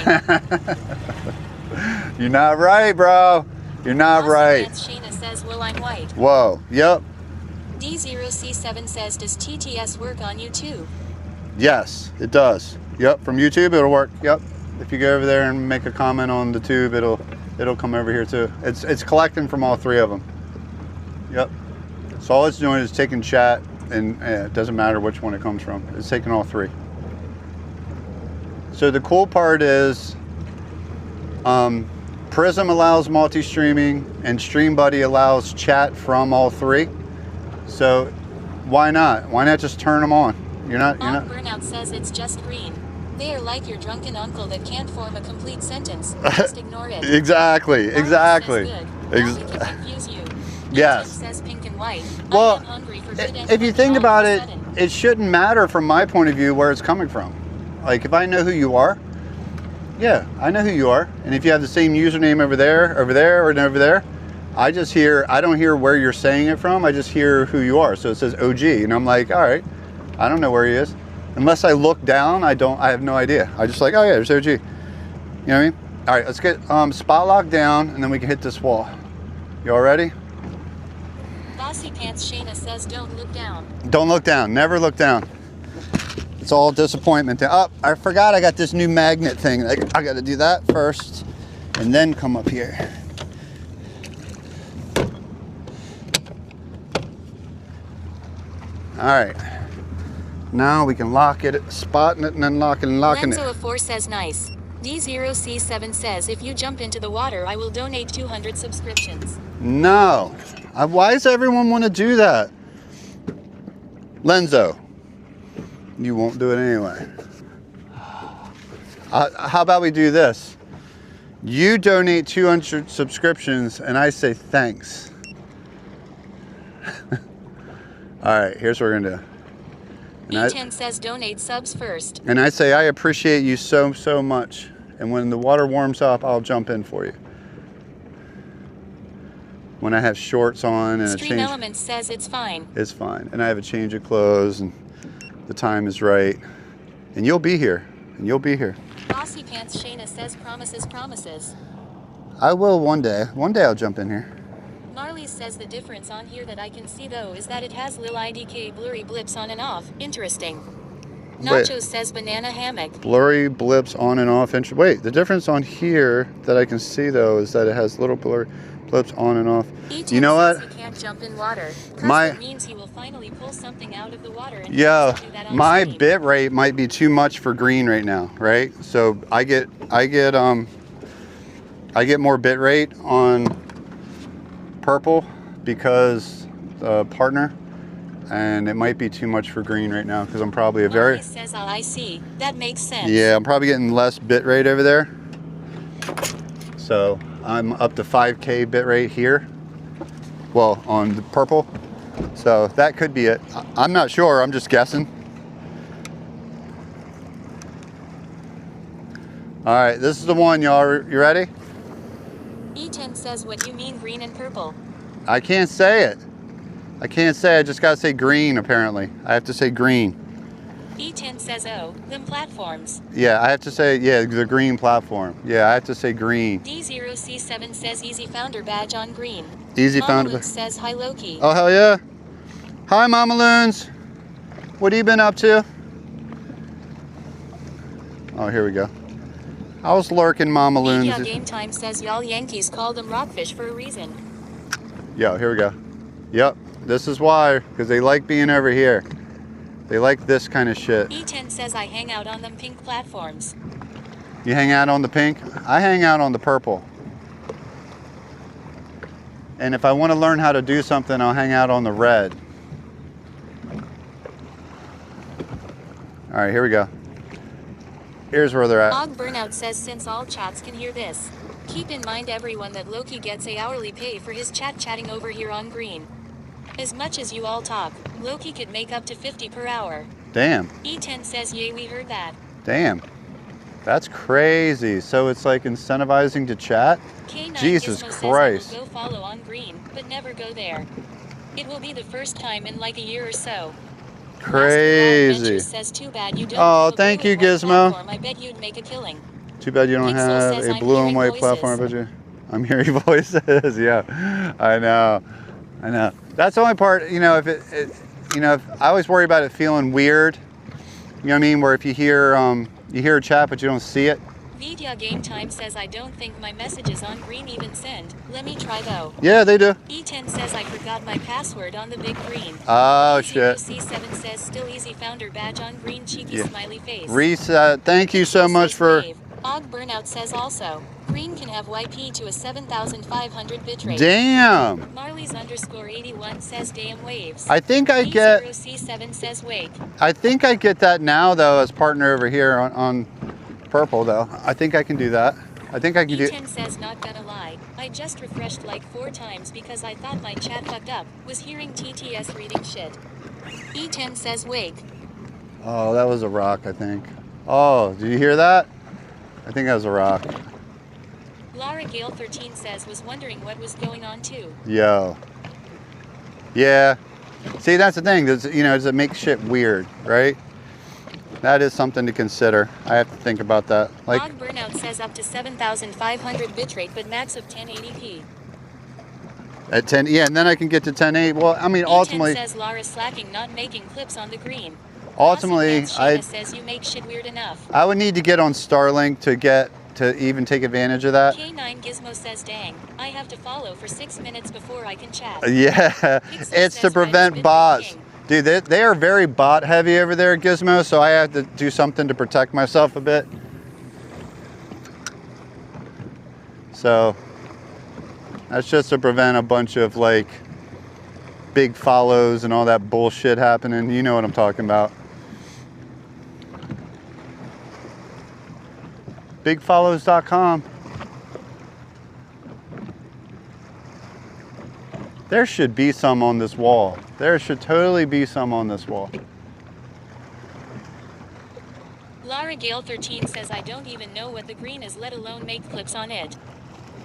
You're not right, bro. You're not right. Shayna says, well, I'm white. Whoa. Yep. D0C7 says, does TTS work on YouTube? Yes, it does. Yep. From YouTube, it'll work. Yep. If you go over there and make a comment on the tube, it'll come over here too. It's collecting from all 3 of them. Yep. So all it's doing is taking chat, and it doesn't matter which one it comes from. It's taking all 3. So the cool part is Prism allows multi-streaming and Stream Buddy allows chat from all 3. So why not? Why not just turn them on? You're not. Burnout says it's just green. They are like your drunken uncle that can't form a complete sentence. Just ignore it. Exactly. Exactly. Confuse you. Yes. Says pink and white. Well, if you think about it, it shouldn't matter from my point of view where it's coming from. Like, if I know who you are, yeah, I know who you are. And if you have the same username over there, or over there, I don't hear where you're saying it from. I just hear who you are. So it says OG, and I'm like, all right, I don't know where he is. Unless I look down, I have no idea. I just like, oh yeah, there's OG. You know what I mean? All right, let's get spot lock down, and then we can hit this wall. You all ready? Bossy Pants Shayna says, don't look down. Don't look down. Never look down. It's all disappointment. Oh, I forgot I got this new magnet thing. I got to do that first, and then come up here. All right. Now we can lock it, spotting it, and then locking it. Lenzo4 says nice. D0C7 says, if you jump into the water, I will donate 200 subscriptions. No. Why does everyone want to do that? Lenzo, you won't do it anyway. How about we do this? You donate 200 subscriptions, and I say thanks. All right, here's what we're going to do. E10 says donate subs first. And I say, I appreciate you so much. And when the water warms up, I'll jump in for you. When I have shorts on and Stream Elements says it's fine. It's fine. And I have a change of clothes and the time is right. And you'll be here. And you'll be here. Bossy Pants Shayna says promises. I will one day. One day I'll jump in here. Marley says the difference on here that I can see though is that it has lil IDK blurry blips on and off. Interesting. Nacho says banana hammock. Blurry blips on and off. Wait, the difference on here that I can see though is that it has little blurry blips on and off. E10 you know what? He can't jump in water. That means he will finally pull something out of the water. And my bit rate might be too much for green right now, right? So I get more bit rate on purple because partner, and it might be too much for green right now because I'm probably a very... Marley says, "Oh, I see. That makes sense." Yeah, I'm probably getting less bit rate over there. So I'm up to 5K bit rate here. Well, on the purple. So that could be it. I'm not sure, I'm just guessing. All right, this is the one, y'all. You ready? E10 says, "What you mean green and purple?" I can't say it. I can't say, I just gotta say green apparently. I have to say green. E10 says, "Oh, them platforms." Yeah, I have to say, yeah, the green platform. Yeah, I have to say green. D0C7 says, "Easy founder badge on green." Easy Mama founder. Loon says, "Hi Loki." Oh, hell yeah. Hi, Mama Loons. What have you been up to? Oh, here we go. I was lurking, Mama Loons. Media Game Time says, "Y'all Yankees call them rockfish for a reason." Yo, here we go. Yep, this is why, because they like being over here. They like this kind of shit. E10 says, "I hang out on them pink platforms." You hang out on the pink? I hang out on the purple. And if I want to learn how to do something, I'll hang out on the red. All right, here we go. Here's where they're at. Og Burnout says, "Since all chats can hear this, keep in mind everyone that Loki gets a hourly pay for his chatting over here on green. As much as you all talk, Loki could make up to 50 per hour." Damn. E10 says, "Yay, we heard that." Damn. That's crazy. So it's like incentivizing to chat? K9 Jesus Gizmo Christ. says, "I will go follow on green, but never go there. It will be the first time in like a year or so." Crazy. Says, "Too bad you don't Oh, have a thank blue you, and white Gizmo. platform. I bet you'd make a killing." Too bad you don't Pixel have says, a "I'm blue and hearing white voices." platform, I bet you. I'm hearing voices, yeah. I know. That's the only part, you know, if I always worry about it feeling weird. You know what I mean? Where if you hear a chat but you don't see it. Media Game Time says, "I don't think my messages on green even send. Let me try though." Yeah, they do. E10 says, "I forgot my password on the big green." Oh, shit. C7 says, "Still easy founder badge on green, cheeky Yeah. smiley face." Reset. Thank you so much for... Og Burnout says also, "Green can have YP to a 7,500 bitrate." Damn. Marley's _81 says, "Damn waves." I think I get... D0C7 says, "Wake." I think I get that now, though, as partner over here on purple, though. I think I can do that. I think I can do... E10 says, "Not gonna lie, I just refreshed like 4 times because I thought my chat fucked up, was hearing TTS reading shit." E10 says, "Wake." Oh, that was a rock, I think. Oh, did you hear that? I think that was a rock. Lara Gale 13 says, "Was wondering what was going on too." Yo. Yeah. See, that's the thing. Does it make shit weird, right? That is something to consider. I have to think about that. Like, Og Burnout says up to 7,500 bitrate, but max of 1080p. at 10, yeah, and then I can get to 1080. Well, I mean, ultimately, E10 says, "Lara slacking not making clips on the green." ultimately, Shayna says, "You make shit weird enough." I would need to get on Starlink to even take advantage of that. K9 Gizmo says, "Dang, I have to follow for 6 minutes before I can chat." Yeah, Pixel it's to says, prevent "Rise, bots. King." Dude, they are very bot heavy over there at Gizmo, so I have to do something to protect myself a bit. So that's just to prevent a bunch of like big follows and all that bullshit happening. You know what I'm talking about. Bigfollows.com. There should be some on this wall. There should totally be some on this wall. Lara Gale 13 says, "I don't even know what the green is, let alone make clips on it."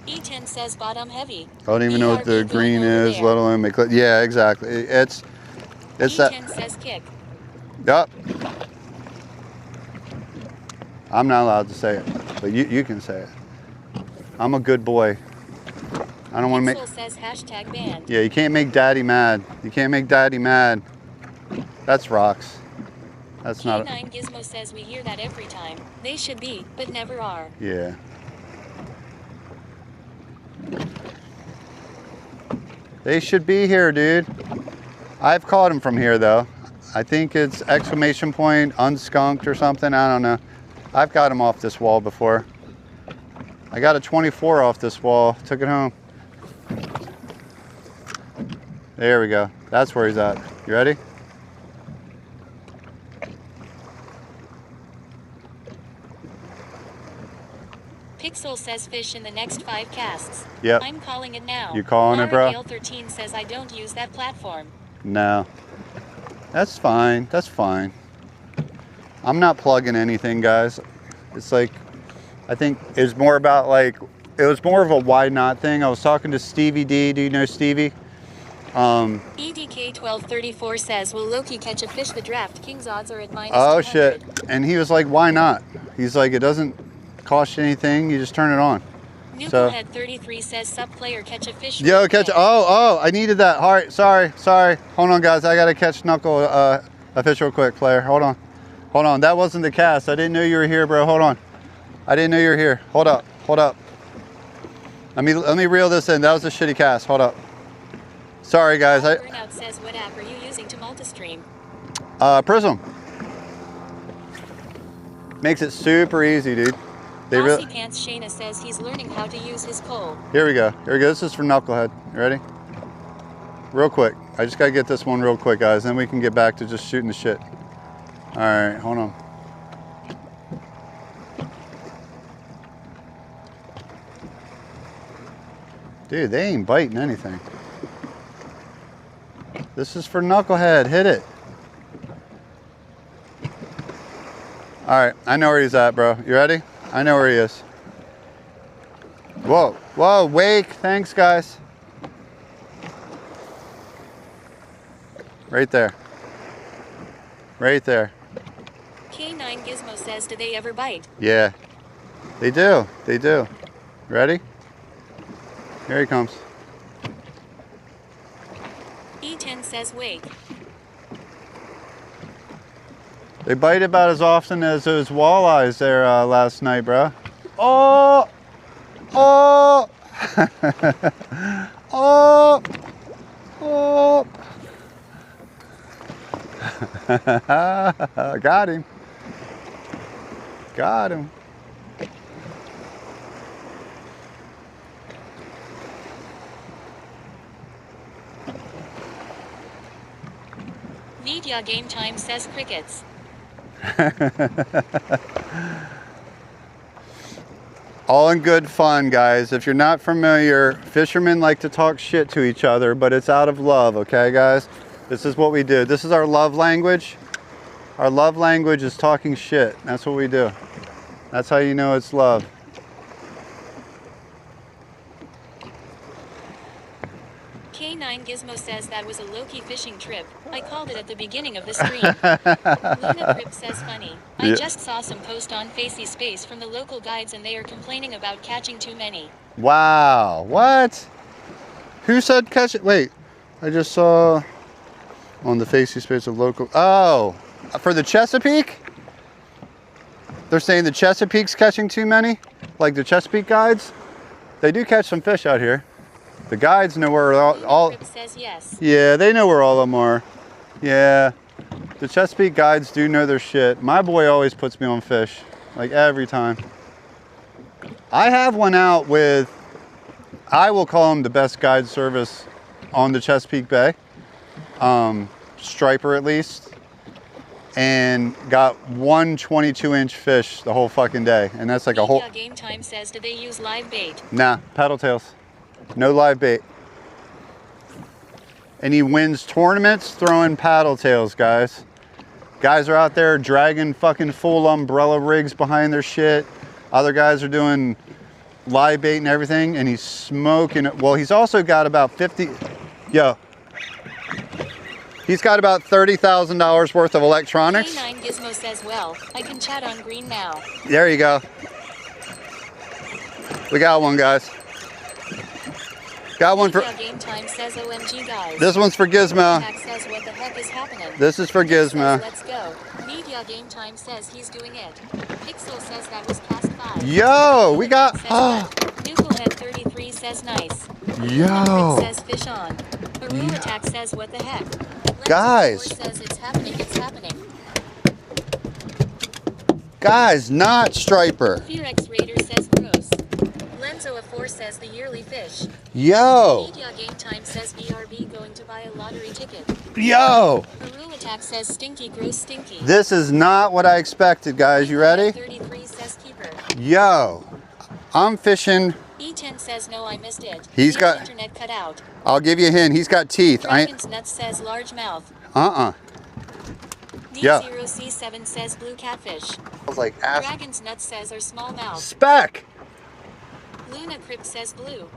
E10 says, "Bottom heavy." I don't even know what the ERB green going over is, there. let alone make it. Yeah, exactly. It's that. E10 says, "Kick." Yep. I'm not allowed to say it, but you can say it. I'm a good boy. I don't want to make... Pixel says, #banned. Yeah, you can't make daddy mad. You can't make daddy mad. That's rocks. That's not... K9 Gizmo says, "We hear that every time. They should be, but never are." Yeah. They should be here, dude. I've caught them from here, though. I think it's exclamation point, unskunked or something. I don't know. I've got him off this wall before. I got a 24 off this wall. Took it home. There we go. That's where he's at. You ready? Pixel says fish in the next 5 casts. Yep. I'm calling it now. You calling it, bro? Gale 13 says I don't use that platform. No. That's fine. That's fine. I'm not plugging anything, guys. It's like, I think it's more about like, it was more of a why not thing. I was talking to Stevie D. Do you know Stevie? EDK 1234 says, will Loki catch a fish? The DraftKings odds are at minus Oh 200. shit. And he was like, why not? He's like, it doesn't cost you anything. You just turn it on. Nuclehead 33 says, sub player catch a fish. Yo, catch. Oh, I needed that. All right, sorry. Hold on, guys. I got to catch Knuckle a fish real quick, player. Hold on. That wasn't the cast. I didn't know you were here, bro. Hold on. I didn't know you were here. Hold up. Let me reel this in. That was a shitty cast. Hold up. Sorry, guys. Burnout says, what app are you using to multi-stream? Prism. Makes it super easy, dude. Bossy Pants Shayna says he's learning how to use his pole. Here we go. This is for Knucklehead. You ready? Real quick. I just gotta get this one real quick, guys. Then we can get back to just shooting the shit. All right, hold on. Dude, they ain't biting anything. This is for Knucklehead. Hit it. All right, I know where he's at, bro. You ready? I know where he is. Whoa, wake. Thanks, guys. Right there. K9 Gizmo says, do they ever bite? Yeah, they do. Ready? Here he comes. E10 says, wake. They bite about as often as those walleyes there last night, bro. Oh! Got him. Media Game Time says crickets. All in good fun, guys. If you're not familiar, fishermen like to talk shit to each other, but it's out of love, okay, guys? This is what we do. This is our love language. Our love language is talking shit. That's what we do. That's how you know it's love. K9 Gizmo says that was a Loki fishing trip. I called it at the beginning of the stream. Luna Crip says funny. I just saw some post on Facey Space from the local guides and they are complaining about catching too many. Wow, what? Who said catch it? Wait, I just saw on the Facey Space of local. Oh, for the Chesapeake? They're saying the Chesapeake's catching too many? Like the Chesapeake guides? They do catch some fish out here. The guides know where all says yes. Yeah, they know where all of them are. Yeah, the Chesapeake guides do know their shit. My boy always puts me on fish, like every time. I have one out with, I will call him the best guide service on the Chesapeake Bay, striper at least, and got one 22-inch fish the whole fucking day, and that's like a whole. Game Time says, do they use live bait? Nah, paddle tails. No live bait. And he wins tournaments throwing paddle tails, guys. Guys are out there dragging fucking full umbrella rigs behind their shit. Other guys are doing live bait and everything, and he's smoking it. Well, he's also got about 50, he's got about $30,000 worth of electronics. K9 Gizmo says, well, I can chat on green now. There you go. We got one, guys. Got one for. Game Time says OMG guys. This one's for Gizmo. Says what the heck is happening? This is for Gizmo. Let's go. Media Game Time says he's doing it. Pixel says that was past 5. Yo, we got. Nuclehead 33 says nice. Yo. Says fish on. Aru Attack says what the heck. Guys. Says it's happening. Guys, not striper. Fearex Raider says gross. Lenzo A4 says the yearly fish. Yo. Media Game Time says BRB going to buy a lottery ticket. Yo. Aru Attack says stinky gross stinky. This is not what I expected, guys. You ready? 33 says keeper. Yo. I'm fishing. E10 says no, I missed it. He's His got- internet cut out. I'll give you a hint. He's got teeth. Dragon's Nuts says large mouth. Uh-uh. Yeah. D0C7 says blue catfish. I was like, ask. Dragon's Nuts says are small mouth. Spec. Luna Crypt says blue.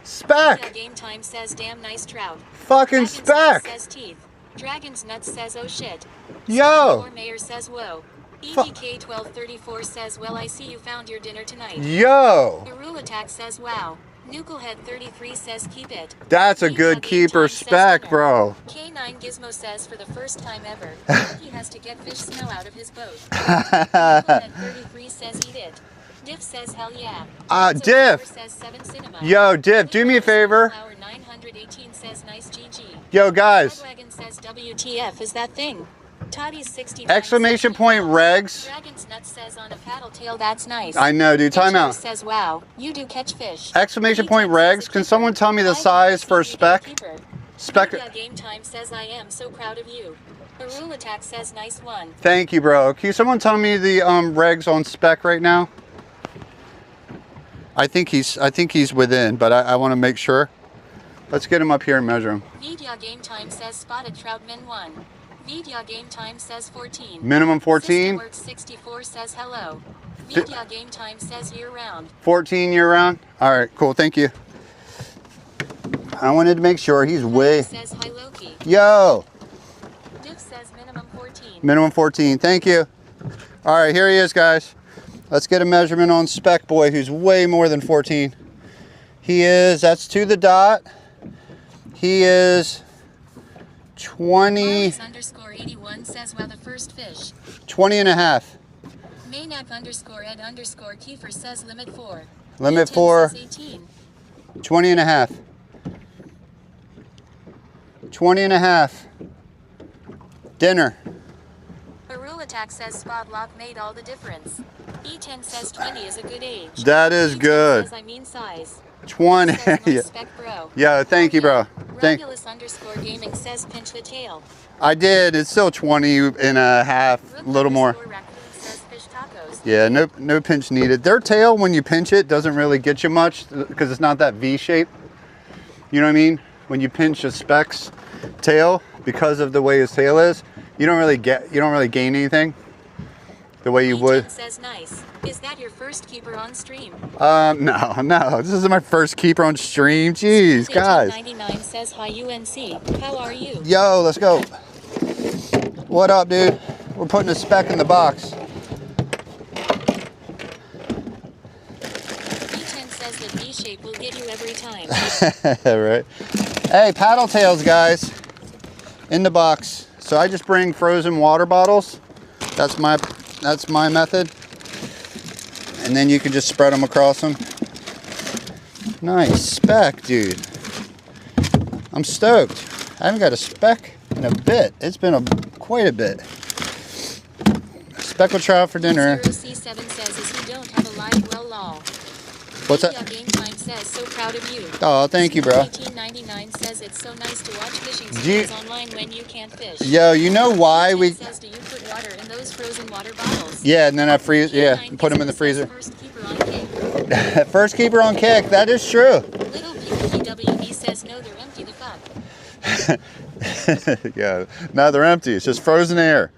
Spec. Game Time says damn nice trout. Fucking Dragon's Nuts spec. says teeth. Dragon's Nuts says oh shit. Yo. Or Mayor says whoa. Fu- EDK1234 says well I see you found your dinner tonight. Yo. The Rule Attack says wow. Nuclehead33 says keep it. That's a Media good Game keeper Time says spec, dinner. bro. K9 Gizmo says for the first time ever, he has to get fish smell out of his boat. 33 says eat it. Diff says hell yeah. Diff. Says 7 cinema. Yo, Diff, do me a favor. Flower 918 says nice GG. Yo, guys. Wagon says WTF is that thing. Toddy's 60. Exclamation point regs. Dragon's Nut says on a paddle tail that's nice. I know, dude. Time Angelo out. says wow, you do catch fish. Exclamation point E10 says regs. Can someone tell me the size for a spec? Spec. Media Game Time says I am so proud of you. The Rule Attack says nice one. Thank you, bro. Can someone tell me the regs on spec right now? I think he's within, but I want to make sure. Let's get him up here and measure him. Media Game Time says spotted trout min 1. Media Game Time says 14. Minimum 14. Systemworks 64 says hello. Media Game Time says year round. 14 year round. All right, cool. Thank you. I wanted to make sure he's way. Says hi Loki. Yo. Diff says minimum 14. Minimum 14. Thank you. All right, here he is, guys. Let's get a measurement on Spec Boy, who's way more than 14. He is, that's to the dot. He is 20. _81 says wow the first fish. 20 and a half. Maniac _Ed Kiefer says limit 4. Limit E10 4. says 18. 20 and a half. 20 and a half. Dinner. A Rule Attack says spot lock made all the difference. E10 says 20 is a good age. That is E10 good. Says I mean size. 20. Says no Yeah. spec bro. Yeah, thank you, bro. Thank. Regulus _gaming says pinch the tail. I did. It's still 20 and a half, a little more. Raccoon says fish tacos. Yeah, no pinch needed. Their tail, when you pinch it, doesn't really get you much because it's not that V shape. You know what I mean? When you pinch a Spec's tail, because of the way his tail is, you don't really gain anything the way you would. E10 says nice. Is that your first keeper on stream? No. This is my first keeper on stream. Jeez, guys. 99 says hi UNC. How are you? Yo, let's go. What up, dude? We're putting a Spec in the box. E10 says the V shape will get you every time. Right. Hey, paddle tails, guys. In the box. So I just bring frozen water bottles. That's my method. And then you can just spread them across them. Nice Spec, dude. I'm stoked. I haven't got a Spec in a bit. It's been quite a bit. Speckled trout for dinner. C7 says is you don't have a live well lol. What's Media that? Game Time says so proud of you. Oh, thank you, bro. 1899 says it's so nice to watch fishing Do you- streams online when you can't fish. Yo, you know why we... Says, do you put water in those frozen water bottles? Yeah, and then I freeze... Yeah, K9 put them in the says freezer. First keeper on kick. First keeper on kick. That is true. Little PWE says no, they're empty the fuck. Yeah, now they're empty. It's just frozen air.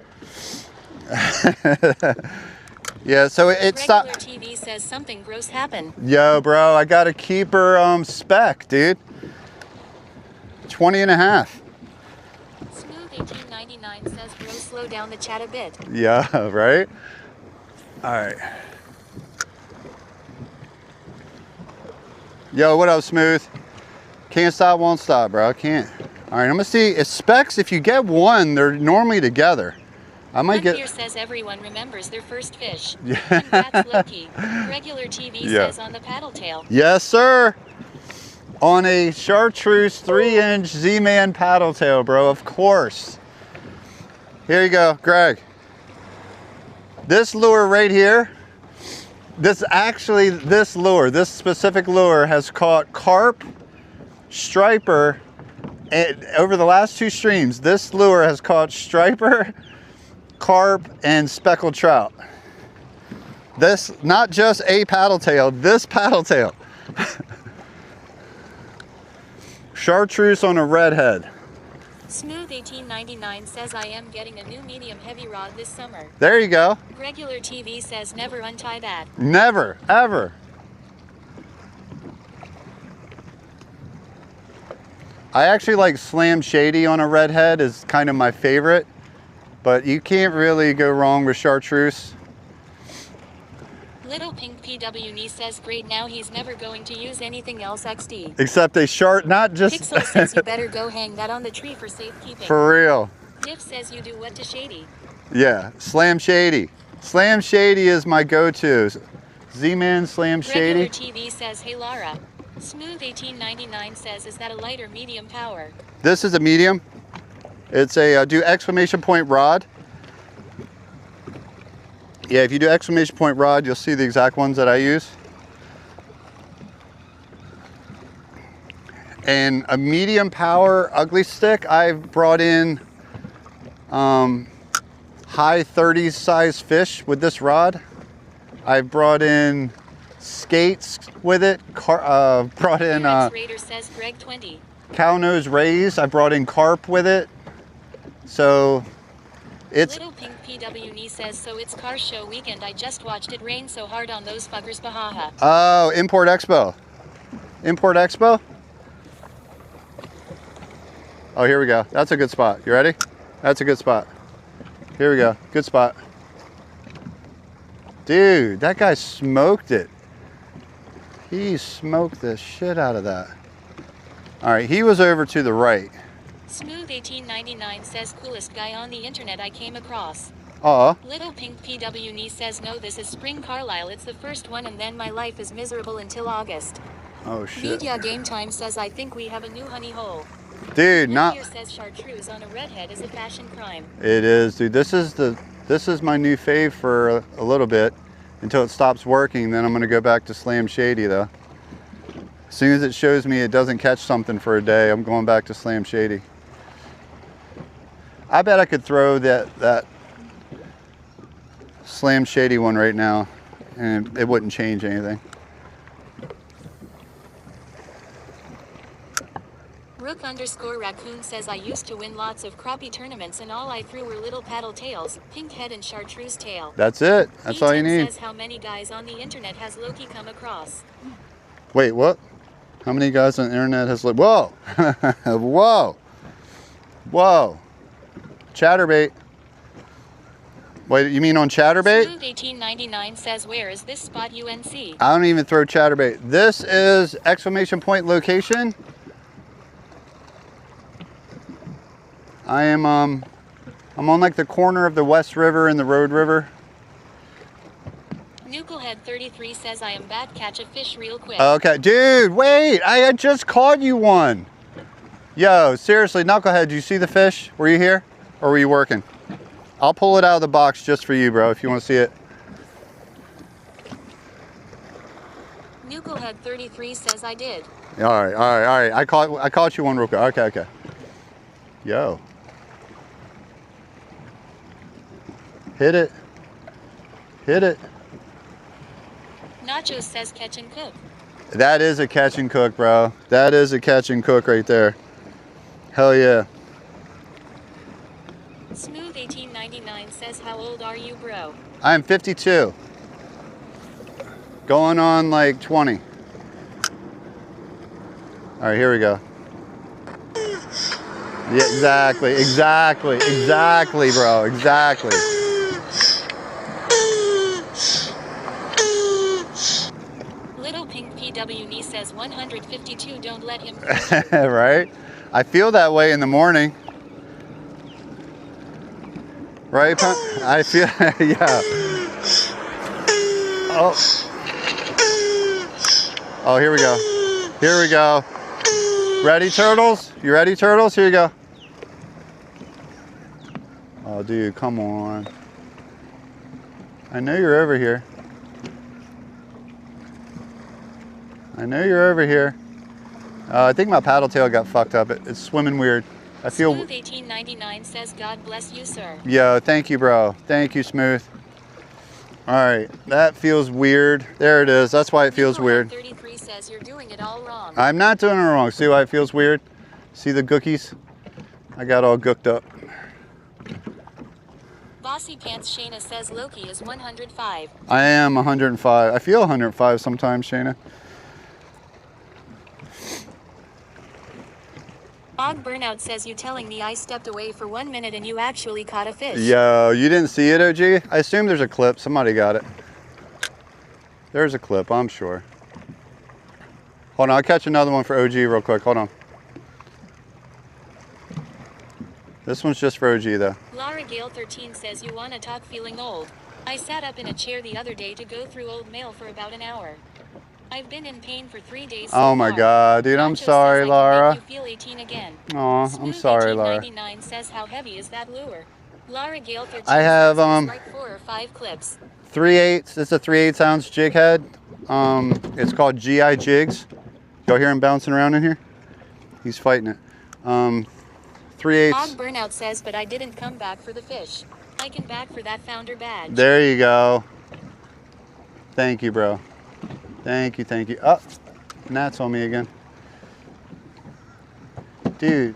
Yeah, so it Regular stopped. TV says something gross happened. Yo, bro, I got a keeper Spec, dude. 20 and a half. Smooth 1899 says bro slow down the chat a bit. Yeah, right? All right. Yo, what up, Smooth? Can't stop, won't stop, bro. Can't. All right, I'm gonna see. It's Specs, if you get one, they're normally together. I might Here get. says everyone remembers their first fish. Yeah. Congrats, Loki. Regular TV Yeah. says on the paddle tail. Yes, sir. On a chartreuse 3-inch Z-Man paddle tail, bro, of course. Here you go, Greg. This lure right here, this specific lure has caught carp, striper, and over the last 2 streams, this lure has caught striper, carp, and speckled trout. This, not just a paddle tail, this paddle tail. Chartreuse on a redhead. Smooth 1899 says I am getting a new medium heavy rod this summer. There you go. Regular TV says never untie that. Never, ever. I actually like Slam Shady on a redhead is kind of my favorite, but you can't really go wrong with chartreuse. Little Pink PW says great, now he's never going to use anything else XD. Except a not just... Pixel says you better go hang that on the tree for safekeeping. For real. Diff says you do what to Shady? Yeah, Slam Shady. Slam Shady is my go-to. Z-Man, Slam Shady. Regular TV says hey Lara. Smooth 1899 says is that a light or medium power? This is a medium. It's a do exclamation point rod. Yeah, if you do exclamation point rod, you'll see the exact ones that I use. And a medium power ugly stick, I've brought in high 30s size fish with this rod. I've brought in skates with it. Brought in Raider says Greg 20. cow nose rays. I brought in carp with it. So it's Little Pink PW says so it's car show weekend. I just watched it rain so hard on those fuckers. Bahaha. oh, Import Expo. Import Expo. Oh, here we go. That's a good spot. You ready? That's a good spot. Here we go. Good spot. Dude, that guy smoked it. He smoked the shit out of that. All right, he was over to the right. Smooth 1899 says coolest guy on the internet I came across. Aw. Little Pink PW says no, this is Spring Carlisle. It's the first one and then my life is miserable until August. Oh shit. Media Game Time says I think we have a new honey hole. Dude, not. Here says chartreuse on a redhead is a fashion crime. It is, dude. This is my new fave for a little bit until it stops working. Then I'm gonna go back to Slam Shady though. As soon as it shows me it doesn't catch something for a day, I'm going back to Slam Shady. I bet I could throw that Slam Shady one right now and it wouldn't change anything. Rook_raccoon says I used to win lots of crappie tournaments and all I threw were little paddle tails, pink head and chartreuse tail. That's it. That's all you need. Says how many guys on the internet has Loki come across? Wait, what? How many guys on the internet has whoa! Whoa! Whoa! Chatterbait. Wait, you mean on Chatterbait? Smooth 1899 says where is this spot UNC? I don't even throw Chatterbait. This is exclamation point location. I am I'm on like the corner of the West River and the Road River. Nuclehead33 says I am bad, catch a fish real quick. Okay, dude, wait, I had just caught you one. Yo, seriously, Knucklehead, did you see the fish? Were you here or were you working? I'll pull it out of the box just for you, bro, if you want to see it. Nuclehead33 says I did. All right. I caught you one real quick. Okay. Yo. Hit it. Hit it. Nacho says catch and cook. That is a catch and cook, bro. That is a catch and cook right there. Hell yeah. Smooth 1899 says how old are you, bro? I'm 52. Going on like 20. All right, here we go. Yeah, exactly, bro, exactly. Little Pink PW says 152, don't let him. Right? I feel that way in the morning. Right? I feel, yeah. Oh, here we go. Here we go. Ready, turtles? You ready, turtles? Here you go. Oh, dude, come on. I know you're over here. I know you're over here. I think my paddle tail got fucked up. It's swimming weird. I feel. Smooth 1899 says God bless you, sir. Yo, thank you, bro. Thank you, Smooth. All right, that feels weird. There it is. That's why it feels weird. 33 says you're doing it all wrong. I'm not doing it wrong. See why it feels weird? See the cookies? I got all gooked up. Bossy Pants Shayna says Loki is 105. I am 105. I feel 105 sometimes, Shayna. Og Burnout says you telling me I stepped away for 1 minute and you actually caught a fish. Yo, you didn't see it, OG? I assume there's a clip. Somebody got it. There's a clip, I'm sure. Hold on, I'll catch another one for OG real quick. Hold on. This one's just for OG though. Laura Gale 13 says you wanna talk feeling old. I sat up in a chair the other day to go through old mail for about an hour. I've been in pain for 3 days. Oh my God, dude, I'm sorry, Laura. You feel 18 again. Aw, I'm sorry, Laura. 99 says how heavy is that lure? Laura Gale 13 I have says like 4 or 5 clips. 3/8. It's a 3/8 ounce jig head. It's called GI Jigs. Y'all hear him bouncing around in here? He's fighting it. 3/8. Og Burnout says, but I didn't come back for the fish. I can back for that founder badge. There you go. Thank you, bro. Thank you, thank you. Oh, Nat's on me again. Dude,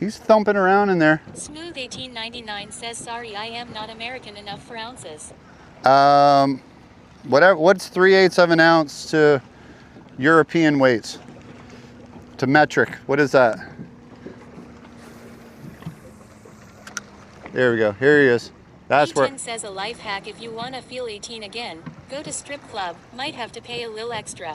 he's thumping around in there. Smooth 1899 says, sorry, I am not American enough for ounces. Whatever. What's 3/8 of an ounce to European weights? To metric. What is that? There we go. Here he is. That's where. E10 says a life hack if you wanna feel 18 again. Go to strip club. Might have to pay a little extra.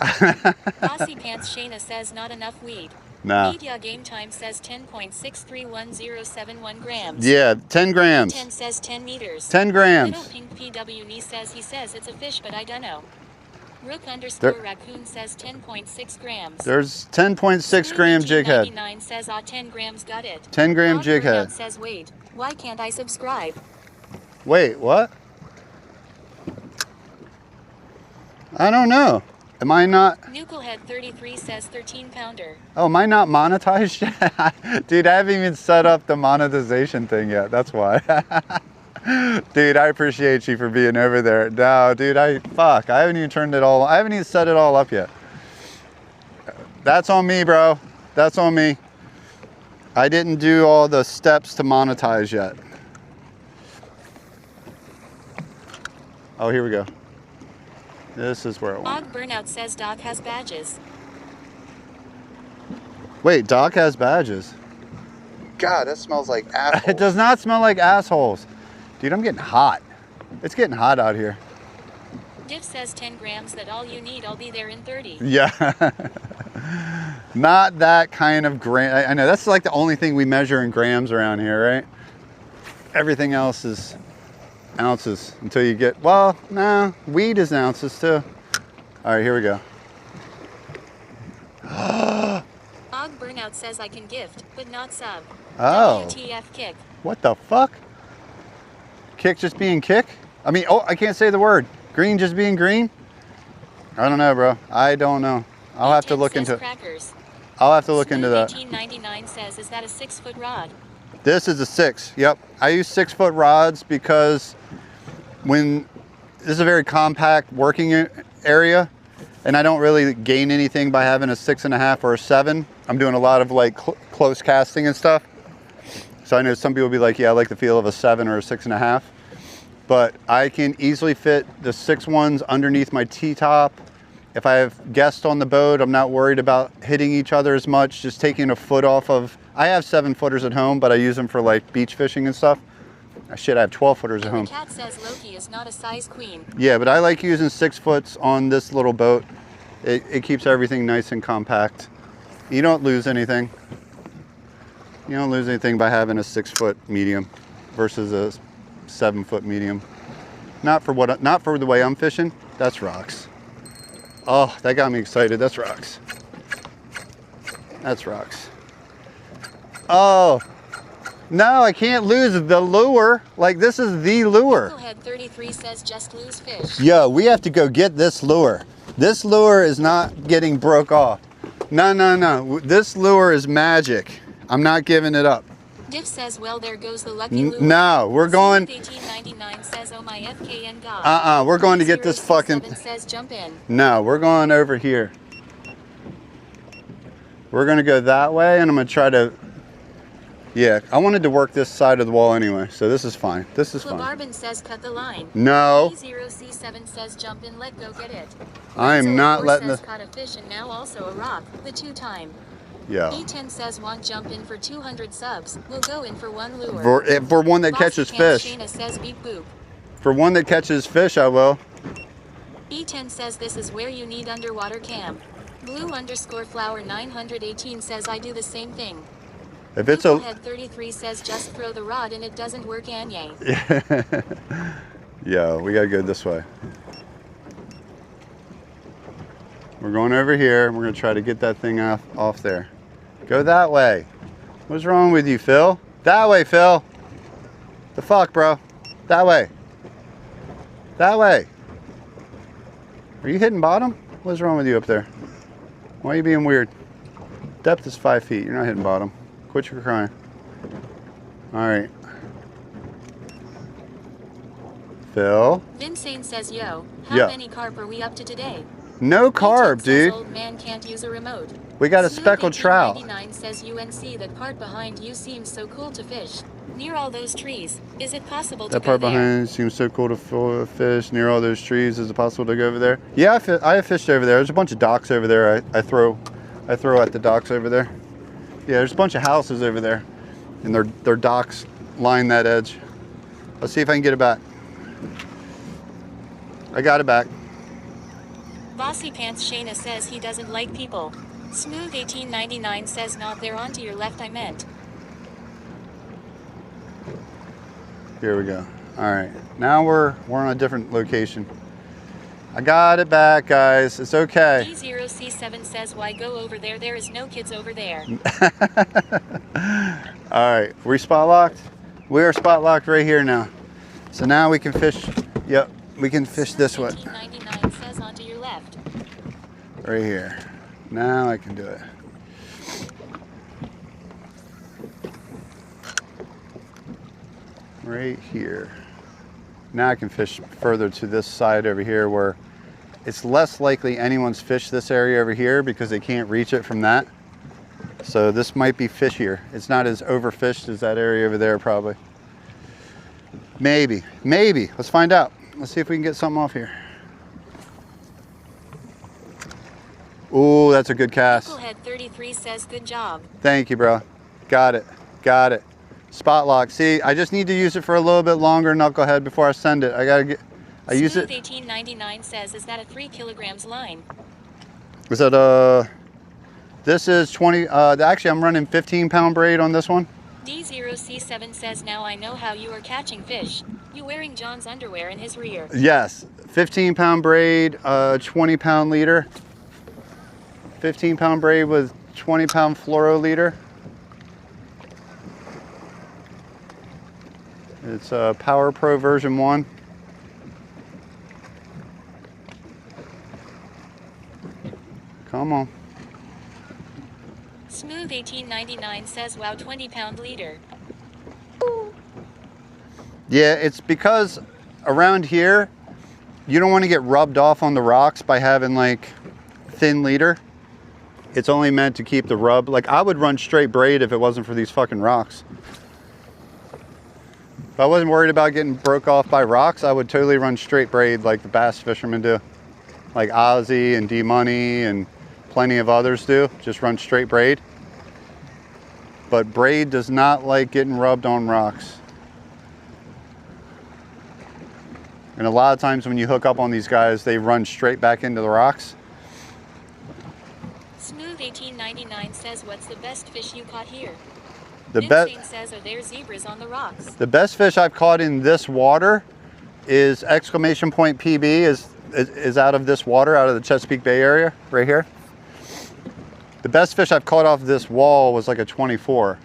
Bossy Pants Shayna says not enough weed. Nah. Media Game Time says 10.631071 grams. Yeah, 10 grams. 10 says 10 meters. 10 grams. Little Pink PW says he says it's a fish, but I dunno. Rook underscore raccoon says 10.6 grams. There's 10.6 gram jig head. 99 says 10 grams got it. 10 gram jig head. Says wait, why can't I subscribe? Wait, what? I don't know. Am I not? Nuclehead 33 says 13 pounder. Oh, am I not monetized yet? Dude, I haven't even set up the monetization thing yet. That's why. Dude, I appreciate you for being over there. No, dude, I haven't even turned it all. I haven't even set it all up yet. That's on me, bro. That's on me. I didn't do all the steps to monetize yet. Oh, here we go. This is where I want. Og Burnout says Doc has badges. Wait, Doc has badges. God, that smells like assholes. It does not smell like assholes. Dude, I'm getting hot. It's getting hot out here. Diff says 10 grams, that all you need, I'll be there in 30. Yeah. Not that kind of gram. I know, that's like the only thing we measure in grams around here, right? Everything else is ounces until you get, well, no, weed is ounces too. All right, here we go. Og Burnout says I can gift, but not sub. Oh. WTF kick. What the fuck? Kick just being kick? I mean, oh, I can't say the word. Green just being green? I don't know, bro. I don't know. I'll have to look into it. I'll have to look into that. 1899 says, is that a 6-foot rod? This is a 6. Yep. I use 6-foot rods because when this is a very compact working area and I don't really gain anything by having a 6.5 or a 7. I'm doing a lot of like close casting and stuff. So I know some people will be like, yeah, I like the feel of a 7 or a 6.5. But I can easily fit the 6 ones underneath my T-top. If I have guests on the boat, I'm not worried about hitting each other as much, just taking a foot off of, I have 7-footers at home, but I use them for like beach fishing and stuff. Shit, I have 12-footers at home. The cat says Loki is not a size queen. Yeah, but I like using 6-foots on this little boat. It keeps everything nice and compact. You don't lose anything. You don't lose anything by having a 6-foot medium versus a 7-foot medium. Not for the way I'm fishing. That's rocks. Oh, that got me excited. That's rocks. That's rocks. Oh, no, I can't lose the lure. Like, this is the lure. Head 33 says just lose fish. Yo, we have to go get this lure. This lure is not getting broke off. No, no, no. This lure is magic. I'm not giving it up. Diff says, well, there goes the lucky lure. No, we're going. 1899 says, oh my FKN God. We're going to get this fucking. Says, jump in. No, we're going over here. We're going to go that way, and I'm going to try to. Yeah, I wanted to work this side of the wall anyway, so this is fine. This is fine. Barbin says, cut the line. No. D0C7 says, jump in, let go get it. I am not letting says, caught a fish and now also a rock, the 2-time. Yeah. E10 says, want jump in for 200 subs. We'll go in for one lure. For one that catches fish. Shayna says, beep boop. For one that catches fish, I will. E10 says, this is where you need underwater cam. Blue_flower 918 says, I do the same thing. If it's Head 33 says, just throw the rod and it doesn't work, Anye. Yeah, we gotta go this way. We're going over here. We're gonna try to get that thing off there. Go that way. What's wrong with you, Phil? That way, Phil. The fuck, bro? That way. That way. Are you hitting bottom? What's wrong with you up there? Why are you being weird? Depth is 5 feet. You're not hitting bottom. Quit your crying. All right. Phil? Vinsane says, yo, how Yeah. many carp are we up to today? No carb, dude. Old man can't use a remote. We got a speckled trout. 99 says UNC that part behind you seems so cool to fish. Near all those trees. Is it possible to That go part there? behind seems so cool to fish near all those trees. Is it possible to go over there? Yeah, I have fished over there. There's a bunch of docks over there. I throw at the docks over there. Yeah, there's a bunch of houses over there, and their docks line that edge. Let's see if I can get it back. I got it back. Bossy Pants Shayna says he doesn't like people. Smooth 1899 says not there on to your left I meant. Here we go. All right, now we're on a different location. I got it back, guys. It's okay. D0C7 says why go over there? There is no kids over there. All right, we spot locked? We are spot locked right here now. So now we can fish. Yep, we can fish this way. 1899 says on to your left. Right here. Now I can do it. Right here. Now I can fish further to this side over here where it's less likely anyone's fished this area over here because they can't reach it from that. So this might be fishier. It's not as overfished as that area over there probably. Maybe. Let's find out. Let's see if we can get something off here. Ooh, that's a good cast. Knucklehead 33 says good job. Thank you, bro. Got it. Spot lock. See, I just need to use it for a little bit longer, Knucklehead, before I send it. I use it. 1899 says, is that a 3 kilograms line? Is that this is 20, actually I'm running 15-pound braid on this one. D0C7 says, now I know how you are catching fish. You wearing John's underwear in his rear. Yes, 15-pound braid, 20-pound leader. 15-pound braid with 20-pound fluoro leader. It's Power Pro version 1. Come on. Smooth 1899 says, wow, 20-pound leader. Yeah, it's because around here, you don't want to get rubbed off on the rocks by having like thin leader. It's only meant to keep the rub. Like I would run straight braid if it wasn't for these fucking rocks. If I wasn't worried about getting broke off by rocks, I would totally run straight braid like the bass fishermen do. Like Ozzy and D-Money and plenty of others do. Just run straight braid. But braid does not like getting rubbed on rocks. And a lot of times when you hook up on these guys, they run straight back into the rocks. Smooth 1899 says, what's the best fish you caught here? The Insane says, are there zebras on the rocks? The best fish I've caught in this water is exclamation point PB is out of this water, out of the Chesapeake Bay area, right here. The best fish I've caught off this wall was like a 24.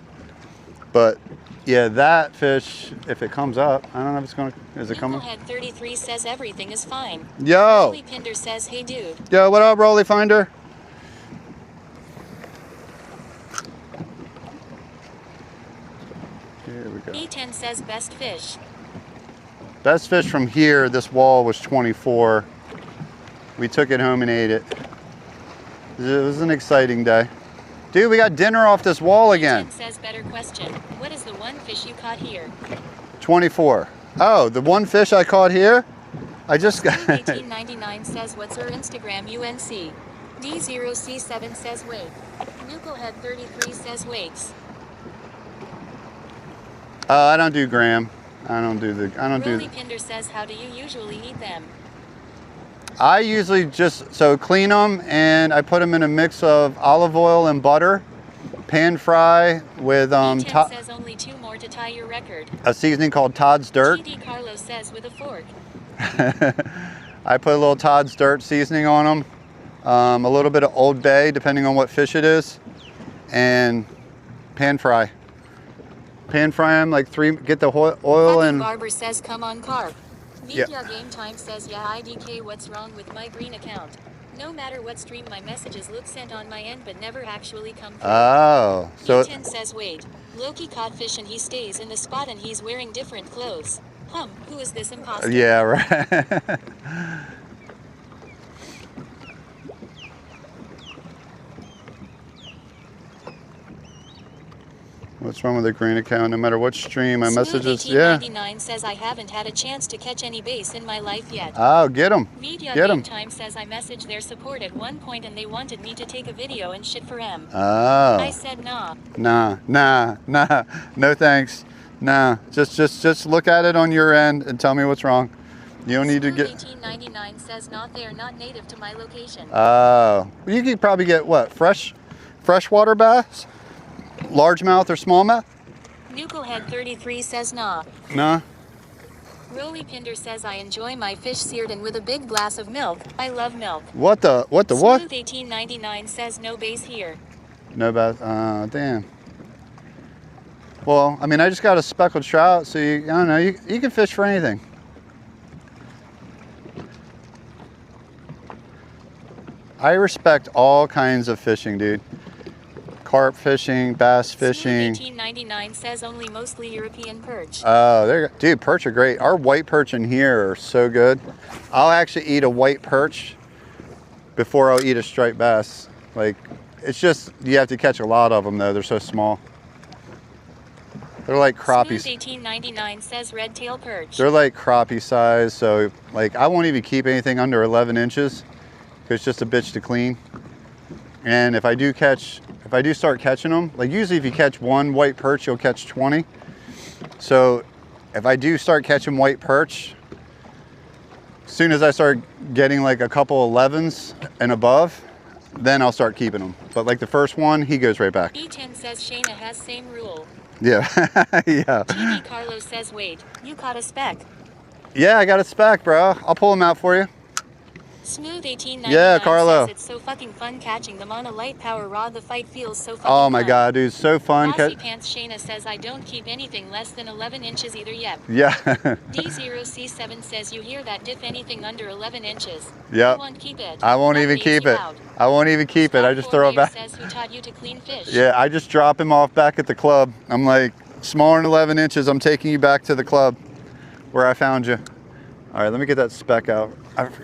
But yeah, that fish, if it comes up, I don't know if it's gonna, is it coming? Knucklehead 33 says everything is fine. Yo! Rolly Pinder says, hey dude. Yo, what up, Rolly Finder? E10 says best fish. Best fish from here, this wall was 24. We took it home and ate it. It was an exciting day. Dude, we got dinner off this wall again. E10 says better question. What is the one fish you caught here? 24. Oh, the one fish I caught here? I just got... 1899 says what's her Instagram UNC. D0C7 says wait. Nuclehead 33 says wakes. I don't do Graham. I don't do Rolly Pinder says how do you usually eat them? I usually just clean them and I put them in a mix of olive oil and butter, pan fry with E10 says only 2 more to tie your record. a seasoning called Todd's Dirt. TD Carlos says with a fork. I put a little Todd's Dirt seasoning on them, a little bit of Old Bay depending on what fish it is, and pan fry. Pan fry them like 3. Get the oil and. Barber says come on carp. Yeah. Media Game Time says yeah IDK what's wrong with my green account? No matter what stream my messages look sent on my end but never actually come through. Oh, so. E10 says wait. Loki caught fish and he stays in the spot and he's wearing different clothes. Who is this imposter? Yeah, right. What's wrong with the green account? No matter what stream, my messages, yeah. 1899 says I haven't had a chance to catch any bass in my life yet. Oh, get them. Media Get Game 'em. Time says I messaged their support at one point and they wanted me to take a video and shit for M. Oh. I said nah. Nah. No thanks. Nah. Just look at it on your end and tell me what's wrong. You don't need to get. 1899 says not there, not native to my location. Oh. Well, you could probably get what? Freshwater bass? Largemouth or smallmouth? Nuclehead 33 says nah. Nah. Rolly Pinder says I enjoy my fish seared and with a big glass of milk. I love milk. What the what? Smooth 1899 says no bass here. No bass. Damn. Well, I mean, I just got a speckled trout, so I don't know. You can fish for anything. I respect all kinds of fishing, dude. Carp fishing, bass fishing. 1899 says only mostly European perch. Oh, there you go. Dude, perch are great. Our white perch in here are so good. I'll actually eat a white perch before I'll eat a striped bass. Like, it's just, you have to catch a lot of them though. They're so small. They're like crappies. Smooth 1899 says red tail perch. They're like crappie size. So like, I won't even keep anything under 11 inches because it's just a bitch to clean. And if I do start catching them, like usually if you catch one white perch, you'll catch 20. So if I do start catching white perch, as soon as I start getting like a couple 11s and above, then I'll start keeping them. But like the first one, he goes right back. E10 says Shayna has same rule. Yeah, yeah. TD Carlos says wait, you caught a speck. Yeah, I got a speck, bro. I'll pull them out for you. Smooth 1899 Yeah, Carlo. says it's so fucking fun catching them on a light power rod. The fight feels so fucking Oh my fun. God, dude, so fun. Bossy Pants Shayna says I don't keep anything less than 11 inches either yet. Yeah. D0C7 says you hear that diff anything under 11 inches. Yep. I won't keep it. I won't Not even lazy keep it. loud. I won't even keep it. I just throw it back. Says who taught you to clean fish. Yeah, I just drop him off back at the club. I'm like, smaller than 11 inches, I'm taking you back to the club where I found you. All right, let me get that speck out.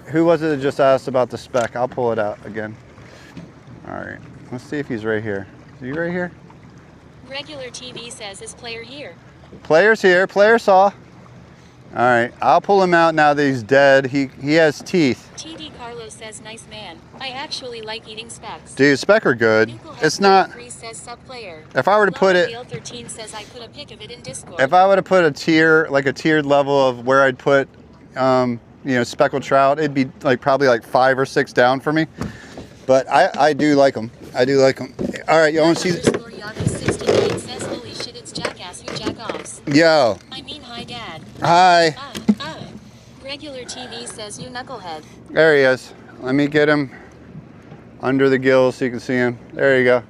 Who was it that just asked about the speck? I'll pull it out again. All right, let's see if he's right here. Is he right here? Regular TV says is player here. Player's here, player saw. All right, I'll pull him out now that he's dead. He has teeth. TD Carlos says nice man. I actually like eating specks. Dude, speck are good. It's not, Says sub player. if I were to put it, 13 says I put a pic of it in Discord. if I were to put a tier, like a tiered level of where I'd put, you know, speckled trout, it'd be like probably like 5 or 6 down for me. But I do like them. I do like them. All right, you want to see? 69 says holy shit, it's jackass who jack offs. Yo. I mean hi dad. Hi. Regular TV says you knucklehead. There he is. Let me get him under the gills so you can see him. There you go.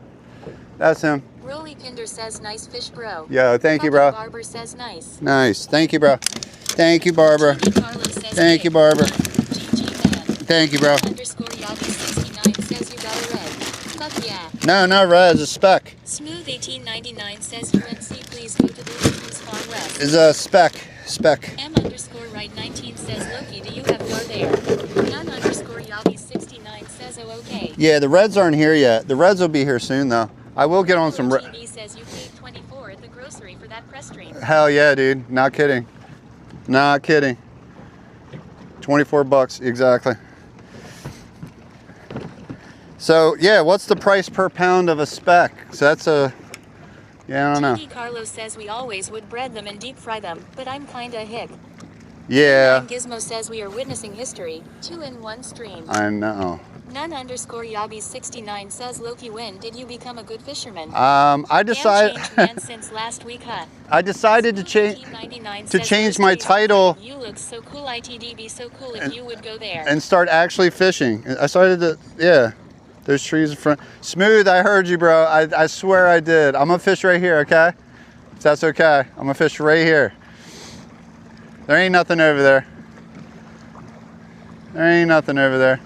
That's him. Rolly Pinder says nice fish bro. Yo, thank you, bro. Barber says nice. Nice. Thank you, bro. Thank you, Barbara. Thank you, Barbara. Thank you, bro. Underscore Yagi 69 says you got a red. Fuck yeah. No, not red. It's a speck. Smooth 1899 says UNC please go to the Spawn West. is a spec. M_right19 says, Loki, do you have car there? None_Yabi69 says, oh, okay. Yeah, the reds aren't here yet. The reds will be here soon, though. I will get on some. TV says you paid 24 at the grocery for that press stream. Hell yeah, dude. Not kidding. Not kidding. 24 bucks, exactly. So, yeah, what's the price per pound of a spec? So that's a, yeah, I don't know. Carlos says we always would bread them and deep fry them, but I'm kinda hick. Yeah. Gizmo says we are witnessing history. 2-in-1 stream. I know. None_Yabi69 says, Loki, when did you become a good fisherman? I decided. Man since last week, huh? I decided to change my title. You look so cool. It'd be so cool if you would go there and start actually fishing. I started to, yeah. Those trees in front. Smooth, I heard you, bro. I swear I did. I'm gonna fish right here, okay? If that's okay. I'm gonna fish right here. There ain't nothing over there. There ain't nothing over there.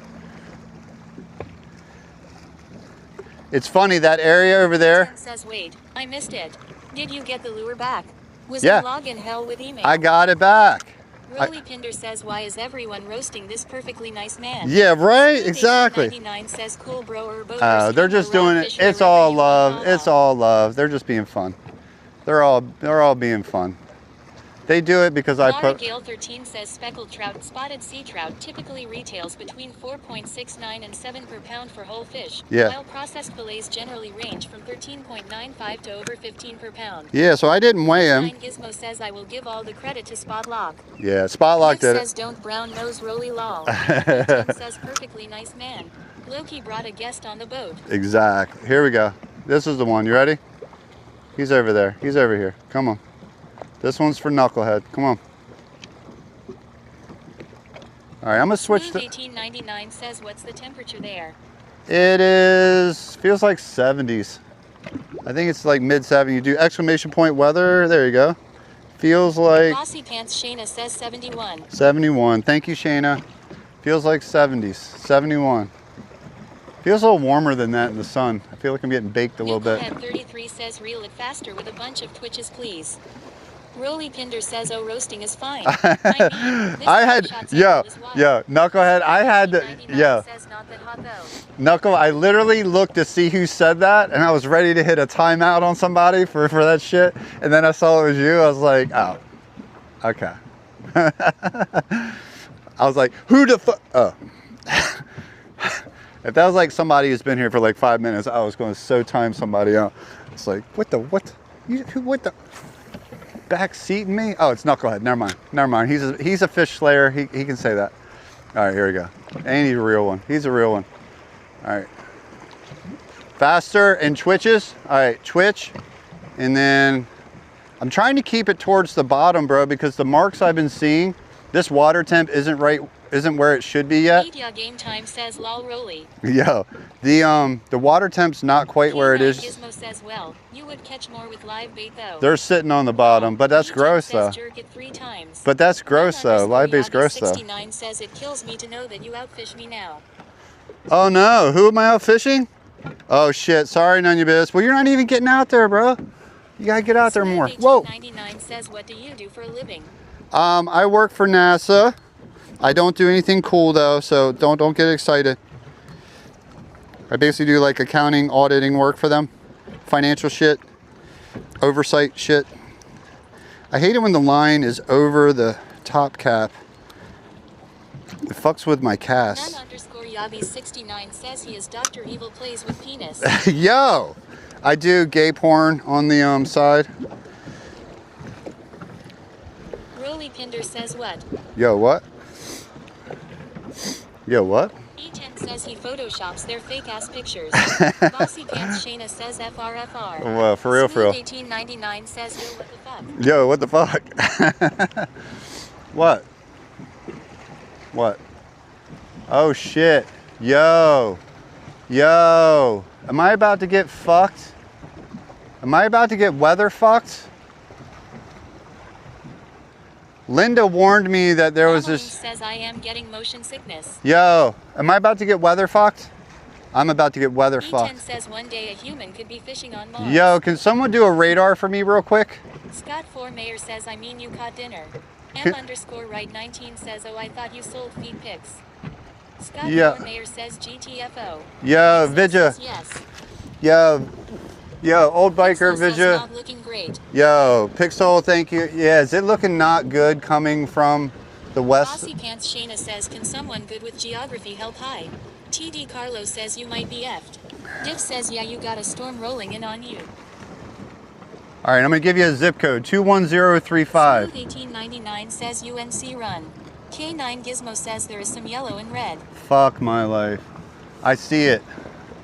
It's funny, that area over there. Says, wait, I missed it. Did you get the lure back? Was yeah. it log in hell with email? I got it back. Rolly Pinder says, why is everyone roasting this perfectly nice man? Yeah, right? Exactly. 99 says, cool bro or they're just doing it. It's all love. It's all love. They're just being fun. They're all being fun. They do it because I put. Gale 13 says speckled trout, spotted sea trout typically retails between 4.69 and 7 per pound for whole fish. Yeah. While processed fillets generally range from 13.95 to over 15 per pound. Yeah, so I didn't weigh him. Gizmo says I will give all the credit to Spotlock. Yeah, Spotlock did it. Says don't brown nose Rolly lol. Says perfectly nice man. Loki brought a guest on the boat. Exactly. Here we go. This is the one. You ready? He's over there. He's over here. Come on. This one's for Knucklehead. Come on. All right, I'm gonna switch to. 1899 says, what's the temperature there? It is, feels like 70s. I think it's like mid 70s. You do exclamation point weather. There you go. Feels like. Bossy Pants Shayna says 71. 71. Thank you, Shayna. Feels like 70s. 71. Feels a little warmer than that in the sun. I feel like I'm getting baked a little bit. 33 says reel it faster with a bunch of twitches, please. Rolly Pinder says, oh, roasting is fine. I had, Knucklehead, I had to, says not that hot though. Knuckle, I literally looked to see who said that, and I was ready to hit a timeout on somebody for that shit, and then I saw it was you. I was like, oh, okay. I was like, who the fuck? Oh. If that was like somebody who's been here for like 5 minutes, I was going to so time somebody out. It's like, what? What the? Back seating me? Oh, it's Knucklehead. Never mind. Never mind. He's a fish slayer. He can say that. All right, here we go. And he's a real one. He's a real one. All right. Faster and twitches. All right, twitch. And then I'm trying to keep it towards the bottom, bro, because the marks I've been seeing, this water temp isn't where it should be yet. Media Game Time says lol Rolly. Yo, the water temp's not quite where it is. Gizmo says, well, you would catch more with live bait though. They're sitting on the bottom, but that's gross though. Jerk it 3 times. But that's gross though. Live bait's gross though. 69 says it kills me to know that you outfish me now. Oh no, who am I out fishing? Oh shit, sorry none of your business. Well, you're not even getting out there, bro. You gotta get out there more. Whoa. 99 says, what do you do for a living? I work for NASA. I don't do anything cool though, so don't get excited. I basically do like accounting, auditing work for them. Financial shit. Oversight shit. I hate it when the line is over the top cap. It fucks with my cast. None_Yabi69 says he is Dr. Evil plays with penis. Yo! I do gay porn on the side. Rolly Pinder says what? Yo, what? Yo, what? E10 says he photoshops their fake-ass pictures. Bossy Pants Shayna says FRFR. Well, for real, for real. 1899 says, yo, what the fuck? Yo, what the fuck? What? What? Oh, shit. Yo. Yo. Am I about to get fucked? Am I about to get weather fucked? Linda warned me that there was this. Says I am getting motion sickness. Yo, am I about to get weather fucked? I'm about to get weather E10 fucked. says one day a human could be fishing on Mars. Yo, can someone do a radar for me real quick? Scott 4 Mayor says, I mean you caught dinner. Can- M_right19 says, oh, I thought you sold feed pics. Scott Yeah. 4 Mayor says GTFO. Yo, Pixel Vidya. says yes. Yo, old biker Pixel says Vidya. not looking great. Yo, Pixel, thank you. Yeah, is it looking not good coming from the west? Aussie Pants Shayna says, can someone good with geography help? Hi. TD Carlos says you might be effed. Div says, yeah, you got a storm rolling in on you. All right, I'm gonna give you a zip code, 21035. Smooth 1899 says UNC run. K9 Gizmo says there is some yellow and red. Fuck my life. I see it,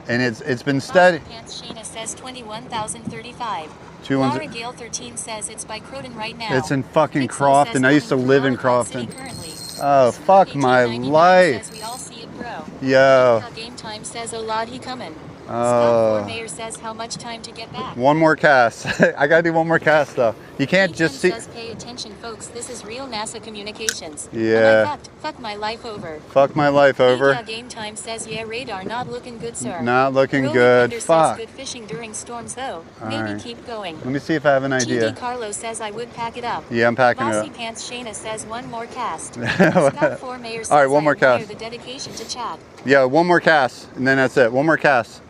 and it's been steady. Aussie Pants Shayna says 21,035. 210. Laura Gale 13 says it's by Croton right now. It's in fucking Pixel Crofton. says I used to coming live from in North City Crofton. currently. Oh, Smooth fuck my 1899 life. says we all see it, bro. Yo. Game time says, oh lord, he coming. Oh. Scott 4 Mayor says how much time to get back. One more cast. I gotta do one more cast though. You can't E10 just see. says pay attention folks, this is real NASA communications. Yeah. Fuck my life over. Fuck my life over. Media Game Time says yeah, radar not looking good, sir. Not looking Rolly good. Pender Fuck. says good fishing during storms though. All Maybe right. keep going. Let me see if I have an idea. TD Carlos says I would pack it up. Yeah, I'm packing it Bossy up. Pants Shayna says one more cast. Scott 4 Mayor says All right, one I more admire cast. the dedication to chat. Yeah, one more cast, and then that's it. One more cast.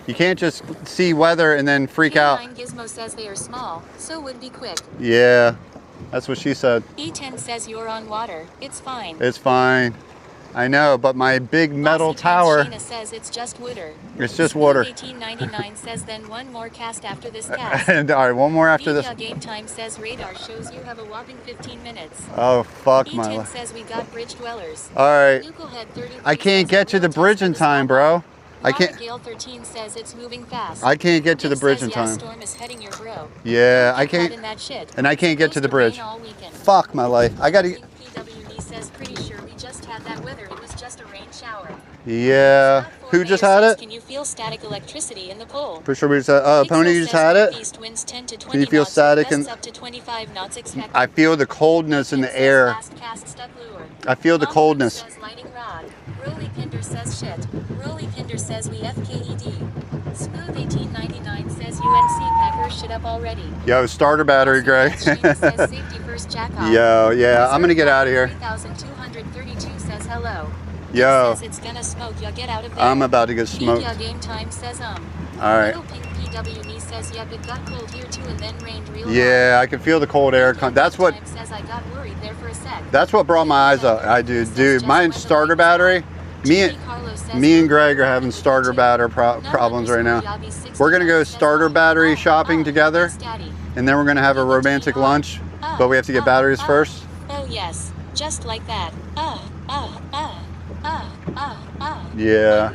You can't just see weather and then freak out. K9 Gizmo says they are small, so would be quick. Yeah, that's what she said. E10 says you're on water. It's fine. It's fine. I know, but my big metal Bossy Pants tower, Shayna says it's just water. it's just water. 1899 says then one more cast after this cast. And all right, one more after this. Media Game Time says radar shows you have a whopping 15 minutes. Oh, fuck my E10 life. says we got bridge dwellers. All right, Nuclehead 33 I can't says get to real the test bridge for in the time, spotlight. bro. I can't. Gale 13 says it's moving fast. I can't get to the Dick bridge says, in yeah, time. storm is heading your bro. Yeah, Don't I get caught can't. in that shit. And I can't get to the Supposed rain bridge. all weekend. Fuck my life. I gotta. PWD says pretty sure we just had that weather. It was just a rain shower. Yeah. Scott 4 Who just Mayor had says, it? Can you feel static electricity in the pole? For sure we just had. Oh, Pixel Pony, you just says had it? northeast winds 10 to 20 Can you feel knots, static gusts and- up to 25 knots expected. I feel the coldness in E10 the says air. last cast stuck lure. I feel the Mom coldness. says lighting rod. Roly Pinder says shit. Roly Pinder says we FKED. Smooth 1899 says UNC Packers shit up already. Yo, starter battery, Greg. Shayna says safety first jack off. Yo, yeah, I'm gonna get out of here. 3232 says hello. Yo, Says it's gonna smoke. Ya get out of there. I'm about to get smoked. Media Game Time says All right. Little Pink PWE says yep, it got cold here too and then rained real hard. Yeah, I can feel the cold air. That's what. Time says I got worried there for a sec. That's what brought my eyes up. I do, dude. My starter battery. Me and Greg are having starter battery problems right now. We're gonna go starter battery shopping together, and then we're gonna have a romantic lunch. But we have to get batteries first. Oh yes, just like that. Yeah.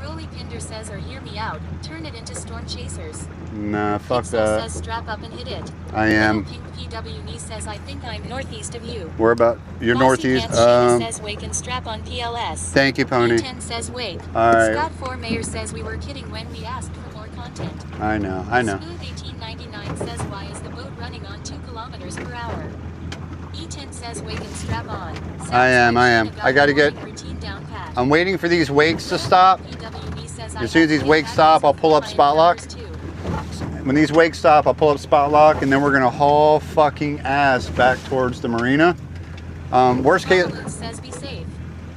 Roly Pinder says or hear me out. Turn it into storm chasers. Nah, fuck Pixel that. says strap up and hit it. I am. Little Pink PWE says I think I'm northeast of you. We're about. You're Bossy northeast. Pants Shayna says wake and strap on PLS. Thank you, Pony. E10 says wake. All right. Scott 4 Mayor says we were kidding when we asked for more content. I know. I know. Smooth 1899 says why is the boat running on 2 kilometers per hour? E10 says wake and strap on. Sounds I am. like I am. Shayna got I gotta the get. morning routine down pat. I'm waiting for these wakes to stop. PWE says I As soon as have these wakes batteries stop, I'll pull up before spot my lock. numbers too. When these wakes stop, I'll pull up spot lock, and then we're gonna haul fucking ass back towards the marina. Worst case. Mama Luke says be safe.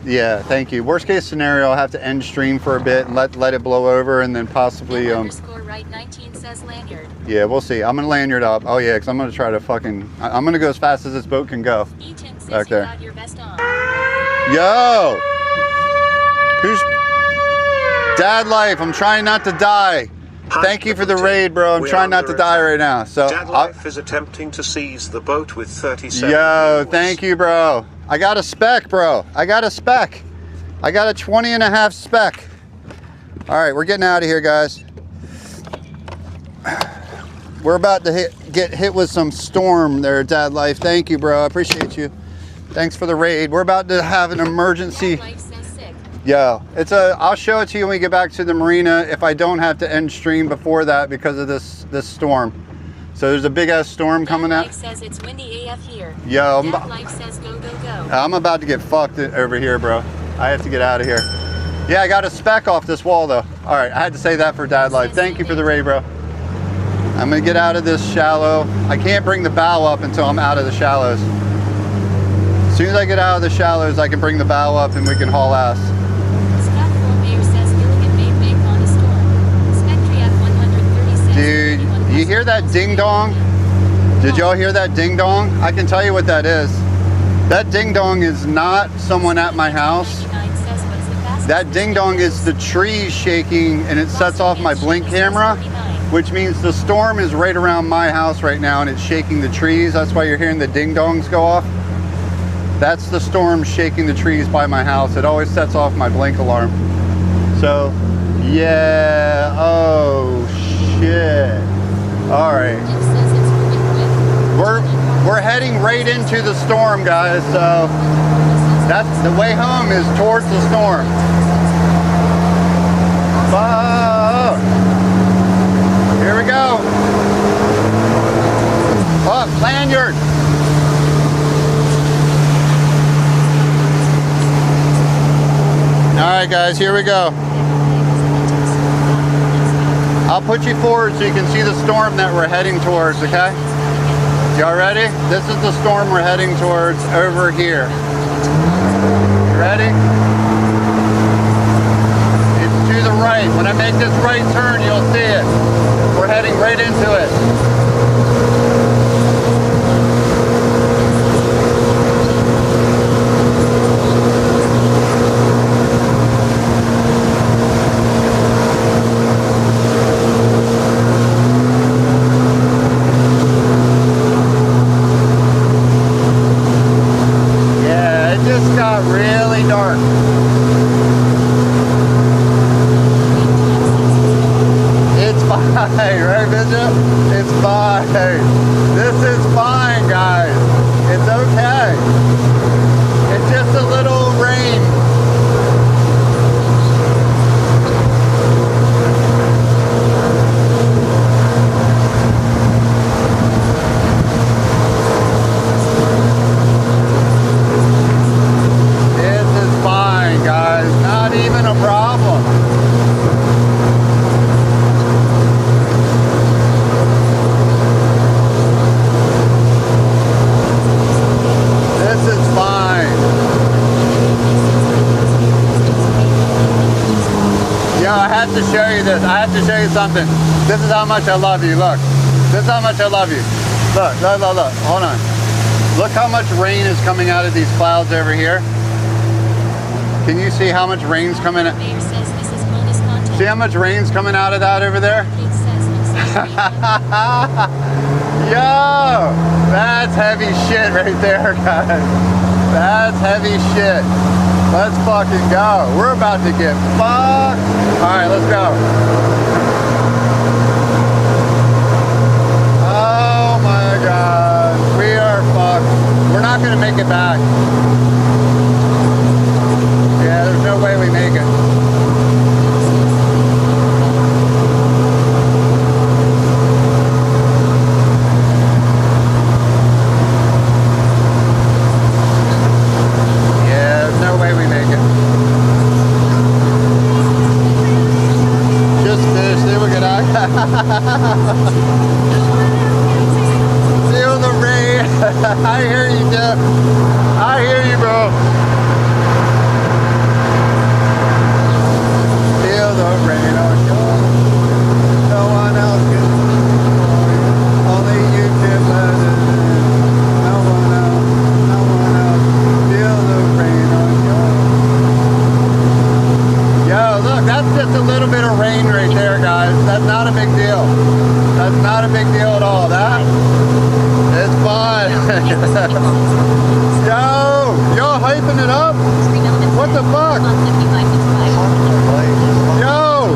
Yeah, thank you. Worst case scenario, I'll have to end stream for a bit and let it blow over, and then possibly Right 19 says lanyard. yeah, we'll see. I'm gonna lanyard up. Oh yeah, because I'm gonna try to I'm gonna go as fast as this boat can go. E10 says Back you there. got your vest on. Yo, who's Dad Life? I'm trying not to die. Thank you for the raid, bro. I'm We trying are not to under die attack. right now. So Dad Life is attempting to seize the boat with 37 yo, viewers. thank you, bro. I got a spec, bro. I got a spec. I got a 20 and a half spec. All right, we're getting out of here, guys. We're about to get hit with some storm there, Dad Life. Thank you, bro. I appreciate you. Thanks for the raid. We're about to have an emergency. Dad Life says sick. Yo, I'll show it to you when we get back to the marina if I don't have to end stream before that because of this storm. So there's a big ass storm coming Dad out. Life says it's windy AF here. Yo, Dad Life says go go go. I'm about to get fucked over here, bro. I have to get out of here. Yeah, I got a speck off this wall though. All right, I had to say that for dad life. Thank you for the ray, bro. I'm gonna get out of this shallow. I can't bring the bow up until I'm out of the shallows. As soon as I get out of the shallows, I can bring the bow up and we can haul ass. Scott Mayor says Gilligan made make on a storm. Spectry at 130 says Dude, you hear that ding dong? Did y'all hear that ding dong? I can tell you what that is. That ding dong is not someone at my house. That ding dong is the trees shaking and it sets off my blink camera, which means the storm is right around my house right now and it's shaking the trees. That's why you're hearing the ding dongs go off. That's the storm shaking the trees by my house. It always sets off my blink alarm. So, yeah, oh shit. All right. We're heading right into the storm, guys. So that's the way home is towards the storm. Whoa. Here we go. Oh, lanyard. All right, guys, here we go. I'll put you forward so you can see the storm that we're heading towards, okay? Y'all ready? This is the storm we're heading towards over here. You ready? It's to the right. When I make this right turn, you'll see it. We're heading right into it. Really dark. It's fine, right, Bishop? It's fine. This is fine, guys. It's okay. It's just a little rain. To show you this. I have to show you something. This is how much I love you. Look. This is how much I love you. Look, look, look, look. Hold on. Look how much rain is coming out of these clouds over here. Can you see how much rain's coming out? See how much rain's coming out of that over there? Yo! That's heavy shit right there, guys. That's heavy shit. Let's fucking go. We're about to get fucked. All right, let's go. Oh my God. We are fucked. We're not gonna make it back. Yeah, there's no way we make it. Feel the rain. I hear you, Jeff. I hear you, bro. Feel the rain on shore. No one else can. Only you can let it in. No one else. No one else. Feel the rain on shore. Yo, look, that's just a little bit of rain right there, guys. That's not a big deal. That's not a big deal at all. That is fine. Yo, hyping it up? What the fuck? Yo,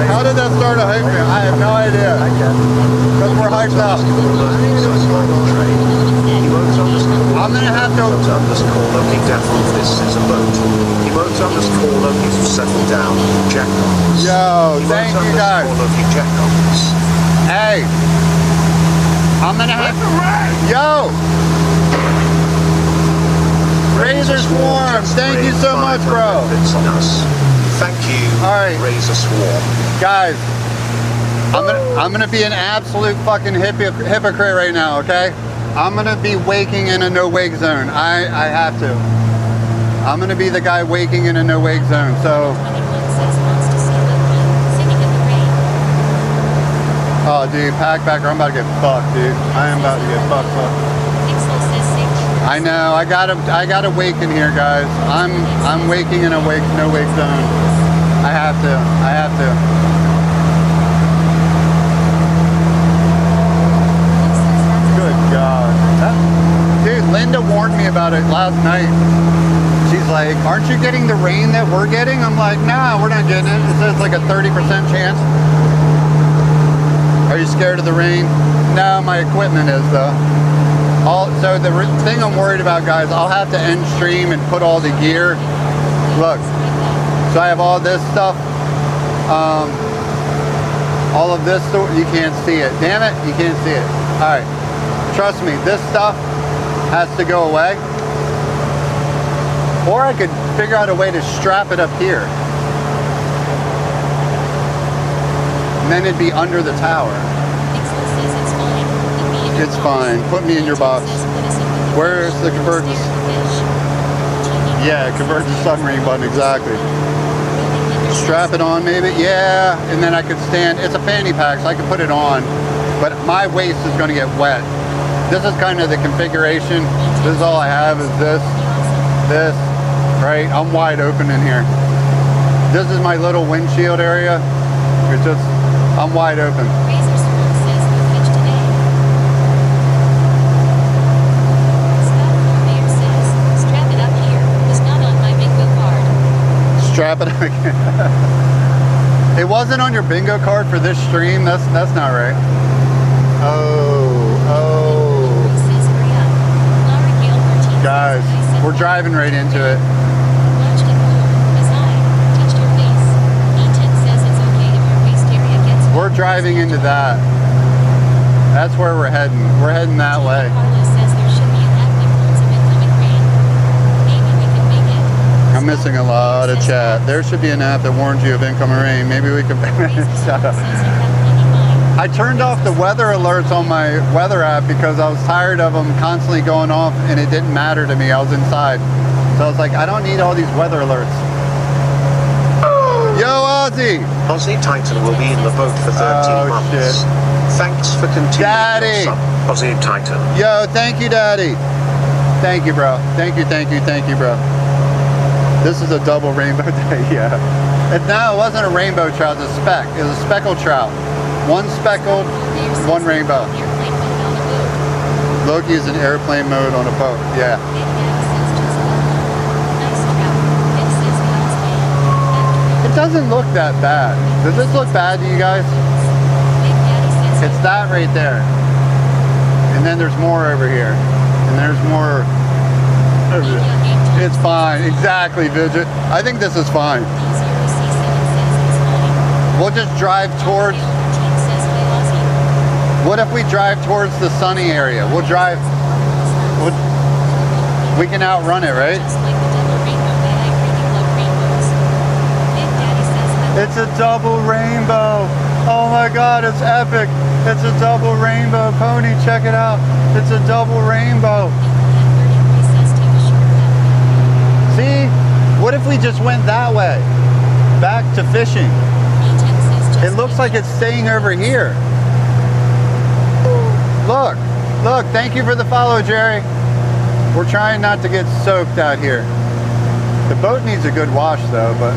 how did that start a hype? I have no idea. Because we're hyped up. I'm gonna have to. Loki definitely this is a boat. Emote underscore Loki to settle down. Jack. Yo, thank you guys. Loki Jack. Hey, I'm gonna have to. Yo, Razor Swarm, thank you so much, bro. Thank you, All right. Razor Swarm. Guys, I'm gonna be an absolute fucking hypocrite right now, okay? I'm gonna be waking in a no wake zone. I have to. I'm gonna be the guy waking in a no wake zone. So, 21 says wants to see Loki singing in the rain. oh dude, pack backer, I'm about to get fucked, dude. I am about to get fucked. Pixel says save the I know. I gotta wake in here, guys. I'm waking in a no wake zone. I have to. I have to. Good God. Dude, Linda warned me about it last night. She's like, aren't you getting the rain that we're getting? I'm like, nah, we're not getting it. It says like a 30% chance. Are you scared of the rain? No, my equipment is though. So the thing I'm worried about, guys, I'll have to end stream and put all the gear. Look, so I have all this stuff. All of this, you can't see it. Damn it, you can't see it. All right, trust me, this stuff has to go away. Or I could figure out a way to strap it up here. And then it'd be under the tower. Pixel says it's fine. Put me in your It's box. fine. Put me in your box. Says put us in with the Where's fish. the convergence? Stare at the fish. TV Yeah, convert the submarine button, exactly. Moving Strap it on maybe, yeah, and then I could stand, it's a fanny pack so I can put it on, but my waist is going to get wet. This is kind of the configuration. This is all I have is this, right? I'm wide open in here. This is my little windshield area. It's just, I'm wide open. Razor Swarm says no fish today. Scott Mayor says, strap it up here. Was not on my bingo card. Strap it again. It wasn't on your bingo card for this stream. That's not right. Oh. Says hurry up. Laura Gail Martinez Guys, says, I said we're no. driving right into it. Watched it move as I touched your face. E10 says it's okay if your waist area gets We're driving into that. That's where we're heading. We're heading that way. Carlos says there should be an app that warns of incoming rain. Maybe we can make it. I'm missing a lot of chat. There should be an app that warns you of incoming rain. Maybe we could. Shut up. I turned off the weather alerts on my weather app because I was tired of them constantly going off and it didn't matter to me. I was inside. So I was like, I don't need all these weather alerts. Yo, Ozzy! Aussie Titan will be in the boat for 13 months. Shit. Thanks for continuing Daddy! your sub, Aussie Titan. Yo, thank you, Daddy. Thank you, bro. Thank you, bro. This is a double rainbow day, yeah. No, it wasn't a rainbow trout, it was a speck. It was a speckled trout. One speckled, one rainbow. Loki is in airplane mode on a boat, yeah. It doesn't look that bad. Does this look bad to you guys? It's that right there. And then there's more over here. And there's more over there. It's fine. Exactly, Vidget. I think this is fine. We'll just drive towards... What if we drive towards the sunny area? We'll drive... We can outrun it, right? It's a double rainbow. Oh my God, it's epic. It's a double rainbow. Pony, check it out. It's a double rainbow. See? What if we just went that way? Back to fishing. It looks like it's staying over here. Look, thank you for the follow, Jerry. We're trying not to get soaked out here. The boat needs a good wash though, but...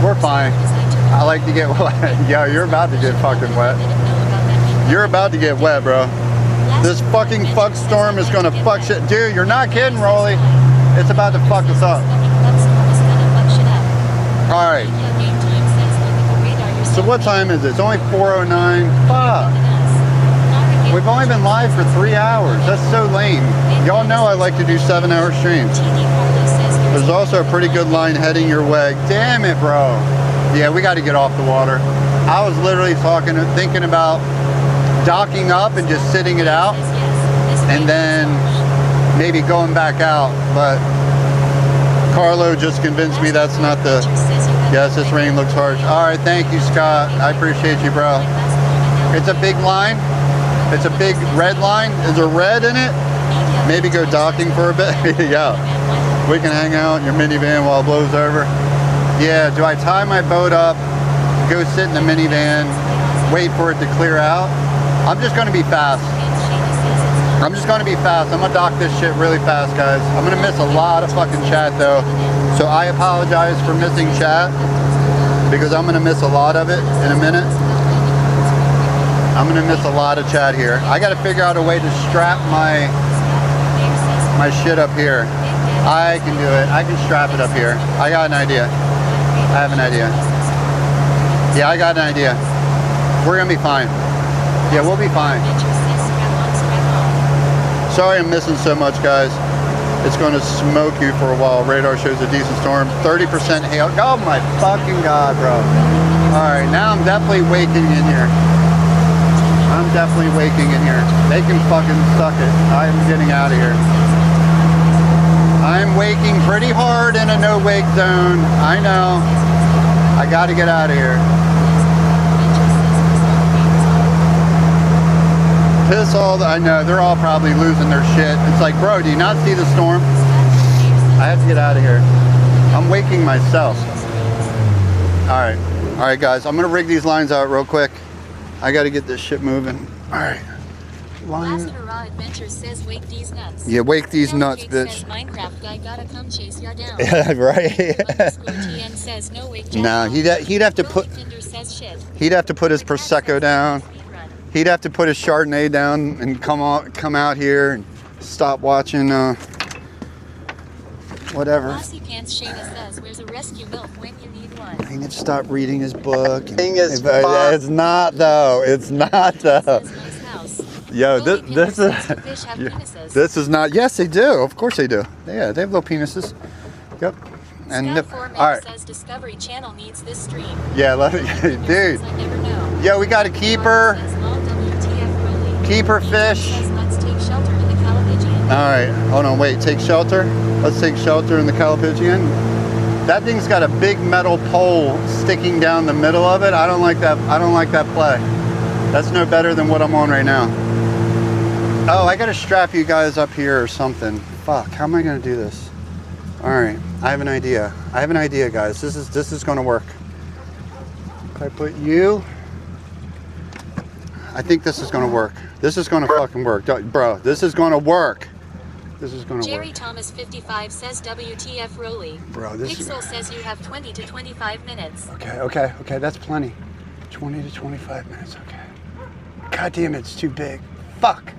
We're fine. I like to get wet. Yo, you're about to get fucking wet. You're about to get wet, bro. This fucking fuck storm is gonna fuck shit. Dude, you're not kidding, Rolly. It's about to fuck us up. Alright. So what time is it? It's only 4:09. Fuck. We've only been live for 3 hours. That's so lame. Y'all know I like to do 7-hour streams. There's also a pretty good line heading your way. Damn it, bro. Yeah, we got to get off the water. I was literally thinking about docking up and just sitting it out. and then maybe going back out, but Carlo just convinced me that's not the, yes, this rain looks harsh. All right, thank you, Scott. I appreciate you, bro. It's a big line. It's a big red line. Is there red in it? Maybe go docking for a bit. Yeah, we can hang out in your minivan while it blows over. Yeah, do I tie my boat up, go sit in the minivan, wait for it to clear out? I'm just gonna be fast. I'm just gonna be fast. I'm gonna dock this shit really fast, guys. I'm gonna miss a lot of fucking chat though. So I apologize for missing chat because I'm gonna miss a lot of it in a minute. I'm gonna miss a lot of chat here. I gotta figure out a way to strap my shit up here. I can do it. I can strap it up here. I got an idea. I have an idea. Yeah, I got an idea. We're gonna be fine. Yeah, we'll be fine. Sorry I'm missing so much, guys. It's gonna smoke you for a while. Radar shows a decent storm. 30% hail. Oh my fucking God, bro. All right, now I'm definitely waking in here. I'm definitely waking in here. They can fucking suck it. I'm getting out of here. I'm waking pretty hard in a no-wake zone. I know. I gotta get out of here. Piss all the, I know, they're all probably losing their shit. It's like, bro, do you not see the storm? I have to get out of here. I'm waking myself. All right, guys, I'm gonna rig these lines out real quick. I gotta get this shit moving. All right. Last Hurrah Adventure says wake these nuts. Yeah, wake these nuts, Jake bitch. Says Minecraft guy gotta come chase ya down. Yeah, right. TN says no wake. Nah, he'd have to put he'd have to put his prosecco down. He'd have to put his Chardonnay down and come out here and stop watching whatever. Bossy Pants Shayna says where's a rescue milk when you need one. He needs to stop reading his book. It's not though. It's not though. Yo, this is not. Yes, they do. Of course they do. Yeah, they have little penises. Yep. And all right. Says Discovery Channel needs this stream. Yeah, dude. Yeah, we got a keeper. Keeper fish. Let's take shelter in the Calabigian. All right, hold on. Wait, take shelter. Let's take shelter in the Calabigian. That thing's got a big metal pole sticking down the middle of it. I don't like that. I don't like that play. That's no better than what I'm on right now. Oh, I gotta strap you guys up here or something. Fuck, how am I gonna do this? All right, I have an idea. I have an idea, guys. This is gonna work. If I put you, I think this is gonna work. This is gonna fucking work, bro. This is gonna work. This is gonna Jerry work. Thomas 55 says WTF Rolly. Bro, this Pixel says you have 20 to 25 minutes. Okay, that's plenty. 20 to 25 minutes, okay. God damn it, it's too big. Fuck.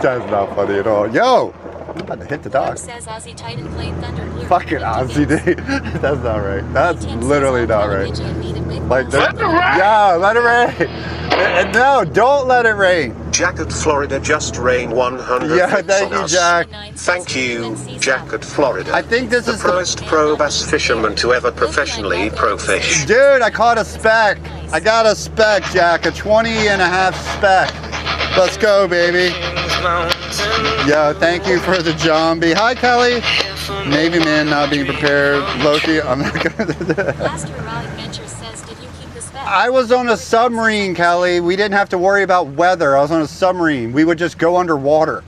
That's not funny at all. Yo, I'm about to hit the dog. Says Aussie Titan played Thunder Blue. Fucking Aussie, dude. That's not right. That's literally not right. Like, yeah, let it rain. No, don't let it rain. Jack at Florida just rain 100. Yeah, thank you, Jack. Thank you, Jack at Florida. I think this is the first pro bass fisherman to ever professionally pro fish. Dude, I caught a speck. I got a speck, Jack. A 20.5 speck. Let's go, baby. Yo, thank you for the zombie. Hi, Kelly. Navy man not being prepared. Loki, I'm not gonna do that. Last Hurrah Adventure says, did you keep the spec? I was on a submarine, Kelly. We didn't have to worry about weather. I was on a submarine. We would just go underwater.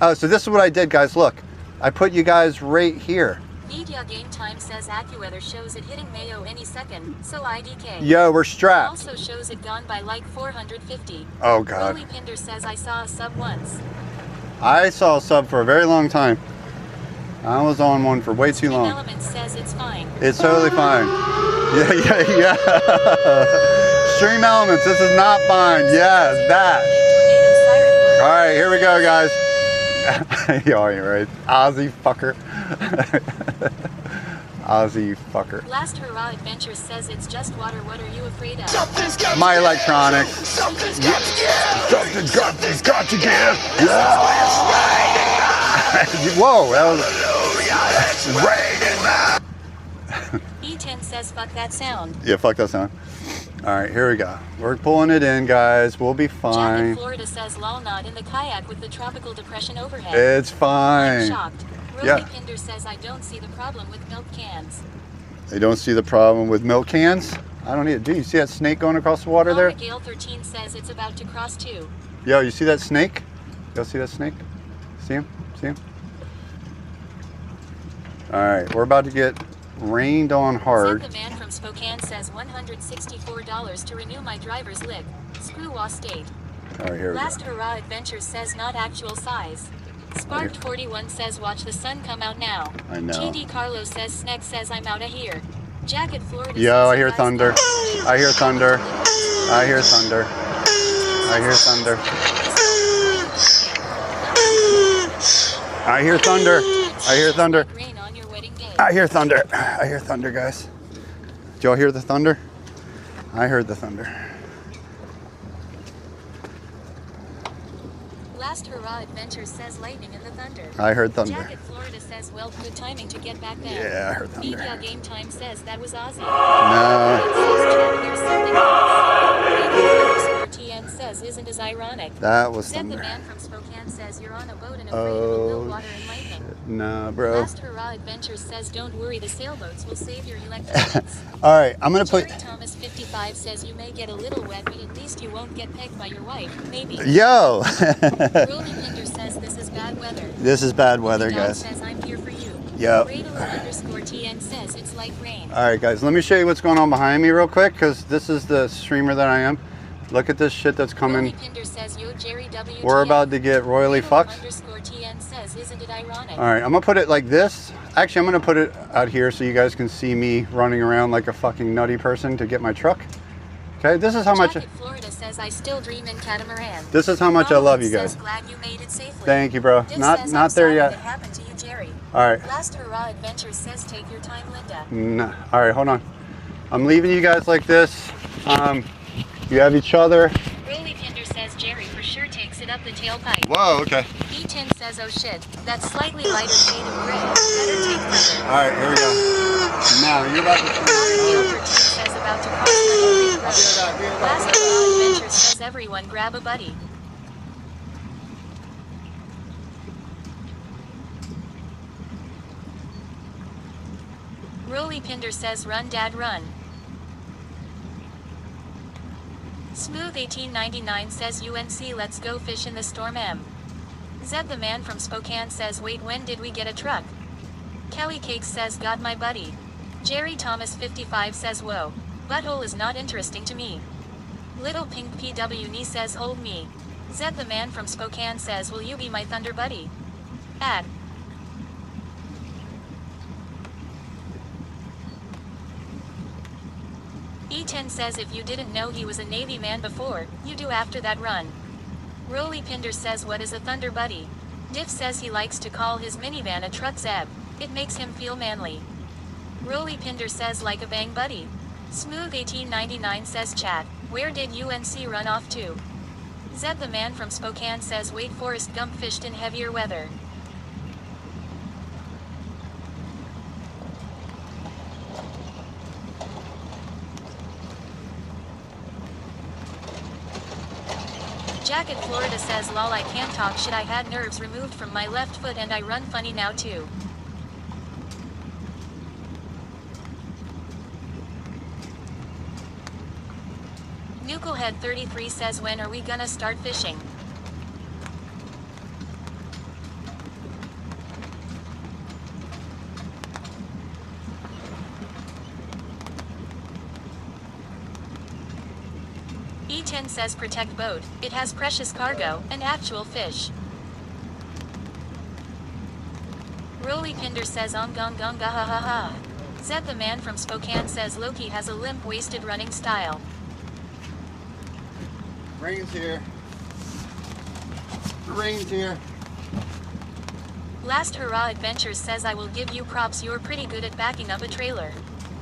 Oh, so this is what I did, guys. Look, I put you guys right here. Media Game Time says AccuWeather shows it hitting Mayo any second, so IDK. Yo, we're strapped. Also shows it gone by like 450. Oh, God. Rolly Pinder says I saw a sub once. I saw a sub for a very long time. I was on one for way too long. Element says it's fine. It's totally fine. Yeah. Stream Elements, this is not fine. Yes, that. All right, here we go, guys. Y'all ain't right. Aussie fucker. Aussie fucker. Last Hurrah Adventure says it's just water. What are you afraid of? My electronics. Something's got to give. Whoa, that was. E10 says fuck that sound. Yeah, fuck that sound. All right, here we go. We're pulling it in, guys. We'll be Jack fine. in Florida says lol not in the kayak with the tropical depression overhead. It's I'm fine. shocked. Rosie Yeah. Pinder says I don't see the problem with milk cans. They don't see the problem with milk cans. I don't need. Do you see that snake going across the water there? Laura Gale 13 says it's about to cross too. Yo, you see that snake? Y'all see that snake? See him? See him? All right, we're about to get rained on hard. Zed the man from Spokane says $164 to renew my driver's lick. Screw State. All right, here we Last go. Hurrah Adventures says not actual size. Sparked 41 says watch the sun come out now. I know. TD Carlos says Sneck says I'm out of here. Jack at Florida Yo, says I hear guys thunder. got- I hear thunder. I hear thunder. I hear thunder. I hear thunder. I hear thunder. Rain on your wedding day. I hear thunder. I hear thunder, guys. Did y'all hear the thunder? I heard the thunder. Last Hurrah Adventures says lightning in the thunder. I heard Jack thunder. at Florida says well good timing to get back then. Yeah, I heard Media thunder. Game Time says that was Ozzy. No. It says Chad, here's something else. TN says isn't as ironic. That was Zed the thunder. man from Spokane says you're on a boat and afraid it'll fill Oh, water and lightning. no, bro. Last Hurrah Adventures says don't worry, the sailboats will save your electronics. All right, I'm gonna put. Jerry Thomas 55 says you may get a little wet, but at least you won't get pegged by your wife. Maybe. Yo. Roly Pinder says this is bad weather. This is bad weather, Dog guys. says I'm here for you. Yep. Radel_TN says it's like rain. All right, guys. Let me show you what's going on behind me real quick, because this is the streamer that I am. Look at this shit that's Roly coming. Pinder says yo Jerry WTF. We're about to get royally fucked. Radel_TN says isn't it ironic? All right, I'm gonna put it like this. Actually, I'm gonna put it out here so you guys can see me running around like a fucking nutty person to get my truck. Okay, this is how much. Jack at Florida says I still dream in catamaran. This is how much I love you guys. Says, glad you made it safely. Thank you, bro. Dick Not says, not I'm there sorry yet. That happened to you, Jerry. All right. Last Hurrah Adventures says take your time, Linda. No. All right, hold on. I'm leaving you guys like this. You have each other. Roly Pinder says Jerry for sure takes it up the tailpipe. Whoa. Okay. E10 says oh shit, that slightly lighter shade of gray. Better take further. All right, here we go. Now you're about to. Gale 13 says about to cross Muddy Creek Road. Last Hurrah Adventures says everyone grab a buddy. Roly Pinder says run dad run. Smooth 1899 says UNC let's go fish in the storm M. Zed the man from Spokane says wait when did we get a truck? Kelly Cakes says got my buddy. Jerry Thomas 55 says whoa, butthole is not interesting to me. Little Pink PW Nee says hold me. Zed the man from Spokane says will you be my thunder buddy? Add. E10 says if you didn't know he was a Navy man before, you do after that run. Roly Pinder says what is a thunder buddy? Diff says he likes to call his minivan a truck Zeb. It makes him feel manly. Roly Pinder says like a bang buddy. Smooth 1899 says chat, where did UNC run off to? Zeb the man from Spokane says wait Forrest Gump fished in heavier weather. Jack at Florida says lol I can't talk shit, I had nerves removed from my left foot and I run funny now too. Nuclehead 33 says when are we gonna start fishing? E10 says protect boat, it has precious cargo, and actual fish. Roly Pinder says on gong gong ga ha ha ha. Zed the man from Spokane says Loki has a limp-waisted running style. Rain's here. Rain's here. Last Hurrah Adventures says I will give you props, you're pretty good at backing up a trailer.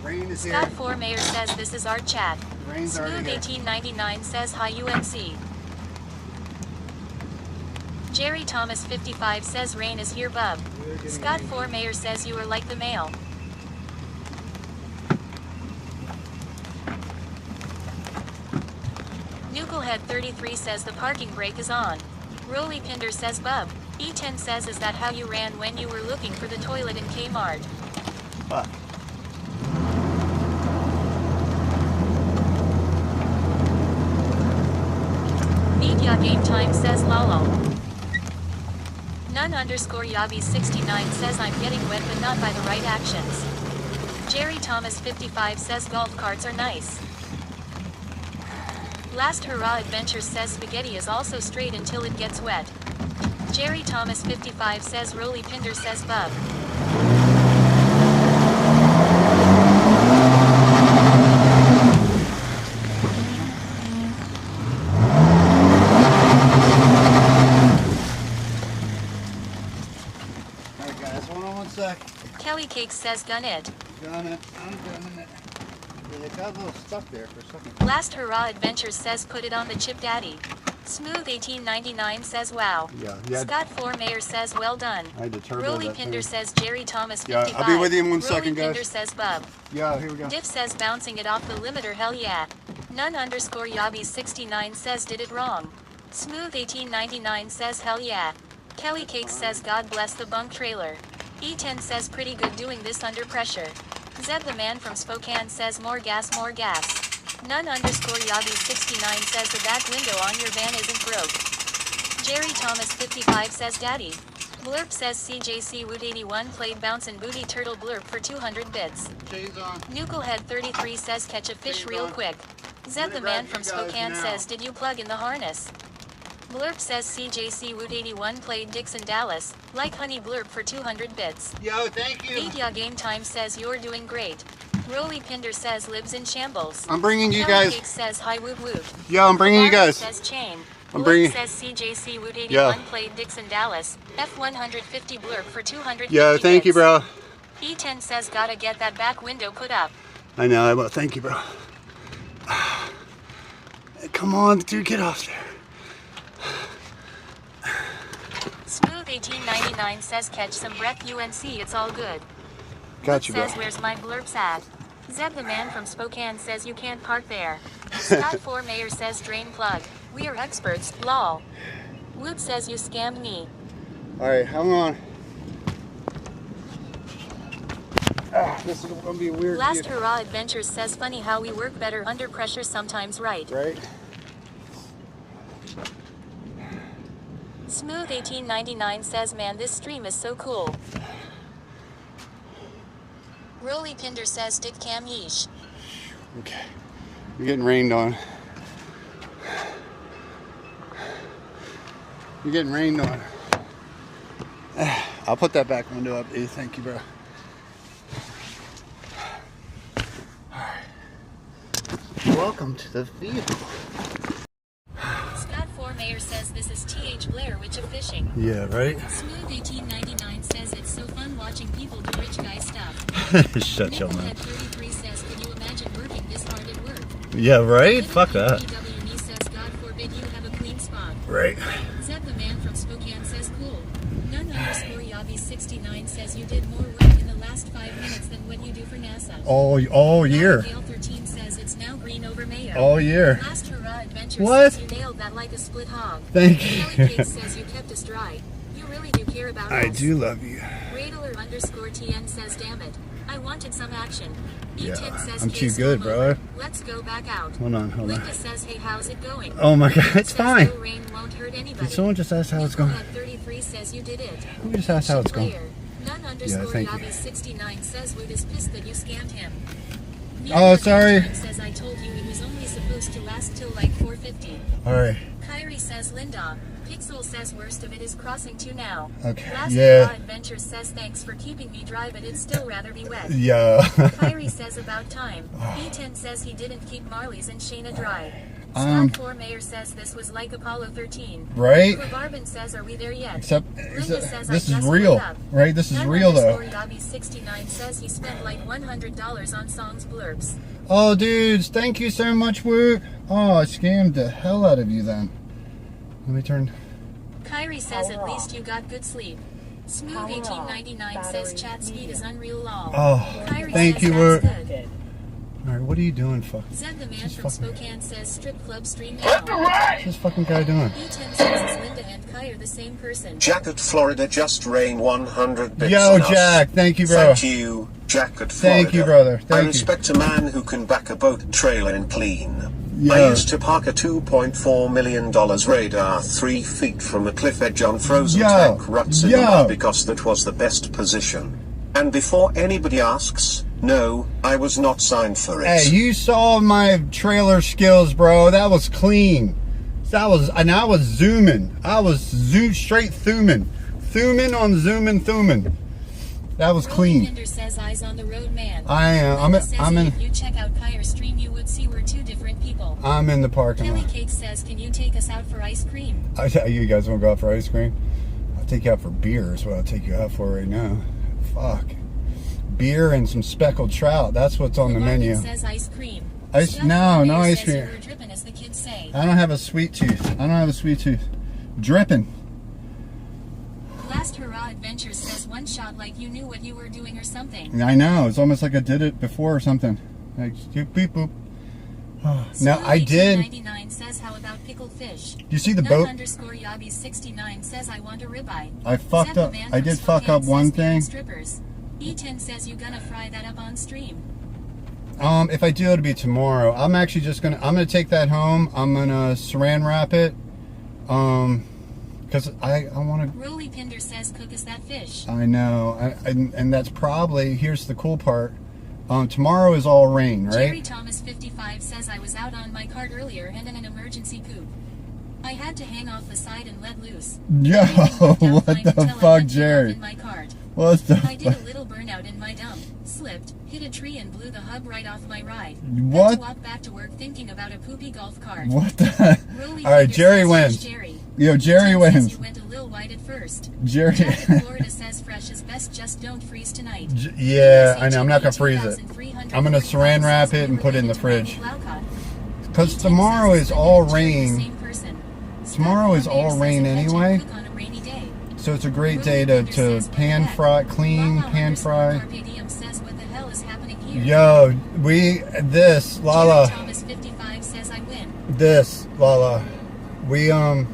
Rain is here. Scott 4 Mayor says this is our chat. Rain's already Smooth here. 1899 says hi UNC. Jerry Thomas 55 says rain is here bub. Scott 4 Mayor says you are like the mail. Noodlehead33 says the parking brake is on. Rolly Pinder says bub. E10 says is that how you ran when you were looking for the toilet in Kmart? Fuck. Media Game Time says lolo. None_Yabi69 says I'm getting wet but not by the right actions. Jerry Thomas 55 says golf carts are nice. Last Hurrah Adventures says spaghetti is also straight until it gets wet. Jerry Thomas 55 says Rolly Pinder says bub. Alright guys, hold on one sec. Kelly Cakes says done it. Done it. I'm done it. Yeah, it got a little stuck there for a second. Last Hurrah Adventures says put it on the chip daddy. Smooth 1899 says wow. Yeah. Scott 4 Mayor says well done. I had to turbo Rolly that Pinder thing. says Jerry Thomas 55. Yeah, I'll be with you in 1 second, Rolly Pinder guys. says bub. Yeah, here we go. Diff says bouncing it off the limiter hell yeah. None_Yabi69 says did it wrong. Smooth 1899 says hell yeah. Kelly Cakes says God bless the bunk trailer. E10 says pretty good doing this under pressure. Zeb the man from Spokane says more gas more gas. None_Yabi69 says the back window on your van isn't broke. Jerry Thomas 55 says daddy. Blurp says CJC Wood 81 played Bouncin' Booty Turtle Blurp for 200 bits. Chains on. Nuclehead 33 says catch a fish real quick. Zeb the man from Spokane says did you plug in the harness? Blurp says CJC Wood 81 played Dixon Dallas, like Honey Blurp for 200 bits. Yo, thank you. Media Game Time says you're doing great. Rolly Pinder says lives in shambles. I'm bringing you Kelly guys. Cake says hi woot woot. Yo, I'm bringing you Barney guys. says chain. I'm Blurp bringing- says CJC Wood 81 Yeah. played Dixon Dallas, F150 Blurp for 250 Yo, thank you, bits. bro. E10 says gotta get that back window put up. I know, I will. Thank you, bro. Come on, dude, get off there. Smooth 1899 says catch some breath UNC it's all good. Got you, bro. Says where's my blurps at? Zeb the man from Spokane says you can't park there. Scott 4 Mayor says drain plug. We are experts, lol. Wood says you scammed me. Alright, hang on. This is gonna be a weird Last view. Hurrah Adventures says funny how we work better under pressure sometimes right. Right? Smooth 1899 says man this stream is so cool. Rolly Pinder says Dick Cam yeesh. Okay. You're getting rained on. You're getting rained on. I'll put that back window up, dude. Thank you, bro. Alright. Welcome to the vehicle. Scott 4 Mayor says this is TH Blair Witch of Fishing. Yeah, right? Smooth 1899 says it's so fun watching people do rich guy stuff. Shut your mouth. Nicklehead 33 says can you imagine working this hard at work? Yeah, right? Fuck that. PWE says God forbid you have a clean spot. Right. Zeb the man from Spokane says cool. None_Yabi69 says you did more work in the last 5 minutes than what you do for NASA. All year. Gale 13 says it's now green over Mayo. All year. Last Hurrah Adventures What? says you nailed that like a split hog. Thank Kelly you. Cake says you kept us dry. You really do care about I us. do love you. Radler_TN says damn it. I wanted some action. Yeah, E10 says I'm too case good, home bro. over. Let's go back out. Hold on. Linda says hey how's it going? Oh my god, it's Says fine. no rain won't hurt anybody. Did someone just ask how it's going? Nicolehead 33 says you did it. Who just asked how it's going? Thank you. None_Yabi69 says Wood is pissed that you scammed him. Oh, sorry. Says I told you it was only supposed to last till like 4:50. Alright. Kyrie says Linda. Pixel says worst of it is crossing to now. Okay. Last Yeah. Hurrah Adventures says thanks for keeping me dry but it'd still rather be wet. Yeah. Kyrie says about time. E10 says he didn't keep Marley's and Shayna dry. Um, Scott 4 Mayor says this was like Apollo 13. Right? Barbin says are we there yet? Except Linda says this I is just real, lit up. right? This is real though. Yabi69 says he spent like $100 on songs blurbs. Oh, dudes, thank you so much, Woot. Oh, I scammed the hell out of you then. Let me turn. Kyrie says at least you got good sleep. Smooth 1899 says chat speed is unreal lol. Oh, Kyrie thank says you, that's Woot. good. All right, what are you doing, fuck? Zed the man Just from fucking- Spokane says strip club stream now. What's this fucking guy doing? E10 says is Linda and Kai are the same person. Jack at Florida just rain 100 bits Yo, on us. Jack, thank you, bro. Thank you, Jack at Florida. Thank you, brother. Thank I you. respect a man who can back a boat trailer in clean. Yo. I used to park a $2.4 million radar 3 feet from a cliff edge on frozen Yo. tank ruts in the Yo. mud because that was the best position. And before anybody asks, no, I was not signed for it. Hey, you saw my trailer skills, bro. That was clean. I was zooming. I was straight thumbing. Thumbing on zooming, thumbing. That was clean. Pinder says eyes on the road, man. I am. Linda says I'm in. if you check out Kai's stream, you would see we're two different people. I'm in the parking Kelly lot. Cake says, can you take us out for ice cream? You guys want to go out for ice cream? I'll take you out for beer. Is what I'll take you out for right now. Fuck. Beer and some speckled trout. That's what's on the Martin menu. says ice cream. Ice? Scott No, no Mayer ice says cream. you were dripping, as the kids say. I don't have a sweet tooth. I don't have a sweet tooth. Dripping. Last Hurrah Adventures says one shot like you knew what you were doing or something. I know. It's almost like I did it before or something. Like, beep, boop. Now, I did. 99 says how about pickled fish? You see the None boat? underscore Yabi 69 says I want a ribeye. I fucked Zed the up. man I from did fuck Spokane up one says parent thing. Strippers. E10 says you gonna fry that up on stream. If I do, it'll be tomorrow. I'm actually just gonna. I'm gonna take that home. I'm gonna saran wrap it. Because I want to. Roly Pinder says cook us that fish. I know, and that's probably. Here's the cool part. Tomorrow is all rain, right? Jerry Thomas 55 says I was out on my cart earlier and in an emergency poop. I had to hang off the side and let loose. Yo, what the fuck, Jerry? In my cart. What the I did a fuck? little burnout in my dump, slipped, hit a tree and blew the hub right off my ride. What? Had to walk back to work thinking about a poopy golf cart. What the? Roly All right, Peter Jerry says, wins. Jerry. Yo, Jerry Tim says wins. You went a little wide at first. Jerry. Jack in Florida says fresh is best, just don't freeze tonight. Yeah, I know. I'm not gonna freeze it. I'm gonna saran wrap it and put it in the fridge. Because tomorrow is all rain. Tomorrow is all rain anyway. So it's a great day to pan fry, clean, pan fry. Yo, Lala, we, I